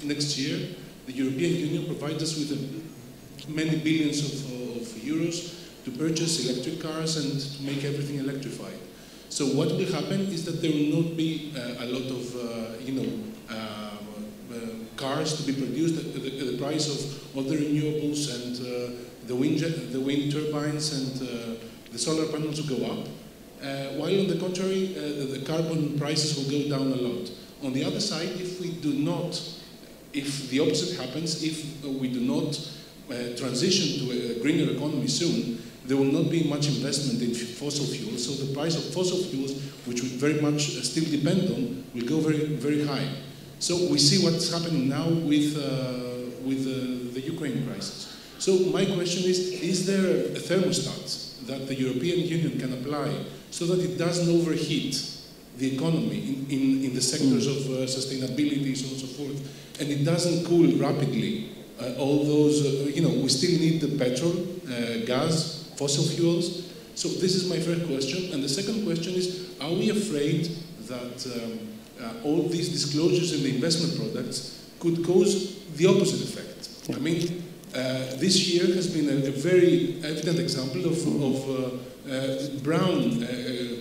next year the European Union provides us with many billions of euros to purchase electric cars and to make everything electrified. So what will happen is that there will not be a lot of cars to be produced at the price of all the renewables and the wind turbines and the solar panels will go up, while on the contrary, the carbon prices will go down a lot. On the other side, if the opposite happens, if we do not transition to a greener economy soon, there will not be much investment in fossil fuels, so the price of fossil fuels, which we very much still depend on, will go very, very high. So we see what's happening now with the Ukraine crisis. So my question is there a thermostat that the European Union can apply so that it doesn't overheat the economy in the sectors of sustainability, so on and so forth, and it doesn't cool rapidly all those, we still need the petrol, gas, fossil fuels. So this is my first question. And the second question is, are we afraid that all these disclosures in the investment products could cause the opposite effect? I mean, this year has been a very evident example of brown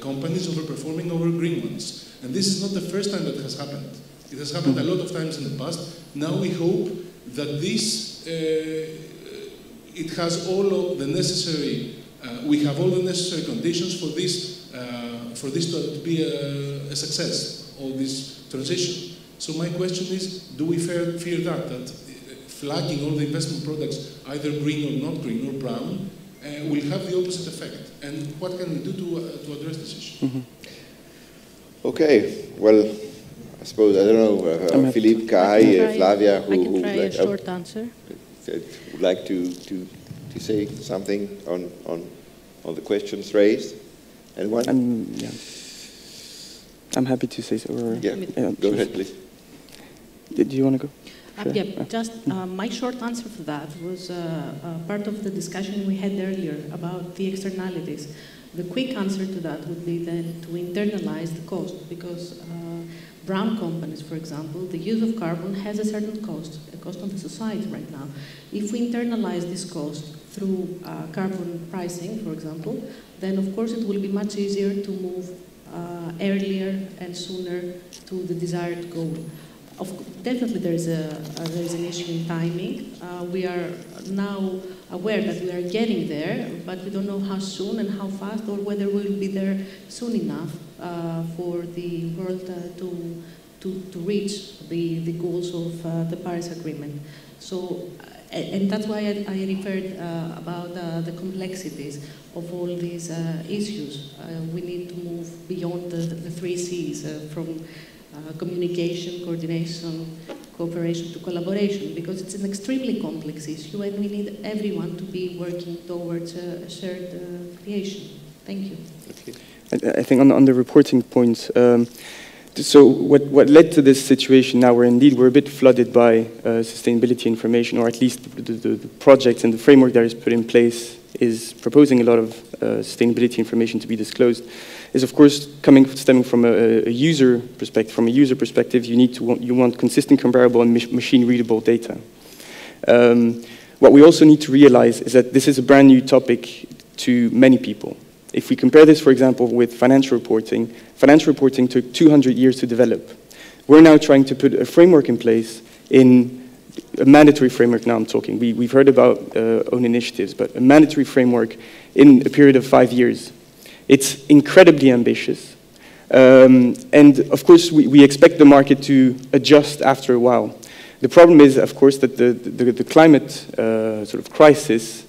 companies overperforming over green ones. And this is not the first time that has happened. It has happened a lot of times in the past. Now we hope that this, it has all of the necessary, we have all the necessary conditions for this to be a success, all this transition. So my question is, do we fear that flagging all the investment products, either green or not green or brown, will have the opposite effect? And what can we do to address this issue? Mm-hmm. Okay, well, I suppose, I don't know, Philippe, Kai, Flavia, I can try a short answer. Would like to say something on the questions raised? Anyone? Yeah. I'm happy to say so. Or, yeah, go ahead, please. Do you want to go? Sure. Yeah, just my short answer for that was part of the discussion we had earlier about the externalities. The quick answer to that would be then to internalize the cost, because brown companies, for example, the use of carbon has a certain cost, a cost on the society right now. If we internalize this cost through carbon pricing, for example, then of course it will be much easier to move earlier and sooner to the desired goal. Definitely there is an issue in timing. We are now aware that we are getting there, but we don't know how soon and how fast, or whether we will be there soon enough for the world to to reach the goals of the Paris Agreement. So, and that's why I referred about the complexities of all these issues. We need to move beyond the 3 C's, from communication, coordination, cooperation to collaboration, because it's an extremely complex issue and we need everyone to be working towards a shared creation. Thank you. I think on the reporting point, so what led to this situation now, where indeed we're a bit flooded by sustainability information, or at least the projects and the framework that is put in place is proposing a lot of sustainability information to be disclosed, is of course stemming from a user perspective. From a user perspective, you want consistent, comparable, and machine-readable data. What we also need to realize is that this is a brand new topic to many people. If we compare this, for example, with financial reporting took 200 years to develop. We're now trying to put a framework in place, in a mandatory framework now I'm talking. We've heard about own initiatives, but a mandatory framework in a period of 5 years. It's incredibly ambitious. And of course, we expect the market to adjust after a while. The problem is, of course, that the climate sort of crisis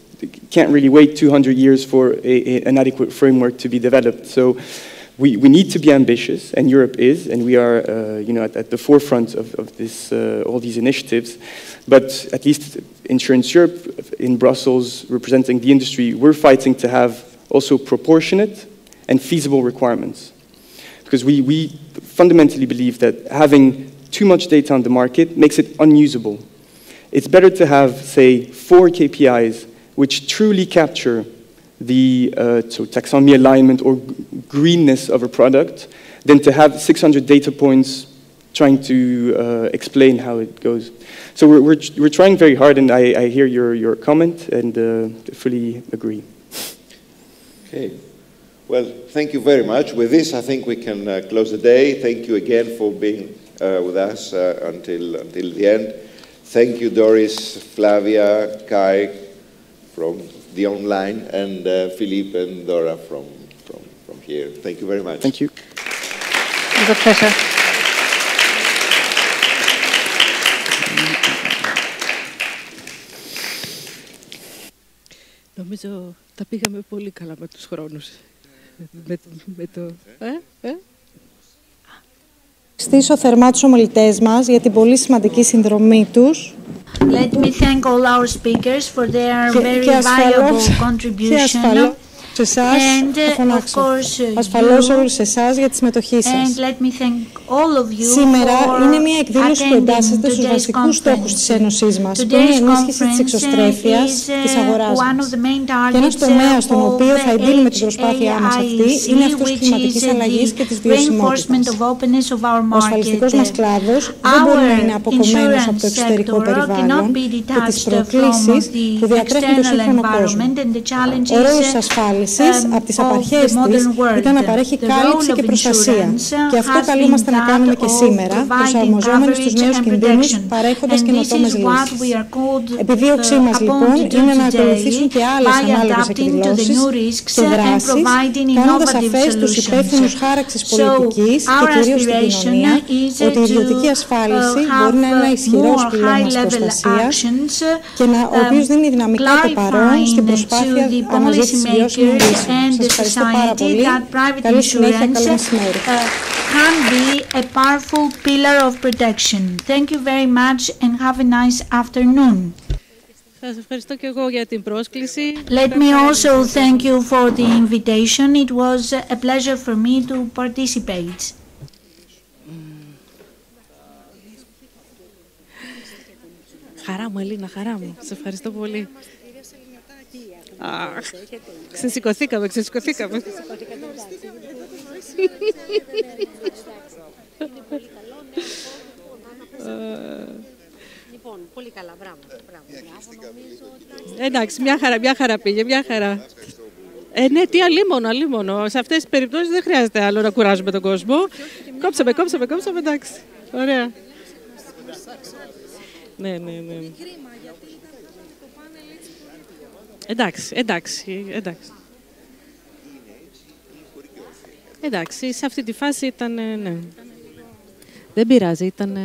can't really wait 200 years for an adequate framework to be developed. So we need to be ambitious, and Europe is, and we are at the forefront of this, all these initiatives. But at least Insurance Europe in Brussels, representing the industry, we're fighting to have also proportionate and feasible requirements. Because we fundamentally believe that having too much data on the market makes it unusable. It's better to have, say, 4 KPIs which truly capture the so taxonomy alignment or greenness of a product, than to have 600 data points trying to explain how it goes. So we're trying very hard, and I hear your comment and fully agree. Okay. Well, thank you very much. With this, I think we can close the day. Thank you again for being with us until the end. Thank you, Doris, Flavia, Kai, from the online, and Philippe and Dora from here. Thank you very much. Thank you. It was a pleasure. Νομίζω τα πήγαμε πολύ καλά με τους χρόνους. Ευχαριστήσω θερμά τους ομιλητές μας για την πολύ σημαντική συνδρομή τους. Let me thank all our speakers for their very valuable contribution. And of course ασφαλώς όλους εσάς για τη συμμετοχή σας. And let me thank all of you Σήμερα for είναι μια εκδήλωση που εντάσσεται στους βασικούς στόχους της Ένωσής μας, που είναι η ενίσχυση της εξωστρέφειας της αγοράς μας. Και ένας τομέας στον οποίο θα εντείνουμε την προσπάθειά μας αυτή είναι αυτός της κλιματικής αλλαγής και της βιωσιμότητας. Ο ασφαλιστικός μας κλάδος δεν μπορεί να είναι αποκομμένος από το εξωτερικό περιβάλλον και τις προκλήσεις που διατρέχουν το σύγχρονο κόσμο. Ο ρόλος της ασφάλισης από τις απαρχές της ήταν να παρέχει κάλυψη και προστασία. Και αυτό καλούμαστε να κάνουμε και σήμερα, προσαρμοζόμενοι στους νέους κινδύνους, παρέχοντας καινοτόμες λύσεις. Επιδίωξή μας λοιπόν είναι να ακολουθήσουν και άλλες ανάλογες εκδηλώσεις και δράσεις, κάνοντας σαφές στους υπεύθυνους χάραξης πολιτικής και κυρίως στην κοινωνία ότι η ιδιωτική ασφάλιση μπορεί να είναι ένα ισχυρός πυλώνας προστασίας και ο οποίος δίνει δυναμικά το παρόν στην προσπάθεια αναζήτησης βιώσιμων λύσεων. Σας ευχαριστώ πάρα πολύ. Καλή συνέχεια, καλό μεσημέρι. Can be a powerful pillar of protection. Thank you very much and have a nice afternoon. Σας ευχαριστώ και εγώ για την πρόσκληση. Let me also thank you for the invitation. It was a pleasure for me to participate. Χαρά μου, Ελίνα, χαρά μου. Σας ευχαριστώ πολύ. Ξεσηκωθήκαμε. Λοιπόν, πολύ καλά, μπράβο. Εντάξει, μια χαρά πήγε, μια χαρά. Ναι, τι αλίμονο. Σε αυτές τις περιπτώσεις δεν χρειάζεται άλλο να κουράζουμε τον κόσμο. Κόψαμε, εντάξει. Ωραία. Ναι. Εντάξει, σε αυτή τη φάση ήταν, ναι. Δεν πειράζει, ήταν...